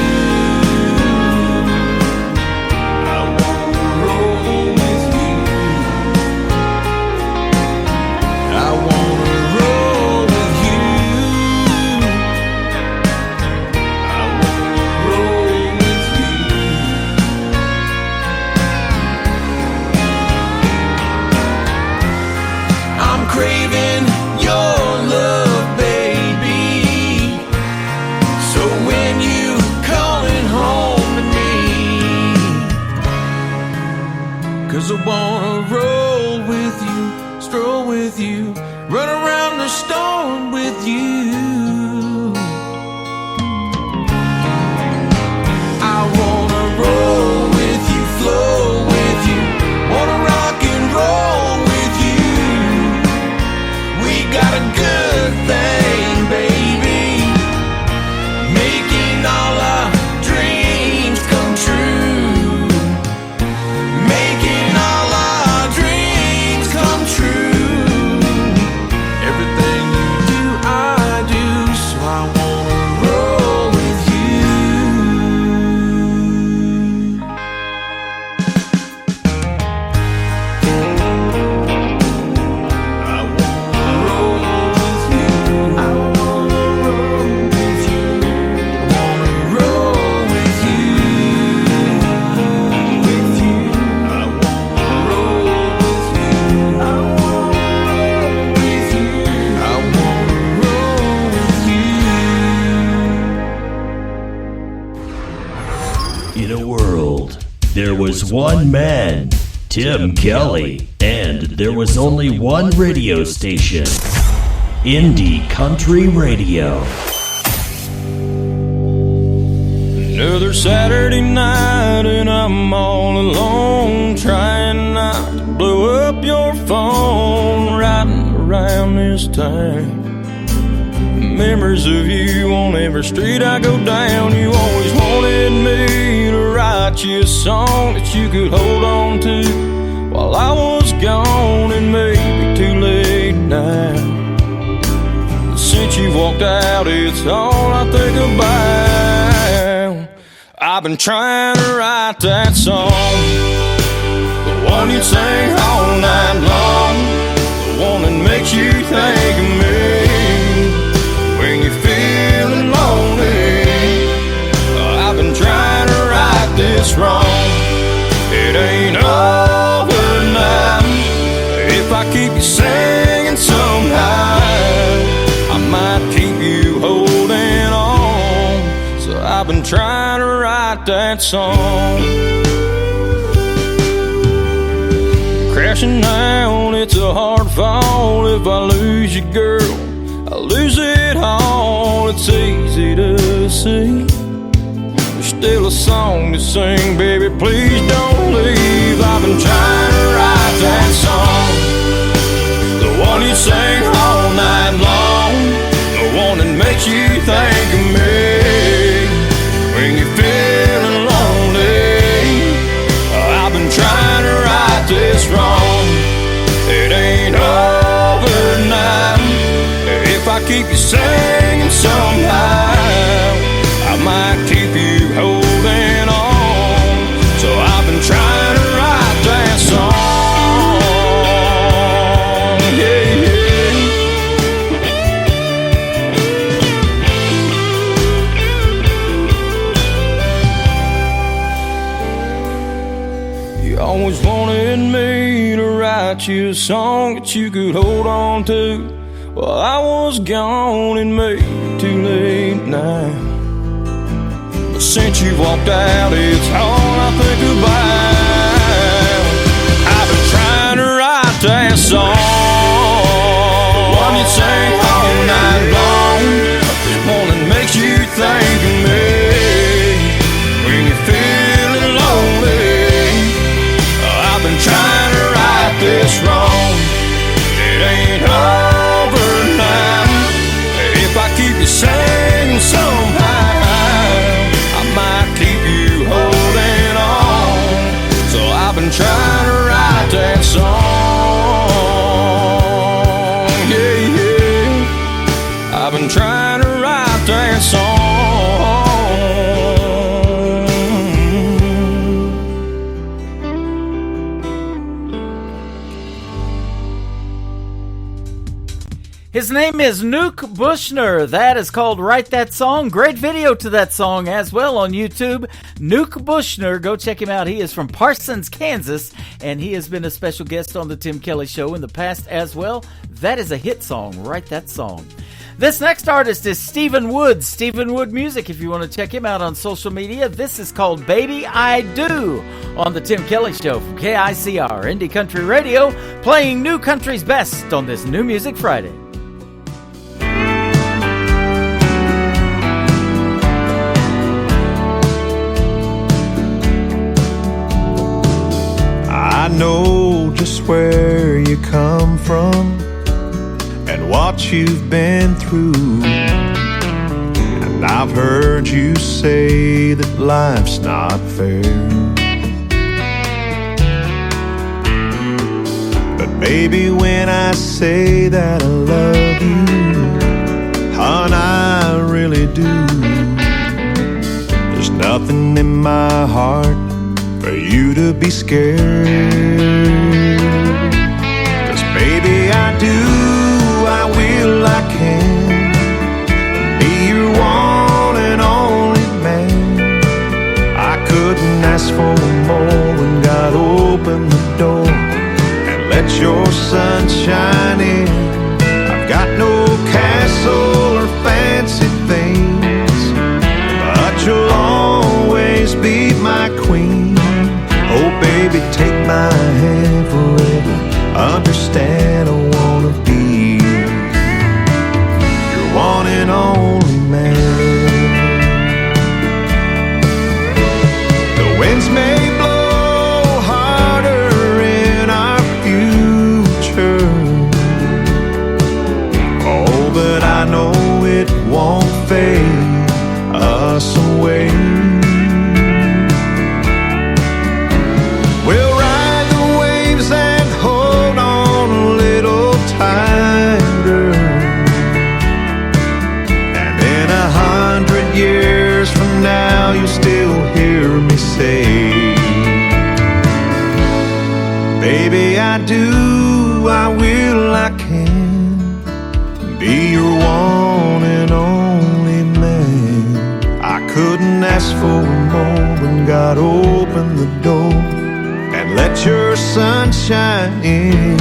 In a world, there was one man, Tim Kelly, and there was only one radio station, Indie Country Radio. Another Saturday night and I'm all alone, trying not to blow up your phone, riding around this town. Memories of you on every street I go down. You always wanted me to write you a song that you could hold on to while I was gone, and maybe too late now. Since you've walked out, it's all I think about. I've been trying to write that song, the one you sing all night long, the one that makes you think of me when you're feeling lonely. I've been trying to right this wrong. It ain't over now. If I keep you singing somehow, I might keep you holding on. So I've been trying to write that song. Crashing down, it's a hard fall. If I lose you, girl, I lose it all. It's easy to see. There's still a song to sing, baby, please don't leave. I've been trying to write that song, the one you sing all night long, the one that makes you think of me when you're feeling lonely. I've been trying to right this wrong. It ain't over now. If I keep you singing somehow, I might keep you holding on. So I've been trying to write that song. Yeah, yeah. You always wanted me to write you a song that you could hold on to. Well, I was gone and maybe too late now. But since you walked out, it's all I think about. I've been trying to write that song, one you sing all night long, one that makes you think of me when you're feeling lonely. I've been trying to right this wrong. It ain't over now. If I keep you singing somehow, I might keep you holding on. So I've been trying to write that song. Yeah, yeah. I've been trying to write that song. His name is Nuke Bushner. That is called Write That Song. Great video to that song as well on YouTube. Nuke Bushner, go check him out. He is from Parsons, Kansas, and he has been a special guest on the Tim Kelly Show in the past as well. That is a hit song, Write That Song. This next artist is Stephen Wood, Stephen Wood Music. If you want to check him out on social media, this is called Baby I Do on the Tim Kelly Show from KICR, Indie Country Radio, playing new country's best on this New Music Friday. I know just where you come from and what you've been through, and I've heard you say that life's not fair. But baby, when I say that I love you, hon, I really do. There's nothing in my heart for you to be scared. 'Cause baby, I do, I will, I can be your one and only man. I couldn't ask for more when God opened the door and let your sun shine in. I've got no castle or fancy things, but you'll always be my my queen. Oh baby, take my hand forever. Understand I wanna be your one and only man. The winds may blow harder in our future, oh, but I know it won't fade us away. We'll ride the waves and hold on a little tighter, and in 100 years from now you'll still hear me say, baby, I do, I will, I can be your one and only man. I couldn't ask for more when God opened the door and let your sunshine in.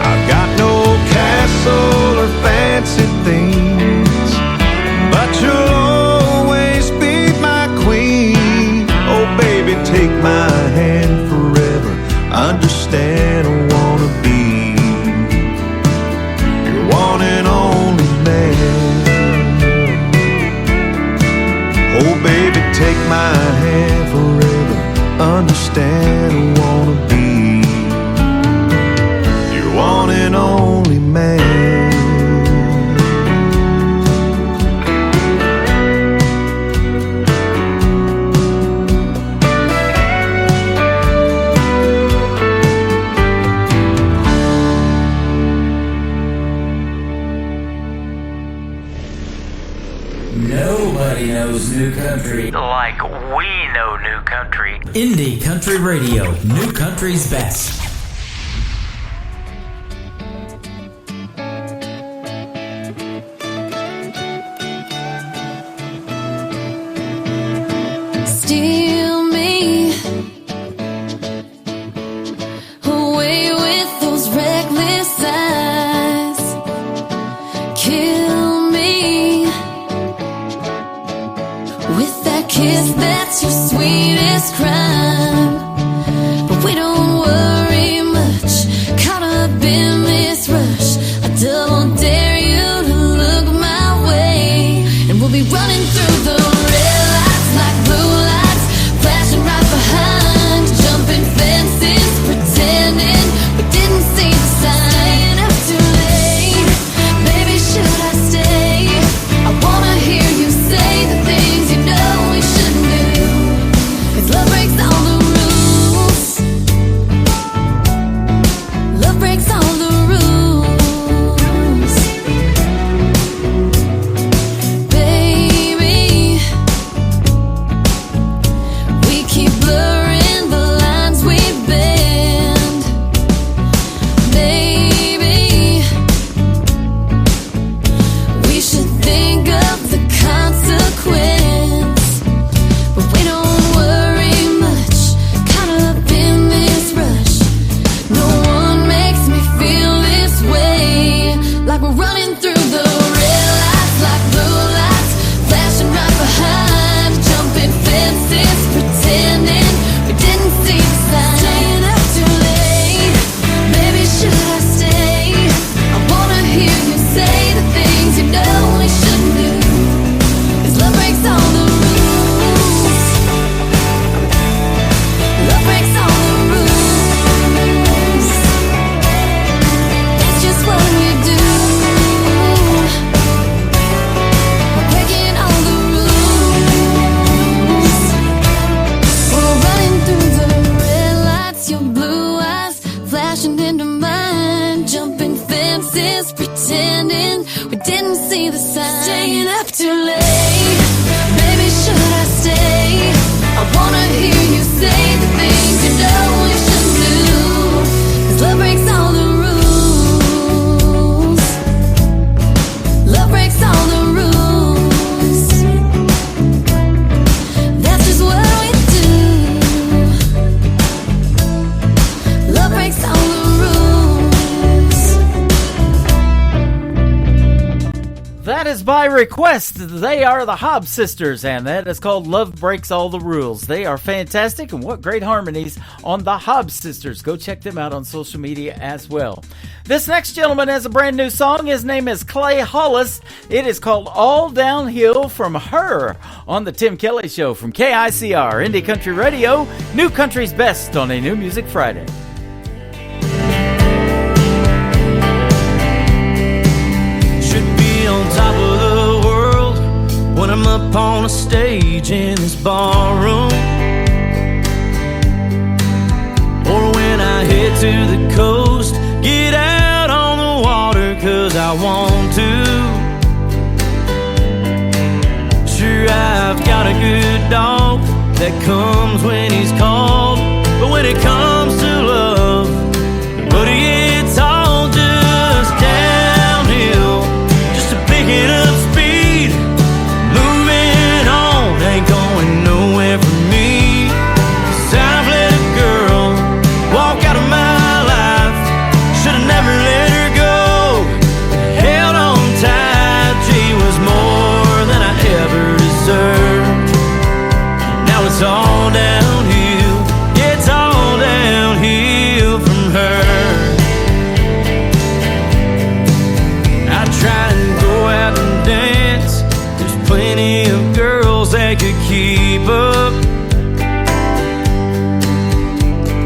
I've got no castle or fancy things, but you'll always be my queen. Oh baby, take my hand forever. Understand I wanna be your one and only man. Oh baby, take my hand forever. Understand I wanna be your one and only man. Nobody knows new country like we know new country. Indie Country Radio, new country's best. Steal me away with those reckless eyes. Kill me with that kiss that's your sweetest crime. But we don't worry much, caught up in this rush. I double dare you to look my way, and we'll be running through the red lights like blue lights, flashing right behind, jumping fences, pretending we didn't see the sign. Staying up too late, baby, should I stay? I wanna hear you say the things you know we shouldn't do, 'cause love breaks all the rules. Love breaks all the rules. Baby, we keep blurring the lines we bend. Maybe we should think of the consequence, but we don't worry much, caught up in this rush. No one makes me feel this way, like we're running through the red lights like blue lights, flashing right behind, jumping fences, pretending we didn't see the sign. Staying up too late, maybe should I stay? I wanna hear you say the things you know we shouldn't do, 'cause love breaks all the rules. Love breaks all the rules. It's just what we do. We're breaking all the rules. We're running through the red lights, your blue eyes flashing into mine, jumping fences, pretending we didn't see the sign. Staying up too late, baby, should I stay? I wanna hear you say the things you know we shouldn't do, 'cause love breaks all the rules. Love breaks all the rules. That's just what we do. Love breaks all the rules. That is is by request. They are the Hobbs Sisters, and that is called Love Breaks All the Rules. They are fantastic, and what great harmonies on the Hobbs Sisters. Go check them out on social media as well. This next gentleman has a brand new song. His name is Clay Hollis. It is called All Downhill from Her on the Tim Kelly Show from KICR, Indie Country Radio, New Country's Best on a New Music Friday. On top of the world when I'm up on a stage in this barroom, or when I head to the coast, get out on the water 'cause I want to. Sure, I've got a good dog that comes when he's called, but when it comes to love, buddy, it's all just downhill. Picking up speed, moving on, ain't going nowhere for me. 'Cause I've let a girl walk out of my life, should've never let her go. Held on tight, she was more than I ever deserved. Now it's all downhill, yeah, it's all downhill from her. I tried to go out and dance, there's plenty of girls that could keep up,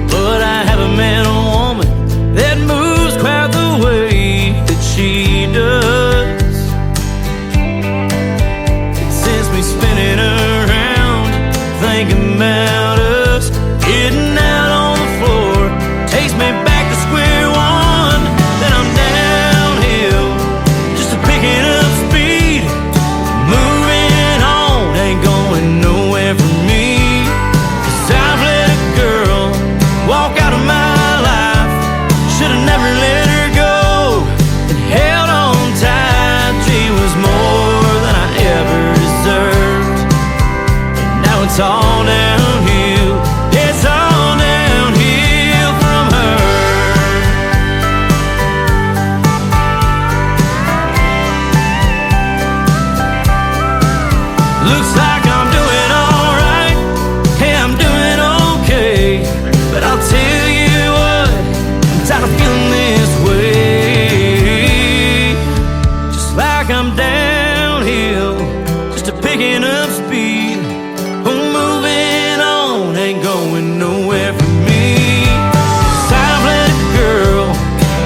but I haven't met a woman that moves quite the way that she does. It sends me spinning around, thinking about us, getting out on the floor, takes me back to square one, then I'm downhill, picking up speed, moving on, ain't going nowhere for me. 'Cause I've let a girl walk out of my life, should've never let her go, and held on tight, she was more than I ever deserved. And now it's all downhill, it's all downhill from her. Looks like I'm doing alright, hey, I'm doing okay, but I'll tell you what, I'm tired of feeling this way. Just like I'm downhill, just a picking up speed, moving on, ain't going nowhere for me. 'Cause I've let a girl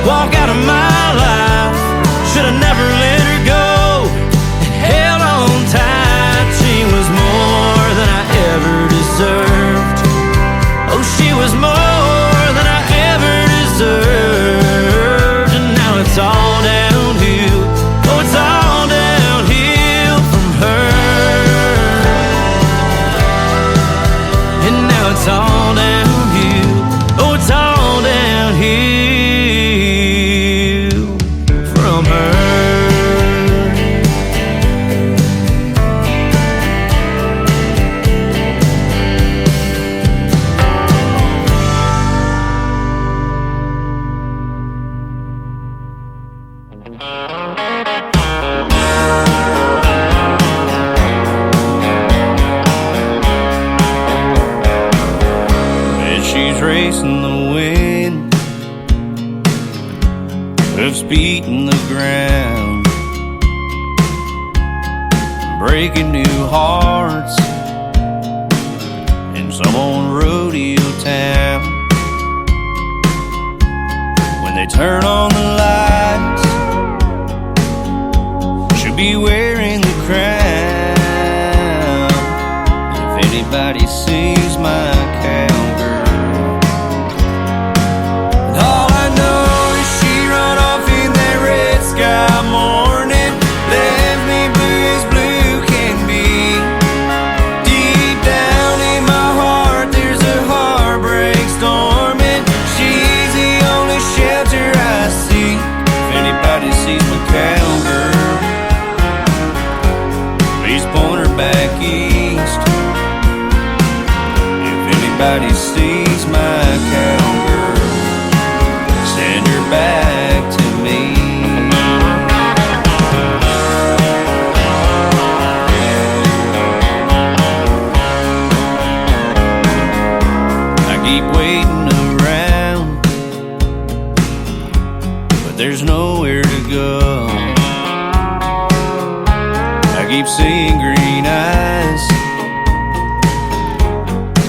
walk out of my life, should've never let her go, and held on tight, she was more than I ever deserved. Oh, she was more than I ever deserved. And now it's all downhill, oh, it's all downhill from her. And now it's all downhill, oh, it's all downhill from her. And she's racing the wind, hoofs beating the ground, breaking new hearts in some old rodeo town. When they turn on the lights, she'll be wearing the crown. If anybody sees my cowgirl, and all I know is she run off in that red sky morning, left me blue as blue can be. Deep down in my heart there's a heartbreak storming, she's the only shelter I see. If anybody sees my cowgirl, please point her back east. If anybody sees my cowgirl, send her back to me. there's nowhere to go. I keep seeing green eyes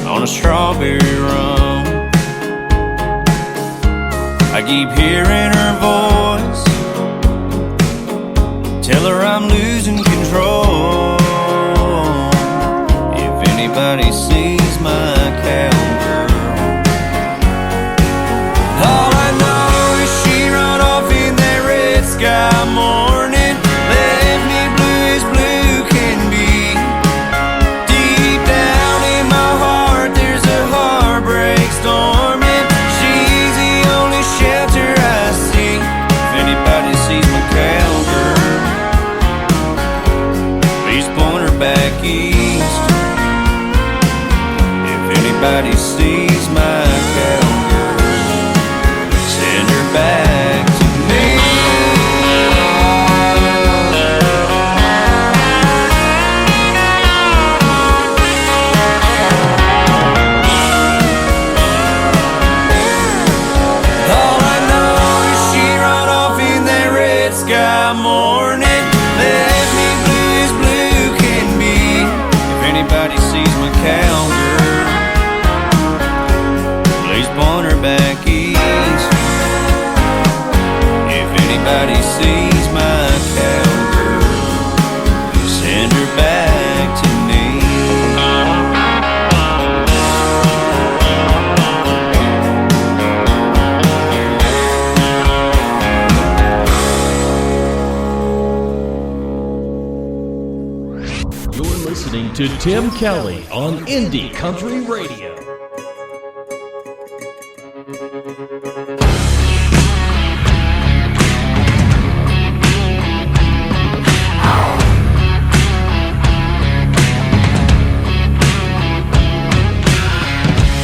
on a strawberry rum. I keep hearing her voice tell her I'm losing control. If anybody sees my cowgirl, all I know is she run off in that red sky morning, left me blue as blue can be. Deep down in my heart there's a heartbreak storming. She's the only shelter I see. If anybody sees my cowgirl, please point her back east. If anybody sees my cowgirl, send her back to me. All I know is she run off in that red sky morning, left me blue as blue can be. If anybody sees my cowgirl, please point her back east. If anybody sees my cowgirl, send her back to me. You're listening to Tim Kelly on Indie Country Radio.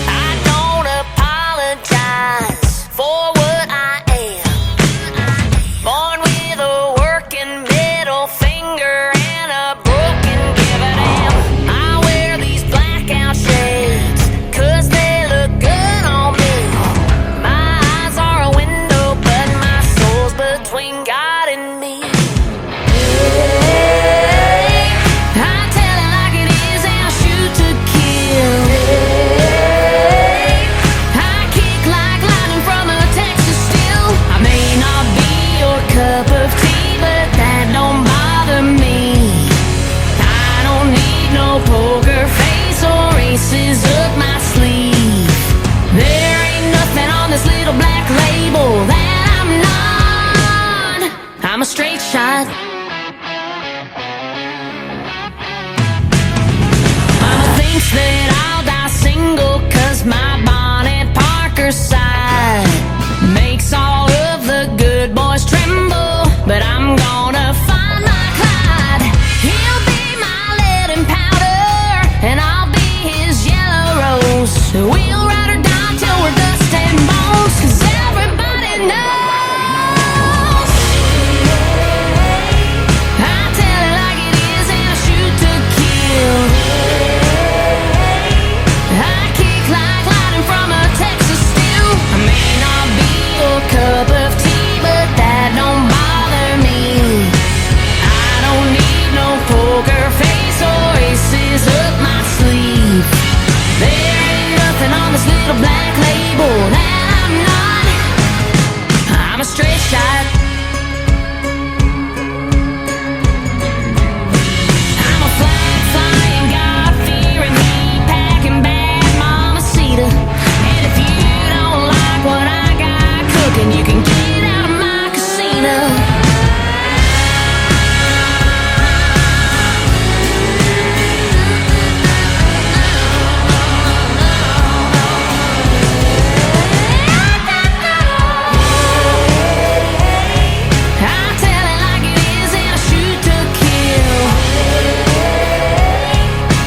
I don't apologize for what I am. Born with a working middle finger and a broken give a damn. I wear these blackout shades 'cause they look good on me. My eyes are a window, but my soul's between God and me. I tell it like it is and I shoot to kill. I kick like lightning from a Texas steel. I may not be your cup of tea, but that don't bother me. I don't need no poker face or aces up my sleeve. There ain't nothing on this little black label that I'm not. I'm a straight shot. Mama thinks that I'll die single 'cause my Bonnet Parker side makes all of the good boys tremble. But I'm gonna find my Clyde. He'll be my lead and powder, and I'll be his yellow rose. We'll ride or die till we're dust and bones, 'cause everybody knows. I tell it like it is and I shoot to kill. I kick like lightning from a Texas steel. I may not be your cup of tea, but that don't bother me. I don't need no poker face or aces up my sleeve. There ain't nothing on this little black label that I'm not. I'm a straight shot. I'm a flag flying, God-fearing, heat-packing bad mamacita. And if you don't like what I got cooking, you can get out of my casino. I tell it like it is and I shoot to kill.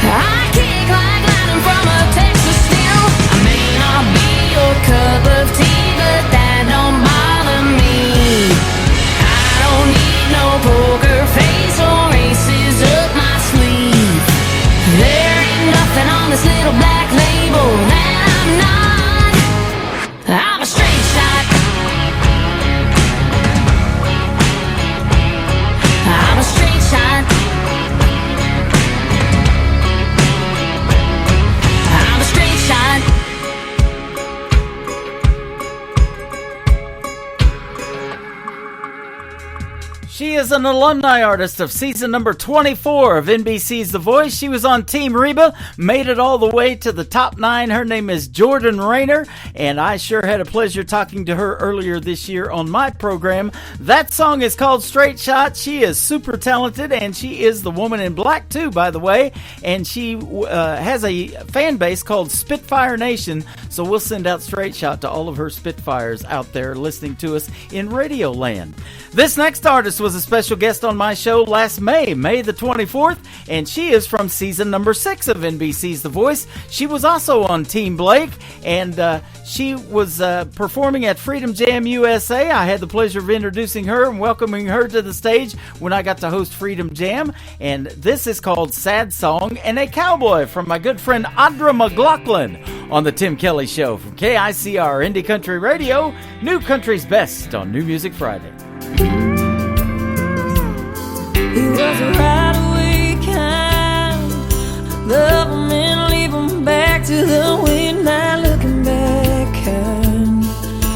I kick like lightning from a Texas steel. I may not be your cup of tea, but that don't bother She is an alumni artist of season number 24 of NBC's The Voice. She was on Team Reba, made it all the way to the top 9. Her name is Jordan Rayner, and I sure had a pleasure talking to her earlier this year on my program. That song is called Straight Shot. She is super talented, and she is the woman in black too, by the way, and she has a fan base called Spitfire Nation, so we'll send out Straight Shot to all of her Spitfires out there listening to us in Radio Land. This next artist was a special guest on my show last May the 24th, and she is from season number 6 of NBC's The Voice. She was also on Team Blake, and she was performing at Freedom Jam USA. I had the pleasure of introducing her and welcoming her to the stage when I got to host Freedom Jam, and this is called Sad Song and a Cowboy from my good friend Audra McLaughlin on the Tim Kelly Show from KICR Indie Country Radio, New Country's Best on New Music Friday. He was a right-away kind, love him and leave him back to the wind, not looking back kind.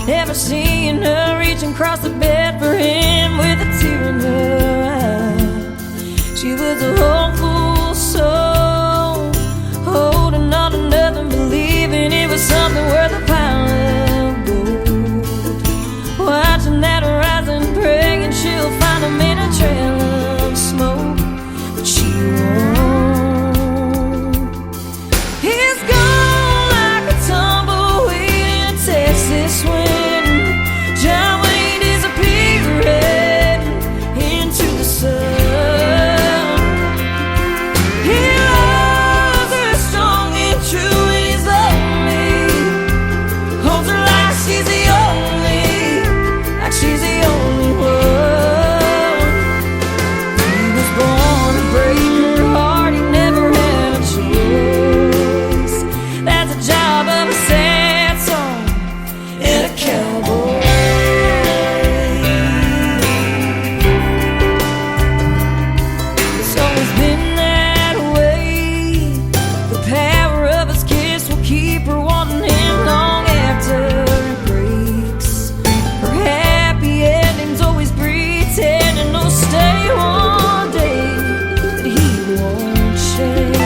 Never seeing her reaching across the bed for him with a tear in her eye. She was a hopeful soul, holding on to nothing, believing it was something worth a pile of gold. Watching that horizon, praying she'll find him in a trail of smoke, but she won't. He's gone like a tumbleweed in a Texas wind. John Wayne disappearing into the sun. He loves her strong and true, and he's lonely. Holds her like she's the only, like she's the only one. He was born to break her heart, he never had a choice. That's the job of a sad song and a cowboy. It's always been that way. The power of his kiss will keep her wanting him long after it breaks. Her happy ending's always pretending he'll stay one day, that he won't change.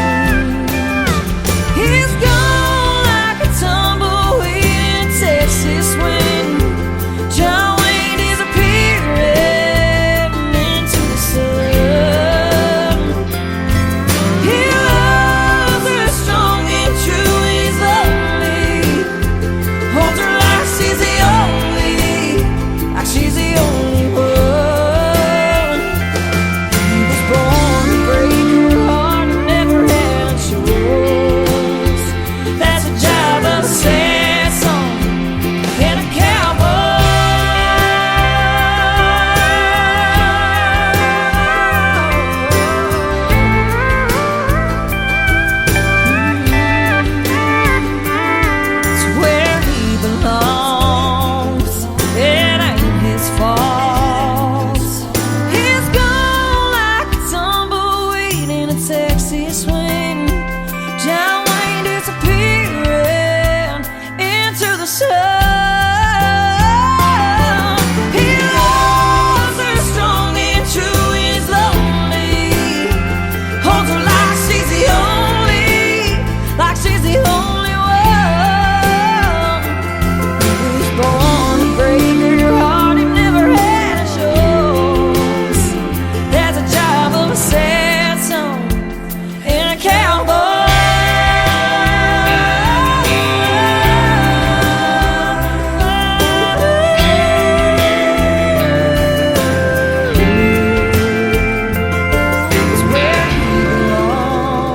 He's gone like a tumbleweed in Texas wind. John Wayne disappearing into the sun. He loves her strong and true, and he's lonely. Holds her like she's the only, like she's the only one. He was born to break her heart, and never had a choice. That's the job of a sad song and a cowboy. It's where he belongs, it ain't his fault. He's gone like a tumbleweed in a Texas wind. John Wayne disappearing into the sun. He loves her strong and true, he's lonely. Holds her like she's the only, like she's the only one. He was born to break her heart, he never had a choice. That's a job of a sad song and a cowboy. It's where he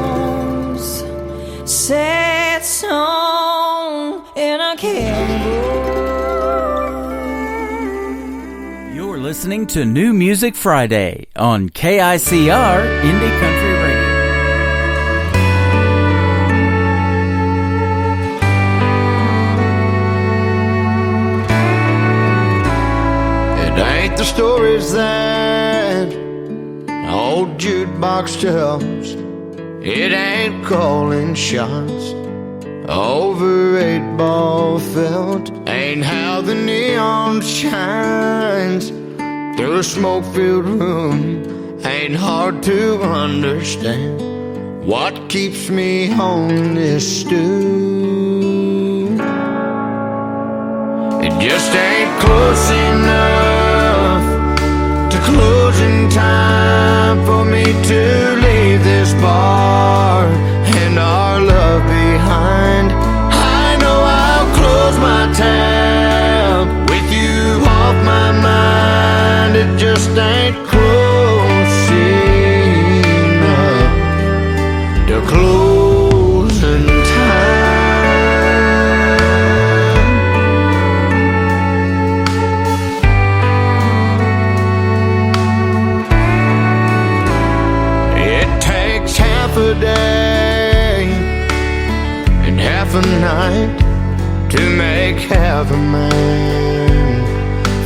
belongs. Sad song and a cowboy. You're listening to New Music Friday on KICR Indie Country Radio. It ain't the stories that old jukebox tells. It ain't calling shots over 8-ball felt. Ain't how the neon shines through a smoke-filled room. Ain't hard to understand what keeps me on this stool. It just ain't close enough to closing time for me to leave this bar and our love behind. I know I'll close my tab with you off my mind. It just ain't close enough to closing time. It takes half a day and half a night to make half a man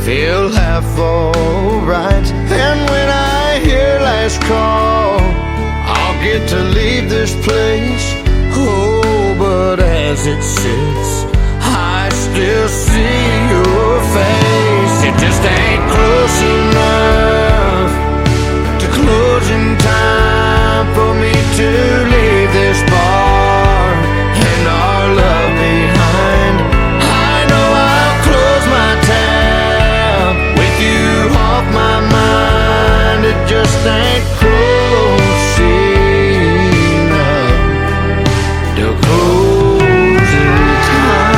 feel half alright. And when I hear last call, I'll get to leave this place. Oh, but as it sits, I still see your face. It just ain't close enough to closing time for me to leave this bar and our love behind. I know I'll close my tab with you off my mind. It just ain't close enough to closing time.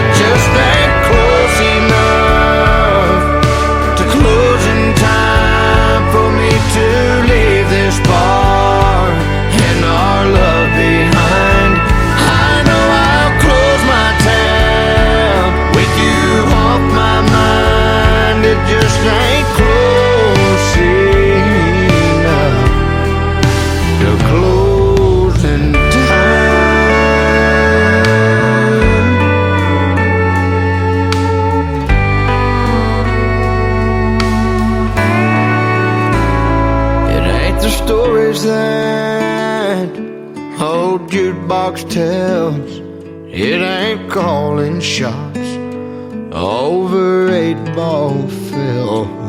It just ain't close enough to closing time for me to leave this bar and our love behind. I know I'll close my tab with you off my mind. It just ain't close enough to closing time. It ain't the stories that old jukebox tells. It ain't calling shots over 8-ball film.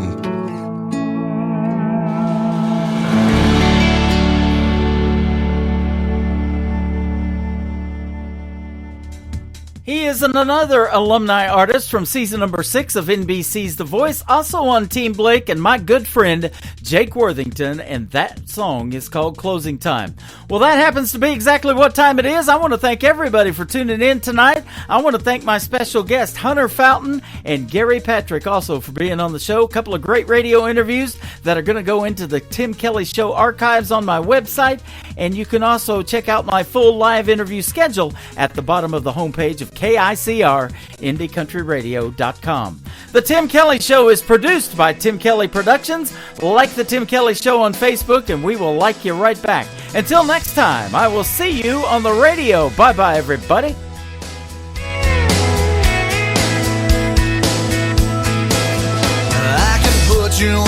He is another alumni artist from season number 6 of NBC's The Voice, also on Team Blake, and my good friend Jake Worthington, and that song is called Closing Time. Well, that happens to be exactly what time it is. I want to thank everybody for tuning in tonight. I want to thank my special guest, Hunter Fountain, and Gary Patrick, also for being on the show. A couple of great radio interviews that are going to go into the Tim Kelly Show archives on my website, and you can also check out my full live interview schedule at the bottom of the homepage of KICR, IndieCountryRadio.com. The Tim Kelly Show is produced by Tim Kelly Productions. Like the Tim Kelly Show on Facebook, and we will like you right back. Until next time, I will see you on the radio. Bye-bye, everybody. I can put you